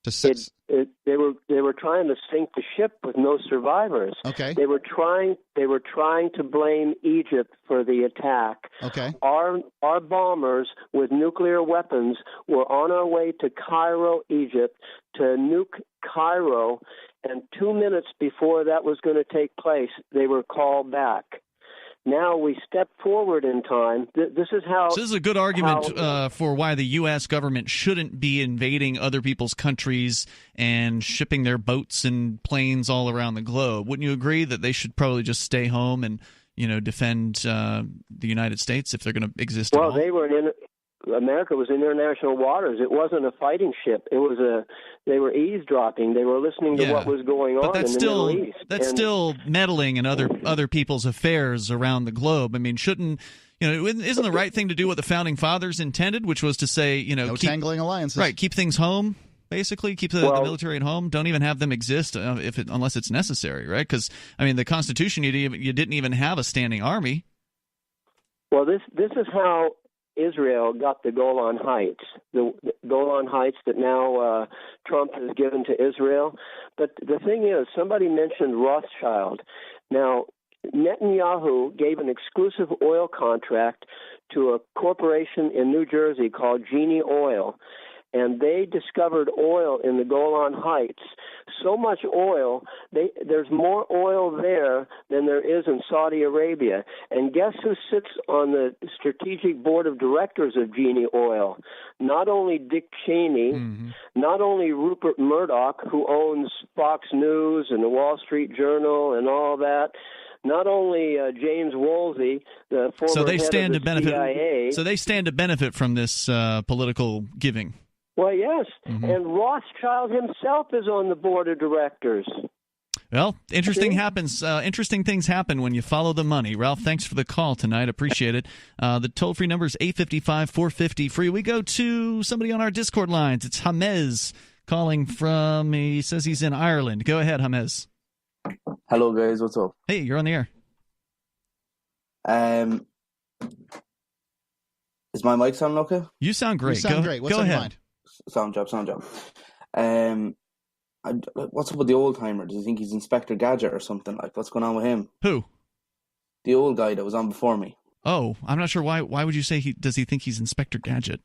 They were trying to sink the ship with no survivors. Okay. They were trying to blame Egypt for the attack. Okay. Our bombers with nuclear weapons were on our way to Cairo, Egypt, to nuke Cairo, and 2 minutes before that was going to take place, they were called back. Now we step forward in time. This is how. So this is a good argument for why the U.S. government shouldn't be invading other people's countries and shipping their boats and planes all around the globe. Wouldn't you agree that they should probably just stay home and defend the United States if they're going to exist at all? Well, America was in international waters. It wasn't a fighting ship. It was they were easedropping. They were listening to what was going on in the Middle East. That's still meddling in other people's affairs around the globe. I mean, isn't the right thing to do what the founding fathers intended, which was to say, no tangling alliances. Right, keep things home. Basically, keep the military at home. Don't even have them exist unless it's necessary, right? Because the Constitution, you didn't even have a standing army. Well, this is how Israel got the Golan Heights, the Golan Heights that now Trump has given to Israel. But the thing is, somebody mentioned Rothschild. Now, Netanyahu gave an exclusive oil contract to a corporation in New Jersey called Genie Oil, and they discovered oil in the Golan Heights. So much oil, there's more oil there than there is in Saudi Arabia. And guess who sits on the strategic board of directors of Genie Oil? Not only Dick Cheney, not only Rupert Murdoch, who owns Fox News and the Wall Street Journal and all that, not only James Woolsey, the former head of the CIA. So they stand to benefit from this political giving. Well, yes, and Rothschild himself is on the board of directors. Well, interesting things happen when you follow the money. Ralph, thanks for the call tonight. Appreciate it. The toll-free number is 855-450-FREE. We go to somebody on our Discord lines. It's Hamez calling from, he says he's in Ireland. Go ahead, Hamez. Hello, guys. What's up? Hey, you're on the air. Is my mic sounding okay? You sound great. You sound great. What's go on ahead. your mind? Sound job. What's up with the old timer? Does he think he's Inspector Gadget or something? Like, what's going on with him? Who? The old guy that was on before me. Oh, I'm not sure why. Why would you say does he think he's Inspector Gadget?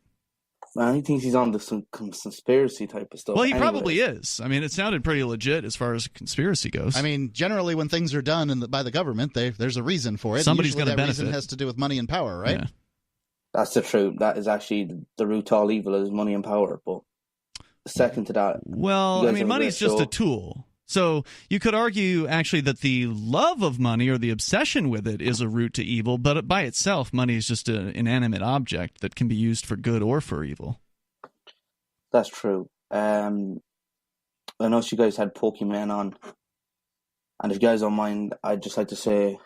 Man, he thinks he's on some conspiracy type of stuff. Well, he probably is. I mean, it sounded pretty legit as far as conspiracy goes. I mean, generally when things are done by the government, there's a reason for it. Somebody's going to benefit. That reason has to do with money and power, right? Yeah. That's the truth. That is actually the root to all evil is money and power. But second to that, well, I mean, money's just a tool. So you could argue actually that the love of money or the obsession with it is a root to evil, but by itself, money is just an inanimate object that can be used for good or for evil. That's true. I know you guys had Pokimane on, and if you guys don't mind, I'd just like to say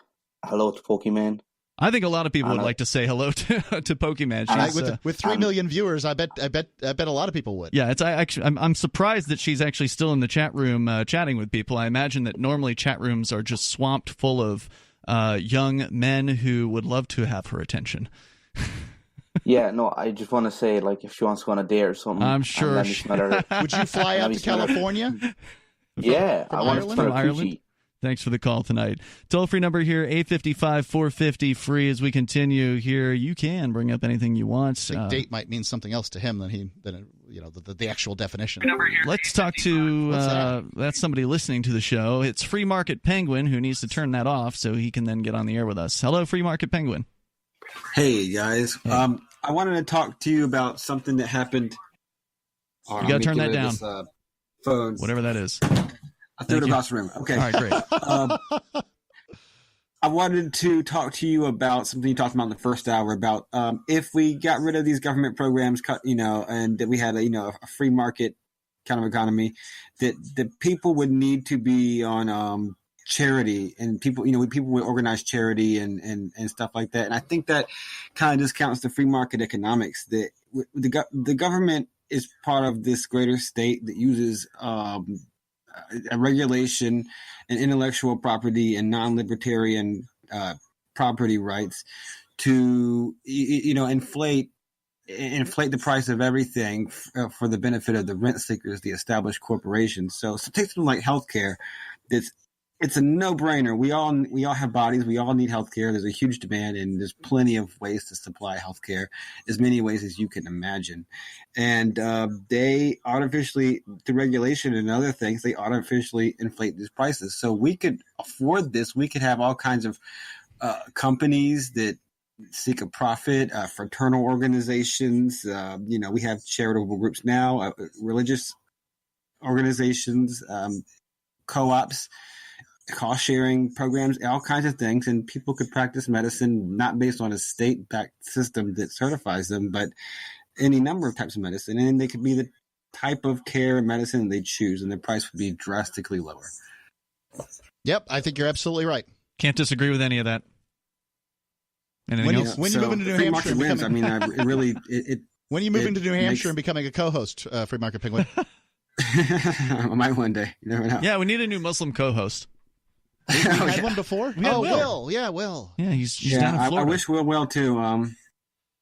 hello to Pokimane. I think a lot of people would like to say hello to Pokimane. With 3 million viewers, I bet a lot of people would. Yeah, I'm surprised that she's actually still in the chat room chatting with people. I imagine that normally chat rooms are just swamped full of young men who would love to have her attention. Yeah, no, I just want to say, like, if she wants to go on a date or something, I'm sure. Would you fly out to California? Yeah, I want to from Ireland. Thanks for the call tonight. Toll-free number here, 855-450-FREE. As we continue here, you can bring up anything you want. Date might mean something else to him than the actual definition. Let's talk to that's somebody listening to the show. It's Free Market Penguin who needs to turn that off so he can then get on the air with us. Hello, Free Market Penguin. Hey, guys. Hey. I wanted to talk to you about something that happened. You got to turn that down. Phones. Whatever that is. I threw it across the room. Okay. All right, great. I wanted to talk to you about something you talked about in the first hour about if we got rid of these government programs, and that we had a free market kind of economy, that the people would need to be on charity, and people would organize charity and stuff like that. And I think that kind of discounts the free market economics. That the government is part of this greater state that uses a regulation and intellectual property and non-libertarian property rights to inflate the price of everything for the benefit of the rent seekers, the established corporations. So take something like healthcare. It's a no-brainer. We all have bodies. We all need healthcare. There's a huge demand, and there's plenty of ways to supply healthcare, as many ways as you can imagine. And they artificially, through regulation and other things, they artificially inflate these prices. So we could afford this. We could have all kinds of companies that seek a profit, fraternal organizations. We have charitable groups now, religious organizations, co-ops, cost-sharing programs, all kinds of things, and people could practice medicine not based on a state-backed system that certifies them, but any number of types of medicine, and they could be the type of care and medicine they choose, and the price would be drastically lower. Yep, I think you're absolutely right. Can't disagree with any of that. When you move into New Hampshire, when you move into New Hampshire and becoming a co-host, Free Market Penguin, I might one day. You never know. Yeah, we need a new Muslim co-host. We had one before? Will. Yeah, Will. Yeah, he's down in Florida. I wish Will well, too.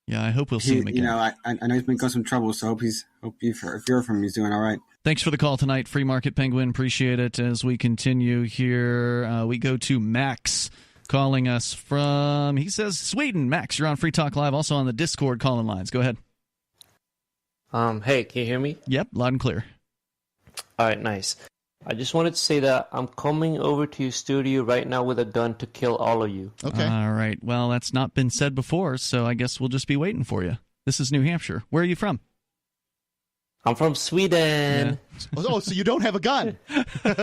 Yeah, I hope we'll see him again. I know he's been going some trouble, so hope you've heard from him, he's doing all right. Thanks for the call tonight, Free Market Penguin. Appreciate it. As we continue here, we go to Max calling us from, he says, Sweden. Max, you're on Free Talk Live, also on the Discord calling lines. Go ahead. Hey, can you hear me? Yep, loud and clear. All right, nice. I just wanted to say that I'm coming over to your studio right now with a gun to kill all of you. Okay. All right. Well, that's not been said before, so I guess we'll just be waiting for you. This is New Hampshire. Where are you from? I'm from Sweden. Yeah. Oh, so you don't have a gun? No,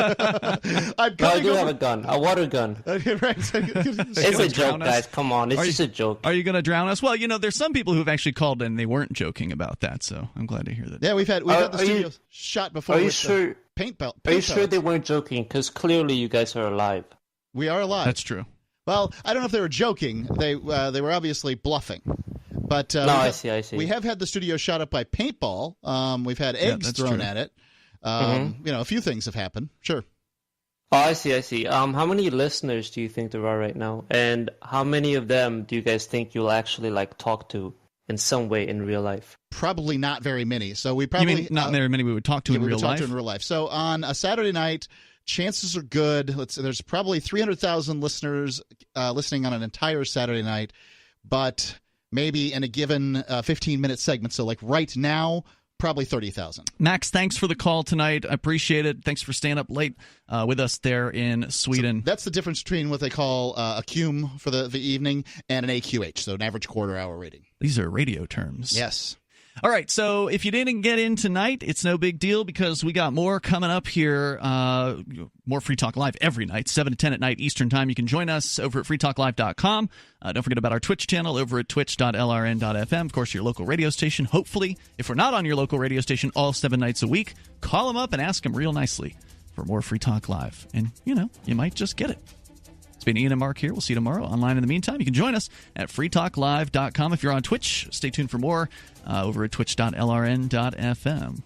I do have a gun, a water gun. It's a joke, guys. Come on, it's just a joke. Are you going to drown us? Well, there's some people who've actually called and they weren't joking about that, so I'm glad to hear that. Yeah, we've had the studio shot before. Are you with sure? Paint belt. Are you sure they weren't joking? Because clearly you guys are alive. We are alive. That's true. Well, I don't know if they were joking. They were obviously bluffing. But I see. We have had the studio shot up by paintball. We've had eggs thrown at it. A few things have happened. Sure. Oh, I see. How many listeners do you think there are right now? And how many of them do you guys think you'll actually talk to in some way in real life? Probably not very many. So we probably you mean not very many we would talk to in real life. So on a Saturday night, chances are good. There's probably 300,000 listeners listening on an entire Saturday night, but maybe in a given 15-minute segment. So right now, probably 30,000. Max, thanks for the call tonight. I appreciate it. Thanks for staying up late with us there in Sweden. So that's the difference between what they call a cum for the evening and an AQH, so an average quarter-hour rating. These are radio terms. Yes. All right, so if you didn't get in tonight, it's no big deal because we got more coming up here. More Free Talk Live every night, 7 to 10 at night Eastern Time. You can join us over at freetalklive.com. Don't forget about our Twitch channel over at twitch.lrn.fm. Of course, your local radio station. Hopefully, if we're not on your local radio station all 7 nights a week, call them up and ask them real nicely for more Free Talk Live. And, you might just get it. It's been Ian and Mark here. We'll see you tomorrow. Online in the meantime, you can join us at freetalklive.com. If you're on Twitch, stay tuned for more over at twitch.lrn.fm.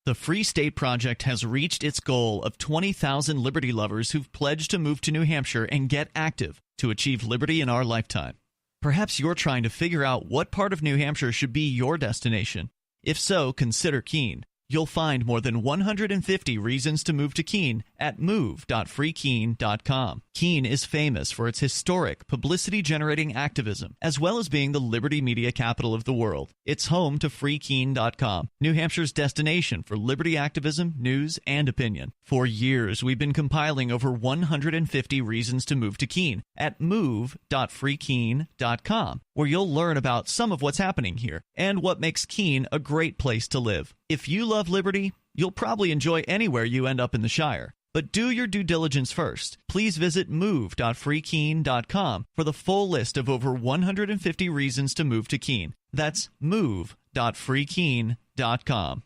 The Free State Project has reached its goal of 20,000 liberty lovers who've pledged to move to New Hampshire and get active to achieve liberty in our lifetime. Perhaps you're trying to figure out what part of New Hampshire should be your destination. If so, consider Keene. You'll find more than 150 reasons to move to Keene at move.freekeene.com. Keene is famous for its historic, publicity-generating activism, as well as being the liberty media capital of the world. It's home to freekeene.com, New Hampshire's destination for liberty activism, news, and opinion. For years, we've been compiling over 150 reasons to move to Keene at move.freekeene.com, where you'll learn about some of what's happening here and what makes Keene a great place to live. If you love liberty, you'll probably enjoy anywhere you end up in the Shire. But do your due diligence first. Please visit move.freekeene.com for the full list of over 150 reasons to move to Keene. That's move.freekeene.com.